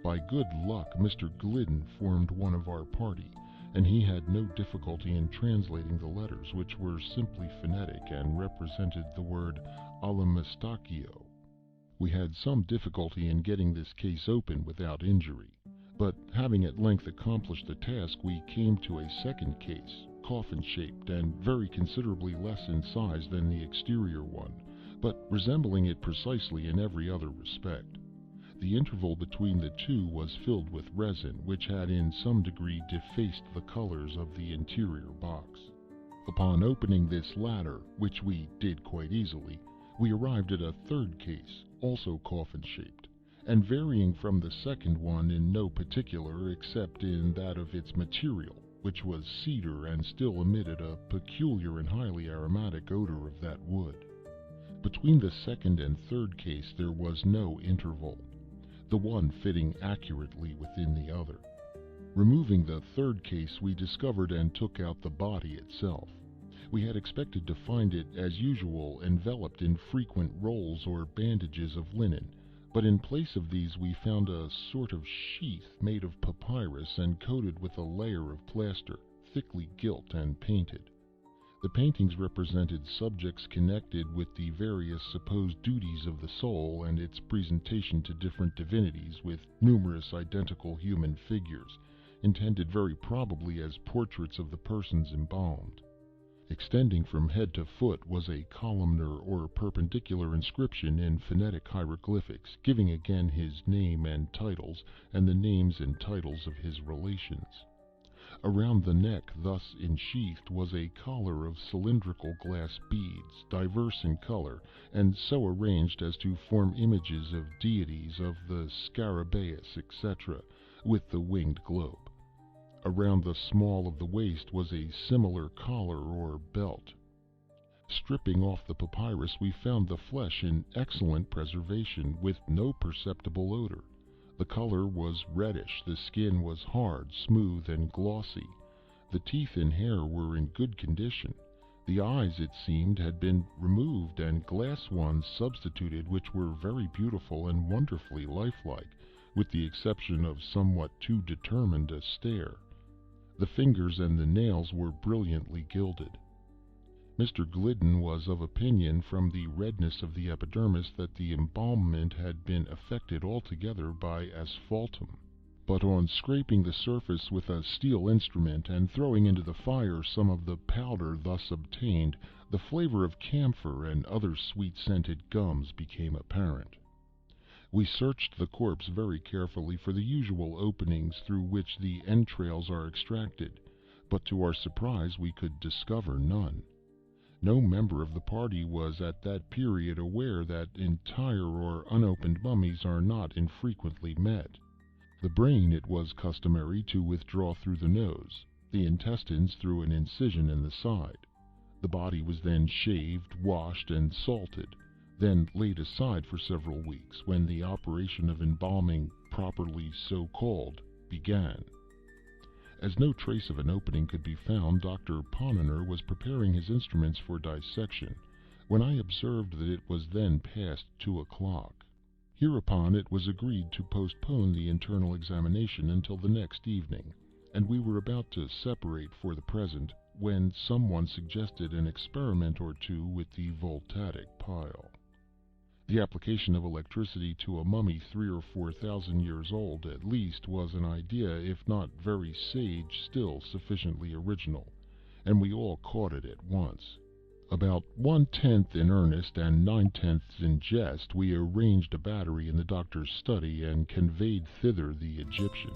By good luck, Mr. Glidden formed one of our party, and he had no difficulty in translating the letters, which were simply phonetic and represented the word Alamestachio. We had some difficulty in getting this case open without injury, but having at length accomplished the task, we came to a second case, coffin-shaped and very considerably less in size than the exterior one, but resembling it precisely in every other respect. The interval between the two was filled with resin, which had in some degree defaced the colors of the interior box. Upon opening this latter, which we did quite easily, we arrived at a third case, also coffin-shaped, and varying from the second one in no particular except in that of its material, which was cedar and still emitted a peculiar and highly aromatic odor of that wood. Between the second and third case there was no interval, the one fitting accurately within the other. Removing the third case, we discovered and took out the body itself. We had expected to find it, as usual, enveloped in frequent rolls or bandages of linen, but in place of these we found a sort of sheath made of papyrus and coated with a layer of plaster, thickly gilt and painted. The paintings represented subjects connected with the various supposed duties of the soul and its presentation to different divinities, with numerous identical human figures, intended very probably as portraits of the persons embalmed. Extending from head to foot was a columnar or perpendicular inscription in phonetic hieroglyphics, giving again his name and titles, and the names and titles of his relations. Around the neck, thus ensheathed, was a collar of cylindrical glass beads, diverse in color, and so arranged as to form images of deities of the scarabaeus, etc., with the winged globe. Around the small of the waist was a similar collar or belt. Stripping off the papyrus, we found the flesh in excellent preservation, with no perceptible odor. The color was reddish, the skin was hard, smooth, and glossy. The teeth and hair were in good condition. The eyes, it seemed, had been removed and glass ones substituted, which were very beautiful and wonderfully lifelike, with the exception of somewhat too determined a stare. The fingers and the nails were brilliantly gilded. Mr. Glidden was of opinion, from the redness of the epidermis, that the embalmment had been effected altogether by asphaltum, but on scraping the surface with a steel instrument and throwing into the fire some of the powder thus obtained, the flavor of camphor and other sweet-scented gums became apparent. We searched the corpse very carefully for the usual openings through which the entrails are extracted, but to our surprise we could discover none. No member of the party was at that period aware that entire or unopened mummies are not infrequently met. The brain it was customary to withdraw through the nose, the intestines through an incision in the side. The body was then shaved, washed, and salted, then laid aside for several weeks, when the operation of embalming, properly so called, began. As no trace of an opening could be found, Dr. Ponnonner was preparing his instruments for dissection, when I observed that it was then past 2 o'clock. Hereupon it was agreed to postpone the internal examination until the next evening, and we were about to separate for the present, when someone suggested an experiment or two with the voltaic pile. The application of electricity to a mummy 3,000 or 4,000 years old at least was an idea, if not very sage, still sufficiently original, and we all caught it at once. About 1/10 in earnest and 9/10 in jest, we arranged a battery in the doctor's study and conveyed thither the Egyptian.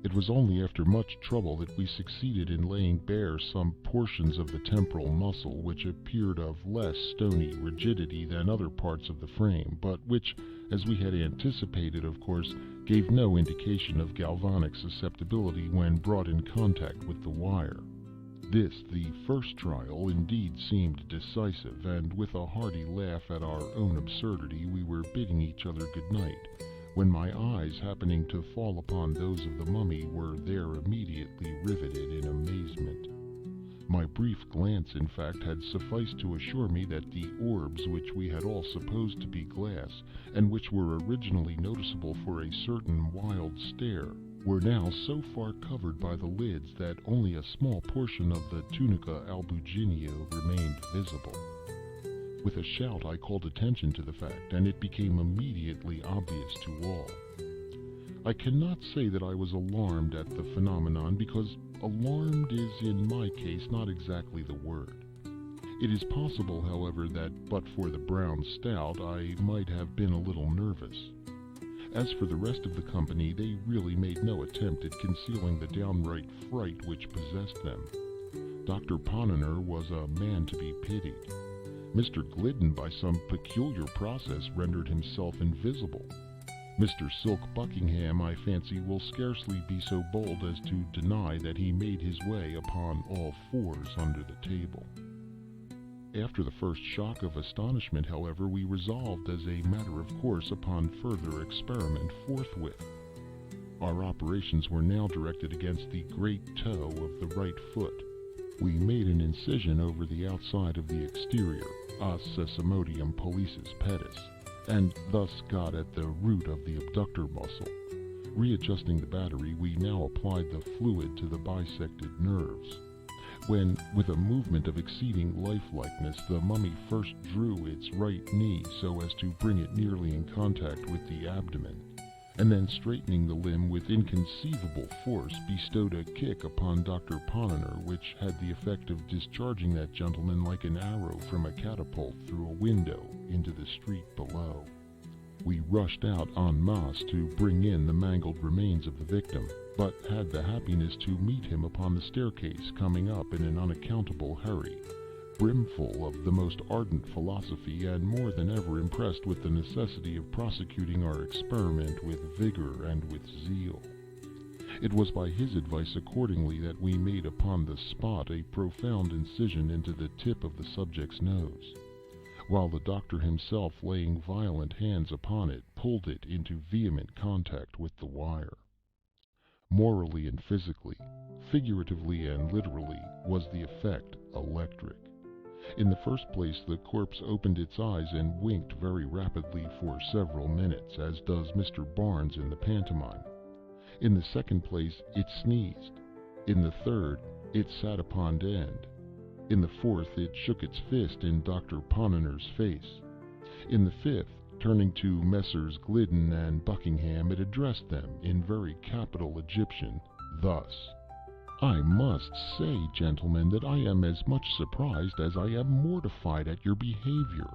It was only after much trouble that we succeeded in laying bare some portions of the temporal muscle, which appeared of less stony rigidity than other parts of the frame, but which, as we had anticipated, of course, gave no indication of galvanic susceptibility when brought in contact with the wire. This, the first trial, indeed seemed decisive, and with a hearty laugh at our own absurdity, we were bidding each other good night, when my eyes, happening to fall upon those of the mummy, were there immediately riveted in amazement. My brief glance, in fact, had sufficed to assure me that the orbs, which we had all supposed to be glass, and which were originally noticeable for a certain wild stare, were now so far covered by the lids that only a small portion of the tunica albuginea remained visible. With a shout, I called attention to the fact, and it became immediately obvious to all. I cannot say that I was alarmed at the phenomenon, because alarmed is, in my case, not exactly the word. It is possible, however, that but for the brown stout, I might have been a little nervous. As for the rest of the company, they really made no attempt at concealing the downright fright which possessed them. Dr. Ponnonner was a man to be pitied. Mr. Glidden, by some peculiar process, rendered himself invisible. Mr. Silk Buckingham, I fancy, will scarcely be so bold as to deny that he made his way upon all fours under the table. After the first shock of astonishment, however, we resolved as a matter of course upon further experiment forthwith. Our operations were now directed against the great toe of the right foot. We made an incision over the outside of the exterior, a sesamodium pollicis pedis, and thus got at the root of the abductor muscle. Readjusting the battery, we now applied the fluid to the bisected nerves, when, with a movement of exceeding lifelikeness, the mummy first drew its right knee so as to bring it nearly in contact with the abdomen, and then straightening the limb with inconceivable force, bestowed a kick upon Dr. Ponnonner, which had the effect of discharging that gentleman like an arrow from a catapult through a window into the street below. We rushed out en masse to bring in the mangled remains of the victim, but had the happiness to meet him upon the staircase coming up in an unaccountable hurry, brimful of the most ardent philosophy, and more than ever impressed with the necessity of prosecuting our experiment with vigor and with zeal. It was by his advice accordingly that we made upon the spot a profound incision into the tip of the subject's nose, while the doctor himself, laying violent hands upon it, pulled it into vehement contact with the wire. Morally and physically, figuratively and literally, was the effect electric. In the first place, the corpse opened its eyes and winked very rapidly for several minutes, as does Mr. Barnes in the pantomime. In the second place, it sneezed. In the third, it sat upon end. In the fourth, it shook its fist in Dr. Ponnonner's face. In the fifth, turning to Messrs. Glidden and Buckingham, it addressed them in very capital Egyptian thus: "I must say, gentlemen, that I am as much surprised as I am mortified at your behavior.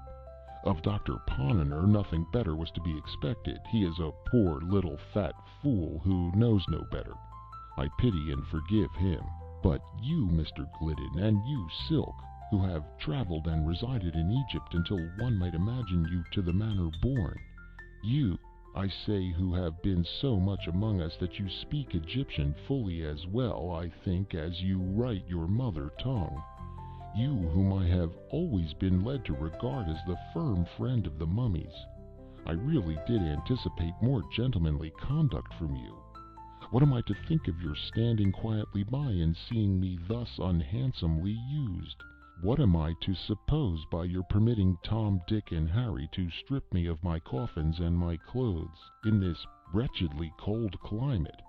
Of Dr. Ponnonner nothing better was to be expected. He is a poor little fat fool who knows no better. I pity and forgive him. But you, Mr. Glidden, and you, Silk, who have traveled and resided in Egypt until one might imagine you to the manner born, you, I say, who have been so much among us that you speak Egyptian fully as well, I think, as you write your mother tongue, you whom I have always been led to regard as the firm friend of the mummies, I really did anticipate more gentlemanly conduct from you. What am I to think of your standing quietly by and seeing me thus unhandsomely used? What am I to suppose by your permitting Tom, Dick, and Harry to strip me of my coffins and my clothes in this wretchedly cold climate?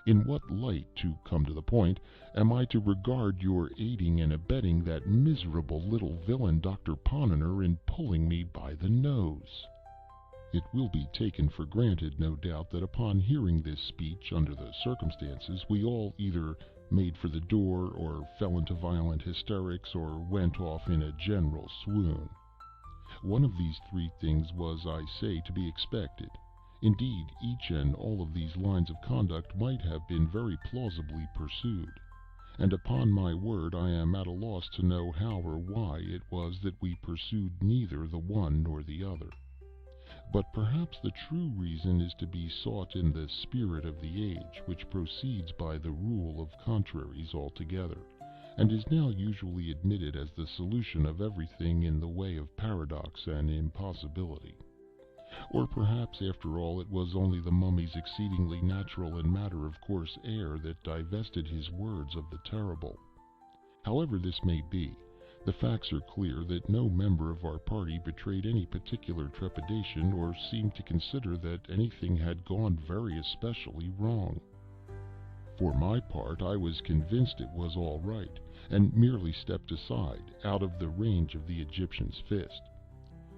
In what light, to come to the point, am I to regard your aiding and abetting that miserable little villain Dr. Ponnonner in pulling me by the nose?" It will be taken for granted, no doubt, that upon hearing this speech, under the circumstances, we all either made for the door, or fell into violent hysterics, or went off in a general swoon. One of these three things was, I say, to be expected. Indeed, each and all of these lines of conduct might have been very plausibly pursued, and upon my word I am at a loss to know how or why it was that we pursued neither the one nor the other. But perhaps the true reason is to be sought in the spirit of the age, which proceeds by the rule of contraries altogether, and is now usually admitted as the solution of everything in the way of paradox and impossibility. Or perhaps, after all, it was only the mummy's exceedingly natural and matter-of-course air that divested his words of the terrible. However this may be, the facts are clear that no member of our party betrayed any particular trepidation, or seemed to consider that anything had gone very especially wrong. For my part, I was convinced it was all right, and merely stepped aside, out of the range of the Egyptian's fist.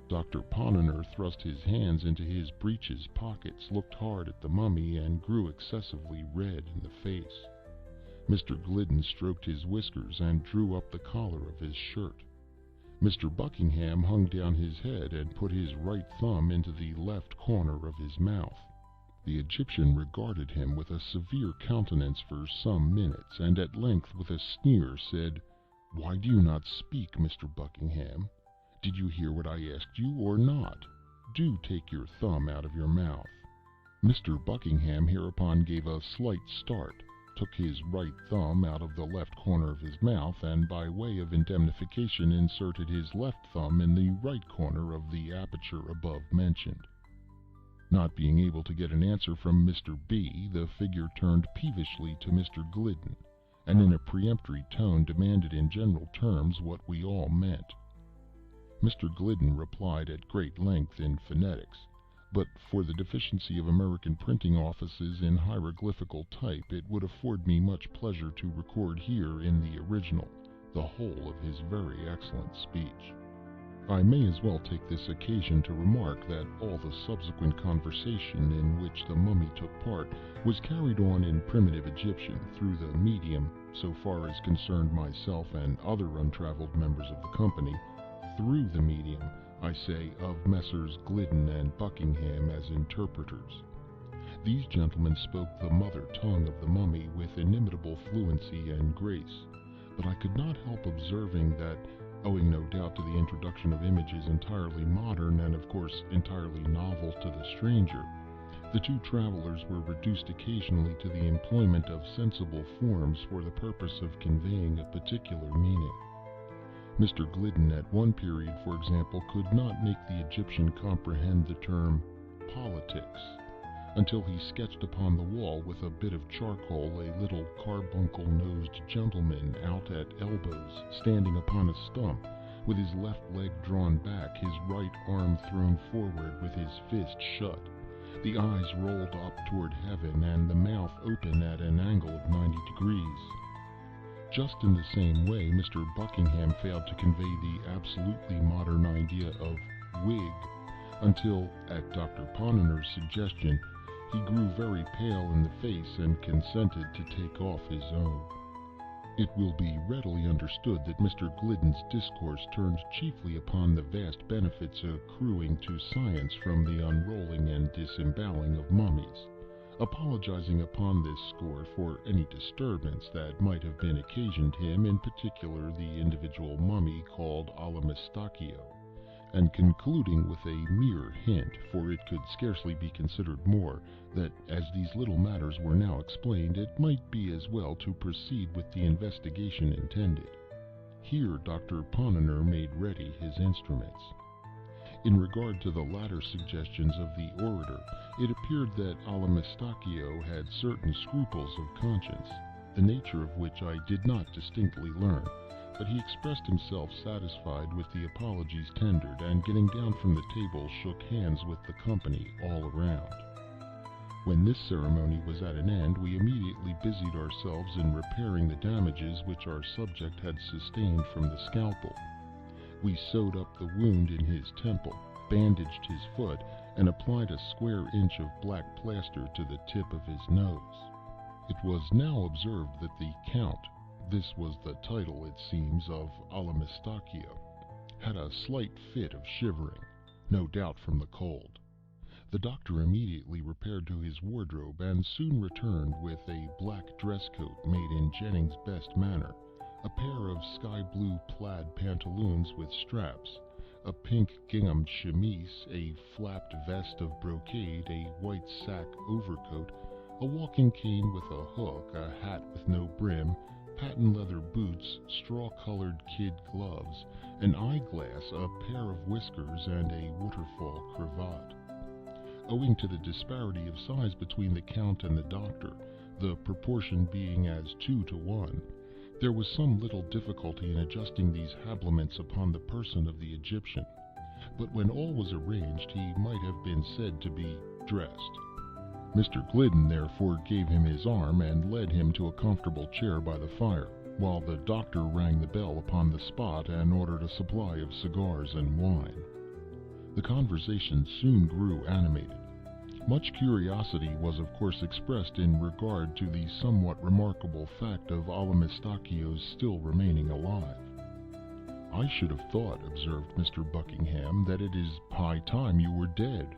Dr. Ponnonner thrust his hands into his breeches pockets, looked hard at the mummy, and grew excessively red in the face. Mr. Glidden stroked his whiskers and drew up the collar of his shirt. Mr. Buckingham hung down his head and put his right thumb into the left corner of his mouth. The Egyptian regarded him with a severe countenance for some minutes, and at length with a sneer said, "Why do you not speak, Mr. Buckingham? Did you hear what I asked you, or not? Do take your thumb out of your mouth." Mr. Buckingham hereupon gave a slight start, took his right thumb out of the left corner of his mouth, and by way of indemnification inserted his left thumb in the right corner of the aperture above mentioned. Not being able to get an answer from Mr. B., the figure turned peevishly to Mr. Glidden, and in a peremptory tone demanded in general terms what we all meant. Mr. Glidden replied at great length in phonetics, but for the deficiency of American printing offices in hieroglyphical type, it would afford me much pleasure to record here in the original the whole of his very excellent speech. I may as well take this occasion to remark that all the subsequent conversation in which the mummy took part was carried on in primitive Egyptian through the medium, so far as concerned myself and other untraveled members of the company, through the medium, I say, of Messrs. Glidden and Buckingham as interpreters. These gentlemen spoke the mother tongue of the mummy with inimitable fluency and grace, but I could not help observing that, owing no doubt to the introduction of images entirely modern and of course entirely novel to the stranger, the two travelers were reduced occasionally to the employment of sensible forms for the purpose of conveying a particular meaning. Mr. Glidden at one period, for example, could not make the Egyptian comprehend the term politics, until he sketched upon the wall with a bit of charcoal a little carbuncle-nosed gentleman out at elbows, standing upon a stump, with his left leg drawn back, his right arm thrown forward with his fist shut, the eyes rolled up toward heaven, and the mouth open at an angle of 90 degrees. Just in the same way, Mr. Buckingham failed to convey the absolutely modern idea of wig, until, at Dr. Ponnonner's suggestion, he grew very pale in the face and consented to take off his own. It will be readily understood that Mr. Glidden's discourse turned chiefly upon the vast benefits accruing to science from the unrolling and disemboweling of mummies, apologizing upon this score for any disturbance that might have been occasioned him, in particular the individual mummy called Alamistachio, and concluding with a mere hint, for it could scarcely be considered more, that as these little matters were now explained, it might be as well to proceed with the investigation intended. Here Dr. Ponnonner made ready his instruments. In regard to the latter suggestions of the orator, it appeared that Alamistachio had certain scruples of conscience, the nature of which I did not distinctly learn, but he expressed himself satisfied with the apologies tendered, and getting down from the table shook hands with the company all around. When this ceremony was at an end, we immediately busied ourselves in repairing the damages which our subject had sustained from the scalpel. We sewed up the wound in his temple, bandaged his foot, and applied a square inch of black plaster to the tip of his nose. It was now observed that the Count, this was the title, it seems, of Alamistachio, had a slight fit of shivering, no doubt from the cold. The doctor immediately repaired to his wardrobe, and soon returned with a black dress coat made in Jennings' best manner, a pair of sky-blue plaid pantaloons with straps, a pink gingham chemise, a flapped vest of brocade, a white sack overcoat, a walking cane with a hook, a hat with no brim, patent leather boots, straw-colored kid gloves, an eyeglass, a pair of whiskers, and a waterfall cravat. Owing to the disparity of size between the Count and the doctor, the proportion being as 2 to 1, there was some little difficulty in adjusting these habiliments upon the person of the Egyptian, but when all was arranged he might have been said to be dressed. Mr. Glidden therefore gave him his arm and led him to a comfortable chair by the fire, while the doctor rang the bell upon the spot and ordered a supply of cigars and wine. The conversation soon grew animated. Much curiosity was of course expressed in regard to the somewhat remarkable fact of Alamistachio's still remaining alive. "I should have thought," observed Mr. Buckingham, "that it is high time you were dead."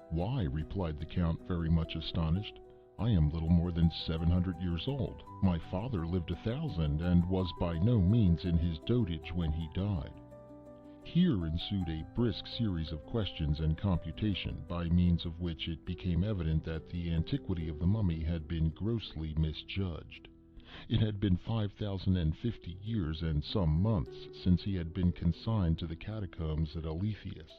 "Why," replied the Count, very much astonished, "I am little more than 700 years old. My father lived 1,000, and was by no means in his dotage when he died." Here ensued a brisk series of questions and computation, by means of which it became evident that the antiquity of the mummy had been grossly misjudged. It had been 5,050 years and some months since he had been consigned to the catacombs at Eleithias.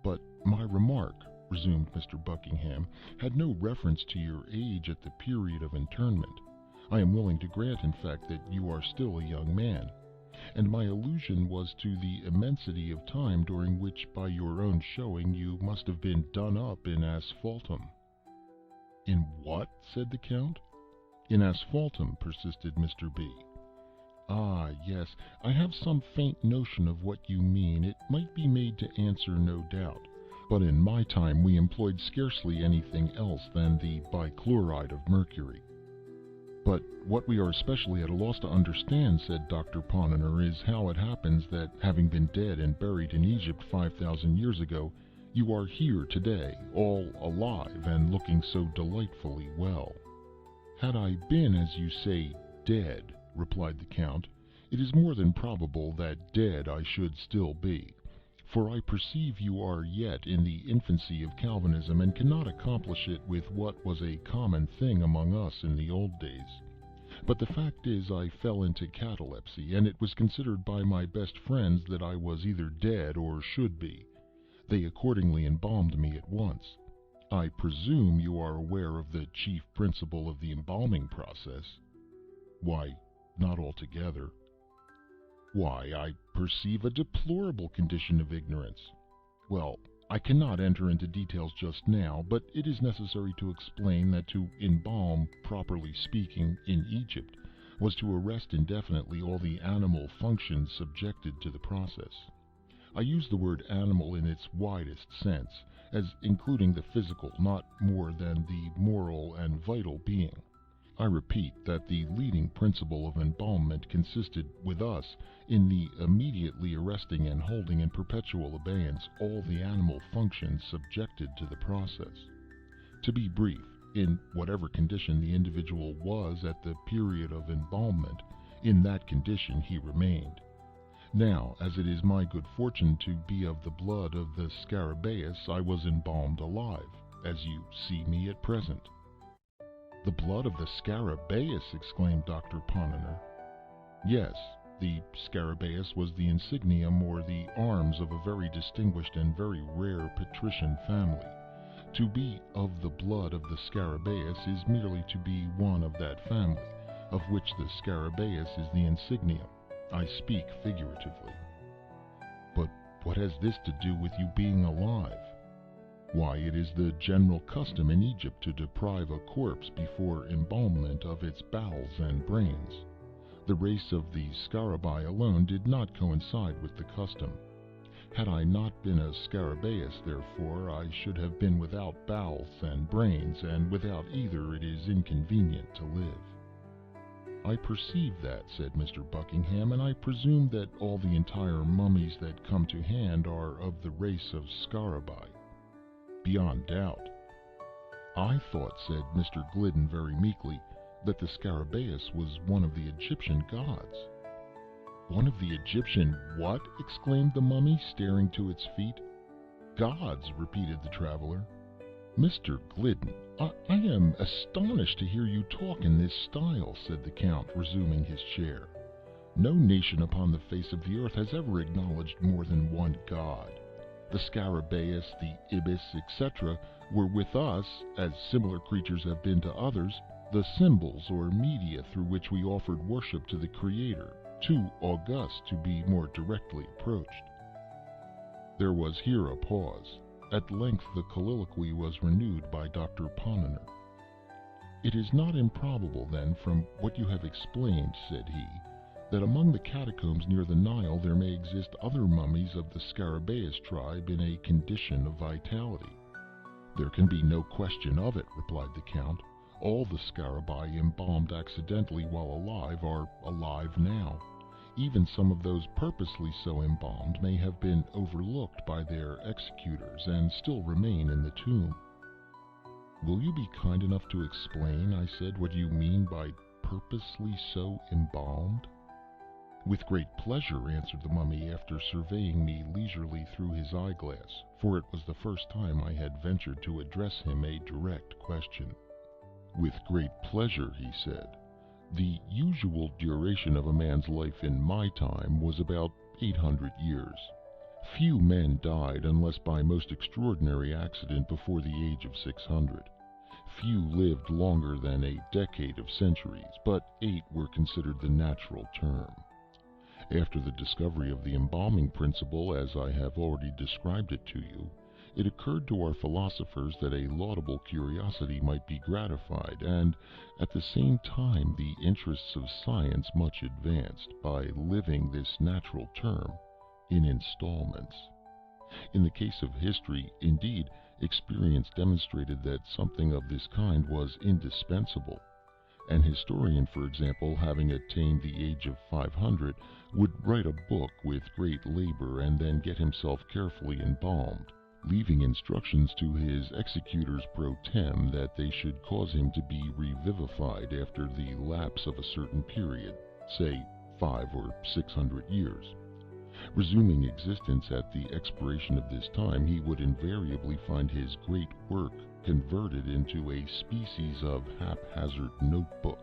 "But my remark," resumed Mr. Buckingham, "had no reference to your age at the period of interment. I am willing to grant, in fact, that you are still a young man. And my allusion was to the immensity of time during which, by your own showing, you must have been done up in asphaltum." "In what?" said the Count. "In asphaltum," persisted Mr. B. "Ah, yes, I have some faint notion of what you mean. It might be made to answer, no doubt. But in my time we employed scarcely anything else than the bichloride of mercury." "But what we are especially at a loss to understand," said Dr. Ponnonner, "is how it happens that, having been dead and buried in Egypt 5,000 years ago, you are here today, all alive, and looking so delightfully well." "Had I been, as you say, dead," replied the Count, "it is more than probable that dead I should still be. For I perceive you are yet in the infancy of Calvinism, and cannot accomplish it with what was a common thing among us in the old days. But the fact is, I fell into catalepsy, and it was considered by my best friends that I was either dead or should be. They accordingly embalmed me at once. I presume you are aware of the chief principle of the embalming process?" "Why, not altogether." "Why, I perceive a deplorable condition of ignorance. Well, I cannot enter into details just now, but it is necessary to explain that to embalm, properly speaking, in Egypt, was to arrest indefinitely all the animal functions subjected to the process. I use the word animal in its widest sense, as including the physical not more than the moral and vital being. I repeat that the leading principle of embalmment consisted, with us, in the immediately arresting and holding in perpetual abeyance all the animal functions subjected to the process. To be brief, in whatever condition the individual was at the period of embalmment, in that condition he remained. Now, as it is my good fortune to be of the blood of the Scarabaeus, I was embalmed alive, as you see me at present." "The blood of the Scarabaeus!" exclaimed Dr. Ponnonner. "Yes, the Scarabaeus was the insignium or the arms of a very distinguished and very rare patrician family. To be of the blood of the Scarabaeus is merely to be one of that family, of which the Scarabaeus is the insignium. I speak figuratively." "But what has this to do with you being alive?" "Why, it is the general custom in Egypt to deprive a corpse before embalmment of its bowels and brains. The race of the Scarabaei alone did not coincide with the custom. Had I not been a Scarabaeus, therefore, I should have been without bowels and brains, and without either it is inconvenient to live." "I perceive that," said Mr. Buckingham, "and I presume that all the entire mummies that come to hand are of the race of Scarabaei." "Beyond doubt." "I thought," said Mr. Glidden very meekly, "that the Scarabaeus was one of the Egyptian gods." "One of the Egyptian what?" exclaimed the mummy, staring to its feet. "Gods," repeated the traveler. "Mr. Glidden, I am astonished to hear you talk in this style," said the Count, resuming his chair. "No nation upon the face of the earth has ever acknowledged more than one god. The Scarabaeus, the ibis, etc., were with us, as similar creatures have been to others, the symbols or media through which we offered worship to the Creator, too august to be more directly approached." There was here a pause. At length the colloquy was renewed by Dr. Ponnonner. "It is not improbable, then, from what you have explained," said he, "that among the catacombs near the Nile there may exist other mummies of the Scarabaeus tribe in a condition of vitality." "There can be no question of it," replied the Count. "All the Scarabaei embalmed accidentally while alive are alive now. Even some of those purposely so embalmed may have been overlooked by their executors and still remain in the tomb." "Will you be kind enough to explain," I said, "what you mean by purposely so embalmed?" "With great pleasure," answered the mummy, after surveying me leisurely through his eyeglass, for it was the first time I had ventured to address him a direct question. "With great pleasure," he said. "The usual duration of a man's life in my time was about 800 years. Few men died, unless by most extraordinary accident, before the age of 600. Few lived longer than a decade of centuries, but 8 were considered the natural term. After the discovery of the embalming principle, as I have already described it to you, it occurred to our philosophers that a laudable curiosity might be gratified, and at the same time the interests of science much advanced, by living this natural term in installments. In the case of history, indeed, experience demonstrated that something of this kind was indispensable. An historian, for example, having attained the age of 500, would write a book with great labor and then get himself carefully embalmed, leaving instructions to his executors pro tem that they should cause him to be revivified after the lapse of a certain period, say 500 or 600 years. Resuming existence at the expiration of this time, he would invariably find his great work converted into a species of haphazard notebook,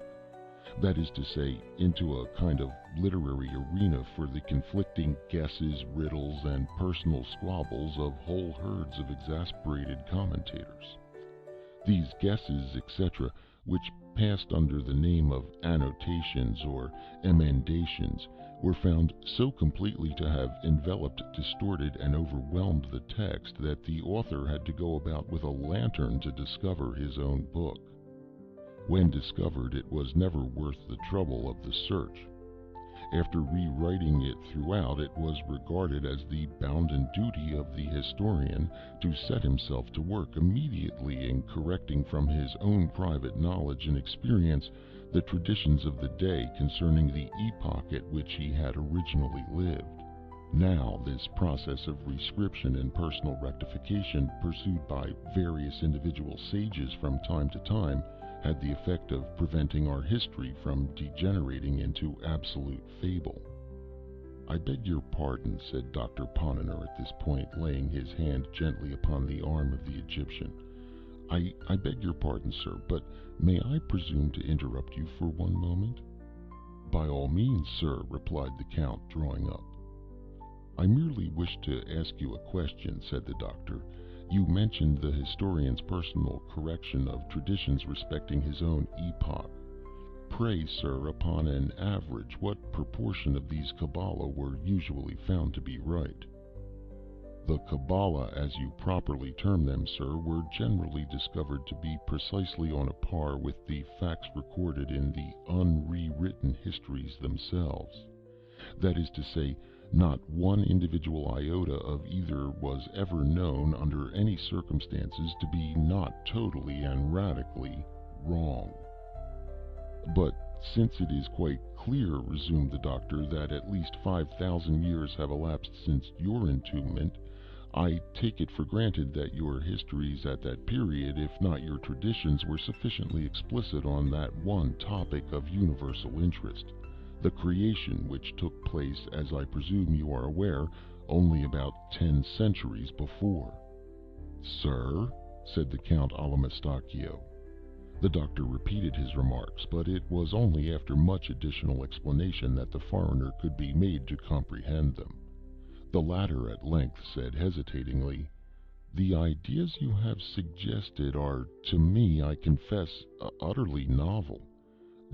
that is to say, into a kind of literary arena for the conflicting guesses, riddles, and personal squabbles of whole herds of exasperated commentators. These guesses, etc., which passed under the name of annotations or emendations, were found so completely to have enveloped, distorted, and overwhelmed the text that the author had to go about with a lantern to discover his own book. When discovered, it was never worth the trouble of the search. After rewriting it throughout, it was regarded as the bounden duty of the historian to set himself to work immediately in correcting from his own private knowledge and experience the traditions of the day concerning the epoch at which he had originally lived. Now, this process of rescription and personal rectification, pursued by various individual sages from time to time, had the effect of preventing our history from degenerating into absolute fable. "I beg your pardon," said Dr. Ponnonner at this point, laying his hand gently upon the arm of the Egyptian. I beg your pardon, sir, but may I presume to interrupt you for one moment?" "By all means, sir," replied the Count, drawing up. "I merely wish to ask you a question," said the doctor. "You mentioned the historian's personal correction of traditions respecting his own epoch. Pray, sir, upon an average, what proportion of these Kabbalah were usually found to be right?" "The Kabbalah, as you properly term them, sir, were generally discovered to be precisely on a par with the facts recorded in the unrewritten histories themselves. That is to say, not one individual iota of either was ever known, under any circumstances, to be not totally and radically wrong." "But since it is quite clear," resumed the doctor, "that at least 5,000 years have elapsed since your entombment, I take it for granted that your histories at that period, if not your traditions, were sufficiently explicit on that one topic of universal interest, the creation, which took place, as I presume you are aware, only about 10 centuries before." "Sir?" said the Count Allamistakio. The doctor repeated his remarks, but it was only after much additional explanation that the foreigner could be made to comprehend them. The latter at length said hesitatingly, "The ideas you have suggested are, to me, I confess, utterly novel.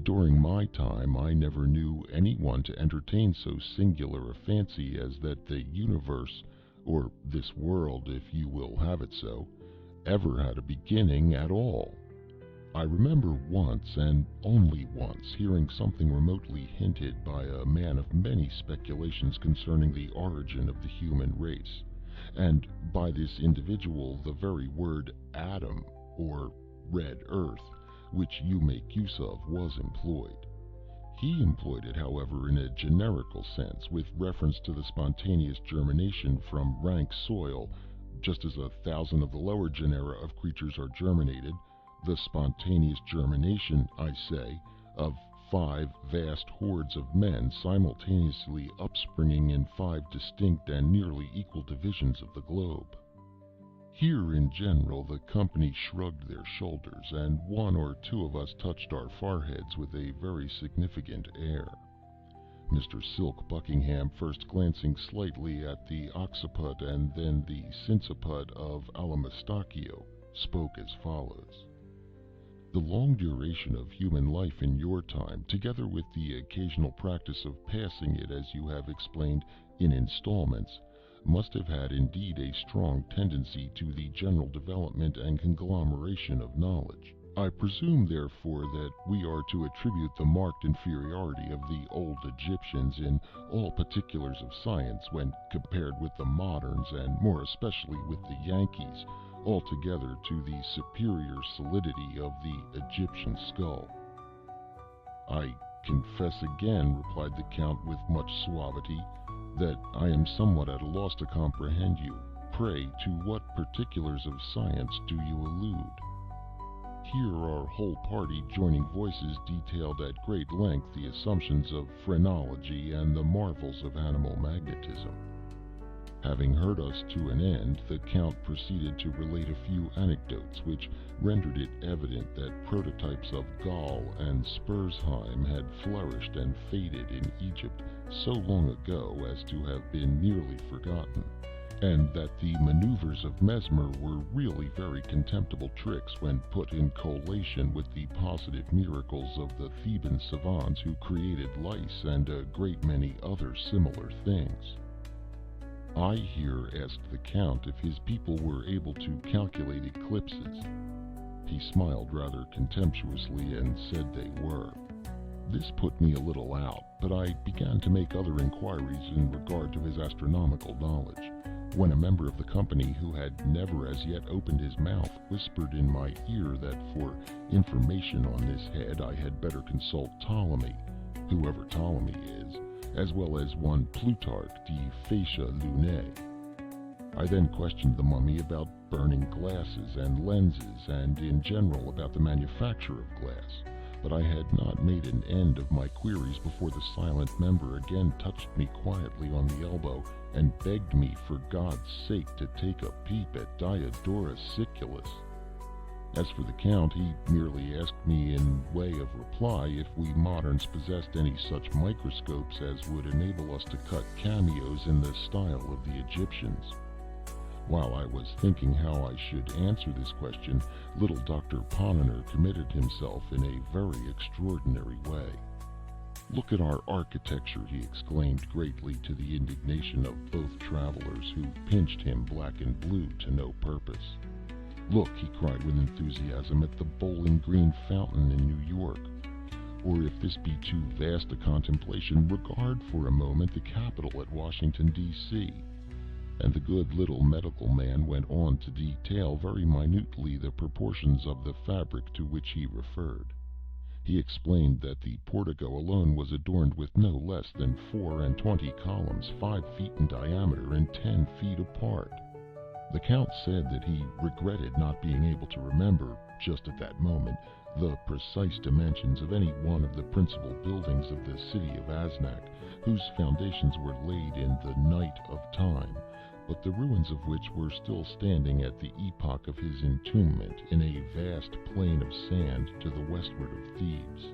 During my time I never knew any one to entertain so singular a fancy as that the universe, or this world, if you will have it so, ever had a beginning at all. I remember once, and only once, hearing something remotely hinted by a man of many speculations concerning the origin of the human race, and by this individual the very word Adam, or red earth, which you make use of, was employed. He employed it, however, in a generical sense, with reference to the spontaneous germination from rank soil, just as 1,000 of the lower genera of creatures are germinated. The spontaneous germination, I say, of 5 vast hordes of men simultaneously upspringing in 5 distinct and nearly equal divisions of the globe. Here, in general, the company shrugged their shoulders, and 1 or 2 of us touched our foreheads with a very significant air. Mr. Silk Buckingham, first glancing slightly at the occiput and then the sinciput of Alamastachio, spoke as follows. The long duration of human life in your time, together with the occasional practice of passing it, as you have explained, in installments, must have had indeed a strong tendency to the general development and conglomeration of knowledge. I presume, therefore, that we are to attribute the marked inferiority of the old Egyptians in all particulars of science, when compared with the moderns, and more especially with the Yankees, altogether to the superior solidity of the Egyptian skull. I confess again, replied the Count with much suavity, that I am somewhat at a loss to comprehend you. Pray, to what particulars of science do you allude? Here our whole party, joining voices, detailed at great length the assumptions of phrenology and the marvels of animal magnetism. Having heard us to an end, the Count proceeded to relate a few anecdotes which rendered it evident that prototypes of Gaul and Spurzheim had flourished and faded in Egypt so long ago as to have been nearly forgotten, and that the maneuvers of Mesmer were really very contemptible tricks when put in collation with the positive miracles of the Theban savants who created lice and a great many other similar things. I here asked the Count if his people were able to calculate eclipses. He smiled rather contemptuously and said they were. This put me a little out, but I began to make other inquiries in regard to his astronomical knowledge, when a member of the company, who had never as yet opened his mouth, whispered in my ear that for information on this head I had better consult Ptolemy, whoever Ptolemy is, as well as one Plutarch de Facia Lunae. I then questioned the mummy about burning glasses and lenses, and in general about the manufacture of glass, but I had not made an end of my queries before the silent member again touched me quietly on the elbow and begged me for God's sake to take a peep at Diodorus Siculus. As for the Count, he merely asked me in way of reply if we moderns possessed any such microscopes as would enable us to cut cameos in the style of the Egyptians. While I was thinking how I should answer this question, little Dr. Ponnonner committed himself in a very extraordinary way. "Look at our architecture," he exclaimed greatly, to the indignation of both travelers, who pinched him black and blue to no purpose. "Look," he cried with enthusiasm, "at the Bowling Green Fountain in New York. Or if this be too vast a contemplation, regard for a moment the Capitol at Washington, D.C." And the good little medical man went on to detail very minutely the proportions of the fabric to which he referred. He explained that the portico alone was adorned with no less than 24 columns, 5 feet in diameter and 10 feet apart. The Count said that he regretted not being able to remember, just at that moment, the precise dimensions of any one of the principal buildings of the city of Aznak, whose foundations were laid in the night of time, but the ruins of which were still standing at the epoch of his entombment in a vast plain of sand to the westward of Thebes.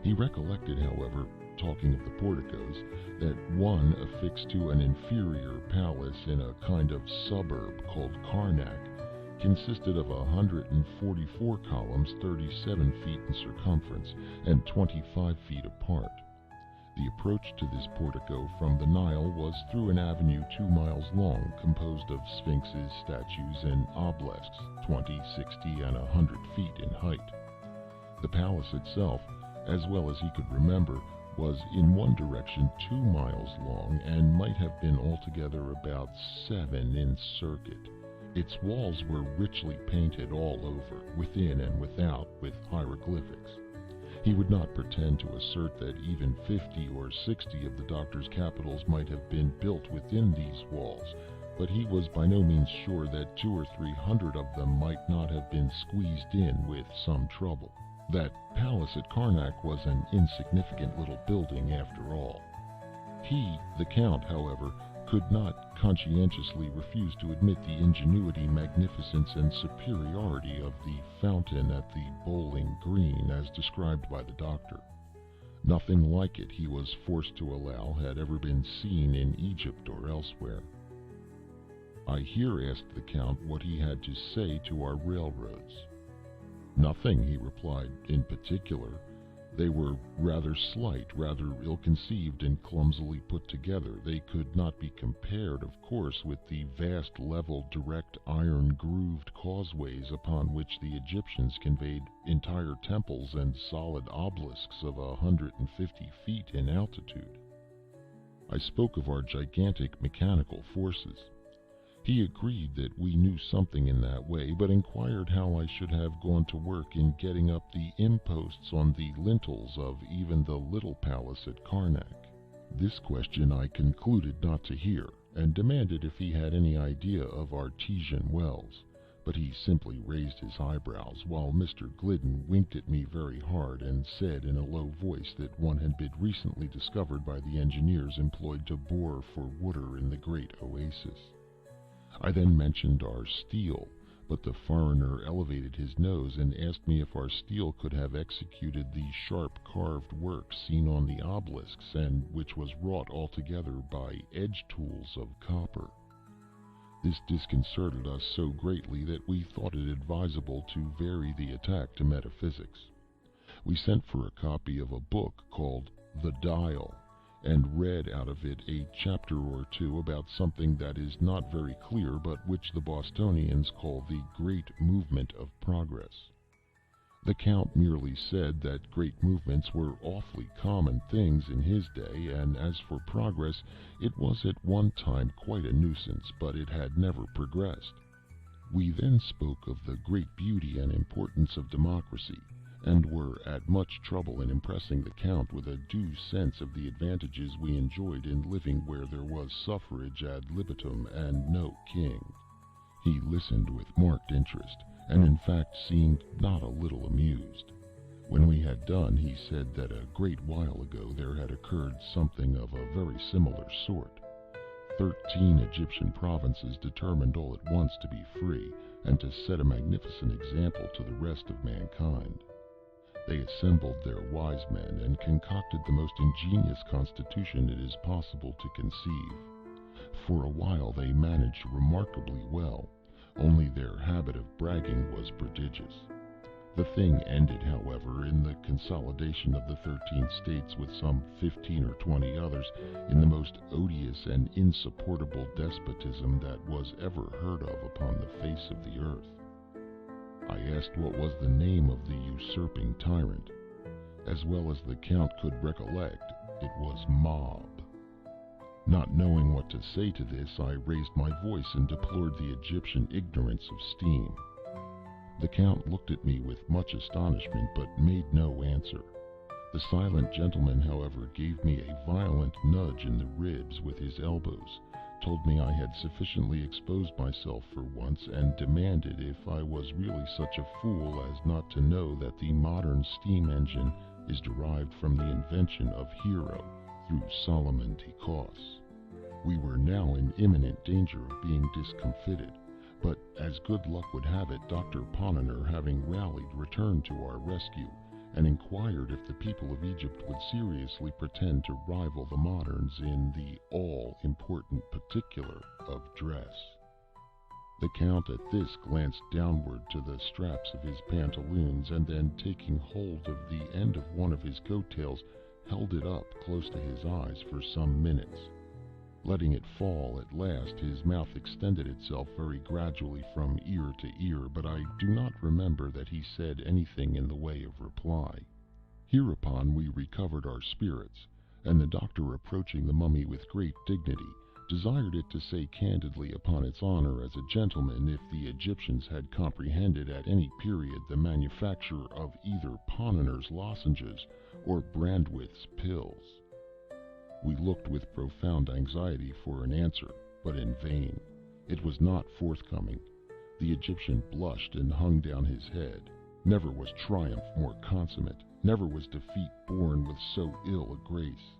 He recollected, however, talking of the porticos, that one affixed to an inferior palace in a kind of suburb called Karnak consisted of 144 columns, 37 feet in circumference and 25 feet apart. The approach to this portico from the Nile was through an avenue 2 miles long, composed of sphinxes, statues, and obelisks, 20, 60, and 100 feet in height. The palace itself, as well as he could remember, was in one direction 2 miles long and might have been altogether about 7 in circuit. Its walls were richly painted all over, within and without, with hieroglyphics. He would not pretend to assert that even 50 or 60 of the doctor's capitals might have been built within these walls, but he was by no means sure that 200 or 300 of them might not have been squeezed in with some trouble. That palace at Karnak was an insignificant little building after all. He, the Count, however, could not conscientiously refuse to admit the ingenuity, magnificence, and superiority of the fountain at the Bowling Green as described by the doctor. Nothing like it, he was forced to allow, had ever been seen in Egypt or elsewhere. I here asked the Count what he had to say to our railroads. Nothing, he replied, in particular. They were rather slight, rather ill-conceived, and clumsily put together. They could not be compared, of course, with the vast, level, direct, iron-grooved causeways upon which the Egyptians conveyed entire temples and solid obelisks of 150 feet in altitude. I spoke of our gigantic mechanical forces. He agreed that we knew something in that way, but inquired how I should have gone to work in getting up the imposts on the lintels of even the little palace at Karnak. This question I concluded not to hear, and demanded if he had any idea of artesian wells, but he simply raised his eyebrows, while Mr. Glidden winked at me very hard and said in a low voice that one had been recently discovered by the engineers employed to bore for water in the great oasis. I then mentioned our steel, but the foreigner elevated his nose and asked me if our steel could have executed the sharp carved work seen on the obelisks, and which was wrought altogether by edge tools of copper. This disconcerted us so greatly that we thought it advisable to vary the attack to metaphysics. We sent for a copy of a book called The Dial, and read out of it a chapter or two about something that is not very clear, but which the Bostonians call the Great Movement of Progress. The Count merely said that great movements were awfully common things in his day, and as for progress, it was at one time quite a nuisance, but it had never progressed. We then spoke of the great beauty and importance of democracy, and were at much trouble in impressing the Count with a due sense of the advantages we enjoyed in living where there was suffrage ad libitum and no king. He listened with marked interest, and in fact seemed not a little amused. When we had done, he said that a great while ago there had occurred something of a very similar sort. 13 Egyptian provinces determined all at once to be free, and to set a magnificent example to the rest of mankind. They assembled their wise men and concocted the most ingenious constitution it is possible to conceive. For a while they managed remarkably well, only their habit of bragging was prodigious. The thing ended, however, in the consolidation of the 13 states with some 15 or 20 others in the most odious and insupportable despotism that was ever heard of upon the face of the earth. I asked what was the name of the usurping tyrant. As well as the Count could recollect, it was Mob. Not knowing what to say to this, I raised my voice and deplored the Egyptian ignorance of steam. The Count looked at me with much astonishment, but made no answer. The silent gentleman, however, gave me a violent nudge in the ribs with his elbows, told me I had sufficiently exposed myself for once, and demanded if I was really such a fool as not to know that the modern steam engine is derived from the invention of Hero through Solomon Tikos. We were now in imminent danger of being discomfited, but as good luck would have it, Dr. Ponnonner, having rallied, returned to our rescue, and inquired if the people of Egypt would seriously pretend to rival the moderns in the all-important particular of dress. The Count at this glanced downward to the straps of his pantaloons, and then taking hold of the end of one of his coat-tails, held it up close to his eyes for some minutes. Letting it fall at last, his mouth extended itself very gradually from ear to ear, but I do not remember that he said anything in the way of reply. Hereupon we recovered our spirits, and the doctor, approaching the mummy with great dignity, desired it to say candidly upon its honor as a gentleman if the Egyptians had comprehended at any period the manufacture of either Ponnonner's lozenges or Brandwith's pills. We looked with profound anxiety for an answer, but in vain. It was not forthcoming. The Egyptian blushed and hung down his head. Never was triumph more consummate, never was defeat borne with so ill a grace.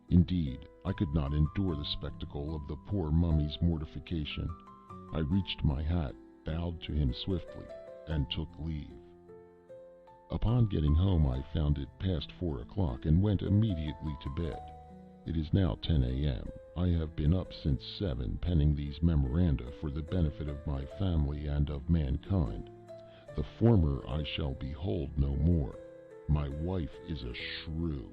Indeed, I could not endure the spectacle of the poor mummy's mortification. I reached my hat, bowed to him swiftly, and took leave. Upon getting home I found it past 4 o'clock and went immediately to bed. It is now 10 a.m. I have been up since 7 penning these memoranda for the benefit of my family and of mankind. The former I shall behold no more. My wife is a shrew.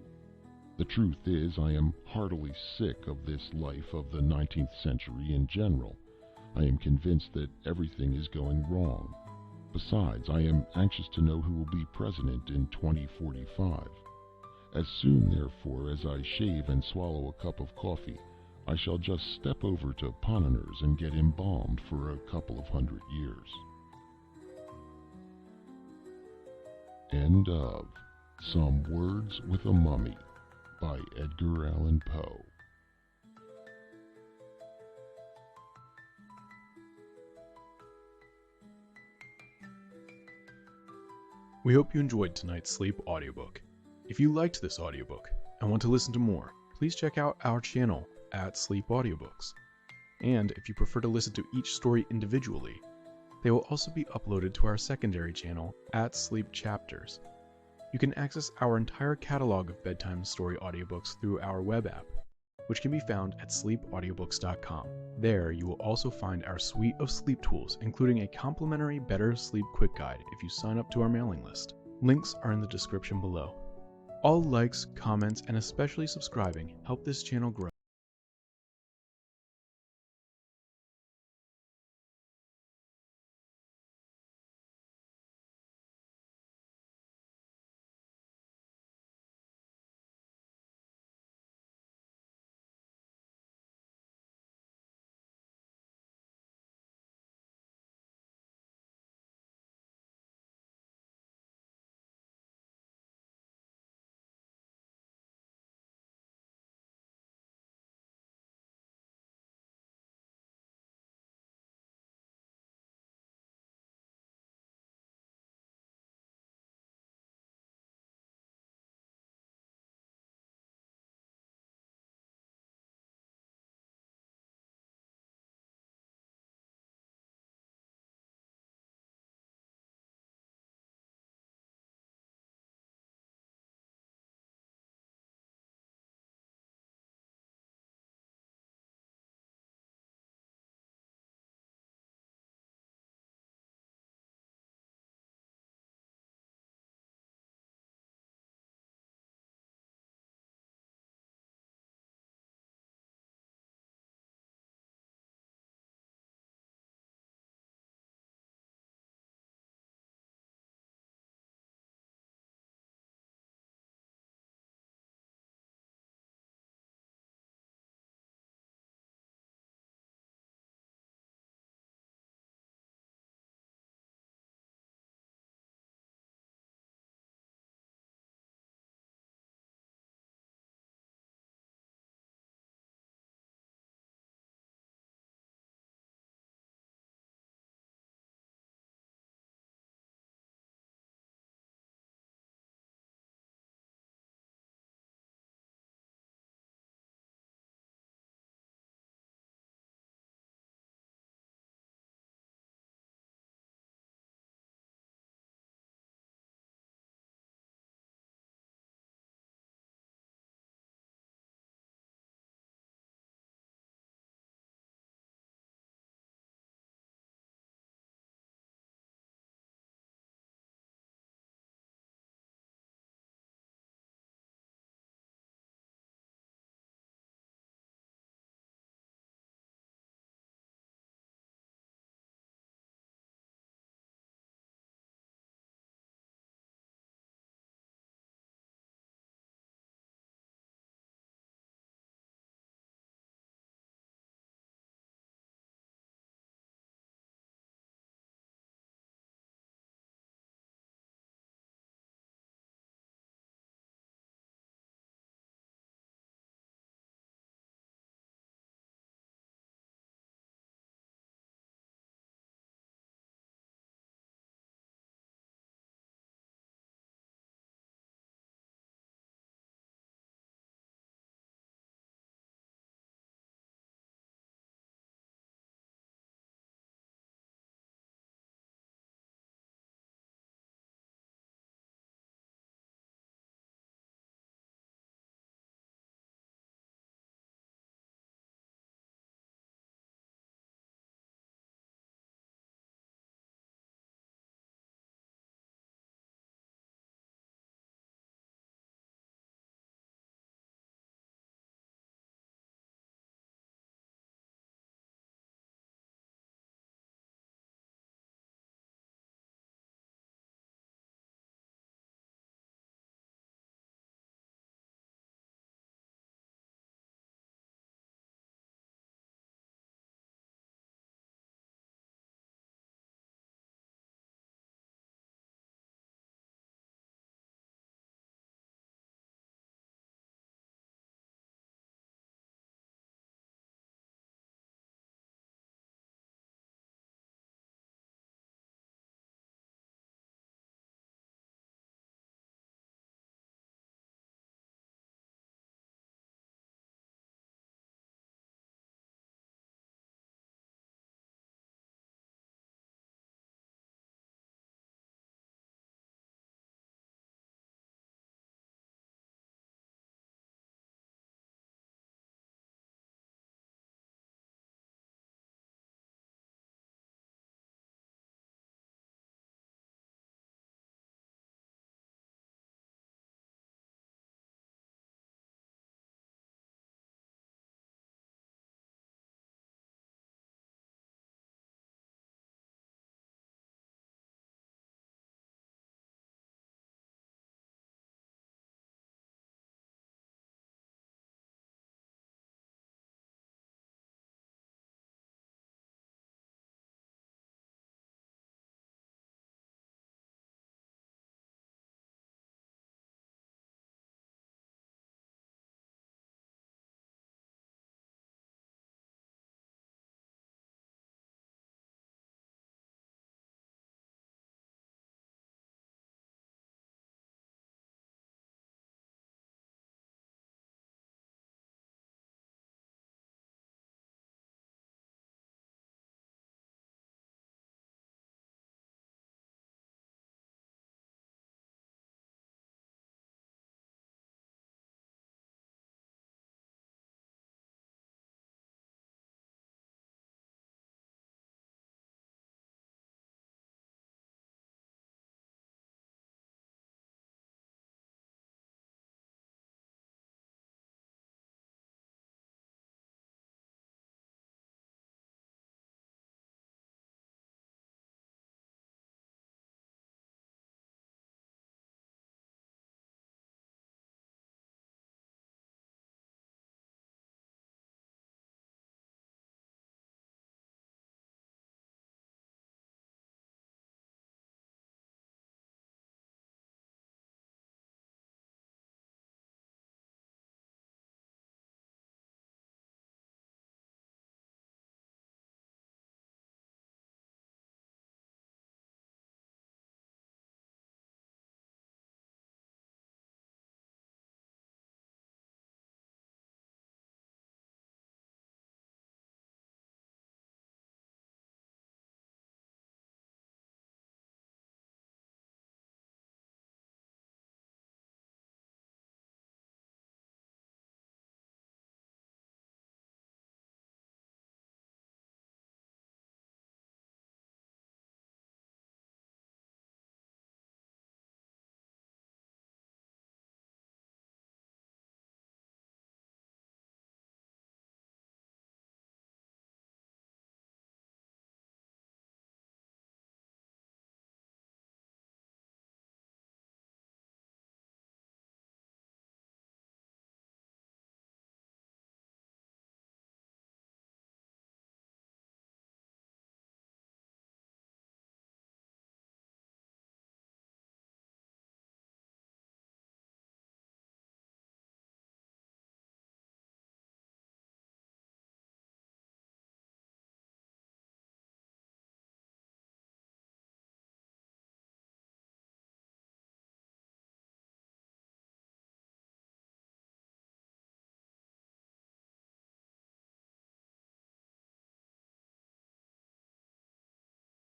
The truth is, I am heartily sick of this life of the 19th century in general. I am convinced that everything is going wrong. Besides, I am anxious to know who will be president in 2045. As soon, therefore, as I shave and swallow a cup of coffee, I shall just step over to Ponnonner's and get embalmed for a couple of 100 years. End of Some Words with a Mummy by Edgar Allan Poe. We hope you enjoyed tonight's sleep audiobook. If you liked this audiobook and want to listen to more, please check out our channel at Sleep Audiobooks. And if you prefer to listen to each story individually, they will also be uploaded to our secondary channel at Sleep Chapters. You can access our entire catalog of bedtime story audiobooks through our web app, which can be found at sleepaudiobooks.com. There you will also find our suite of sleep tools, including a complimentary Better Sleep Quick Guide if you sign up to our mailing list. Links are in the description below. All likes, comments, and especially subscribing help this channel grow.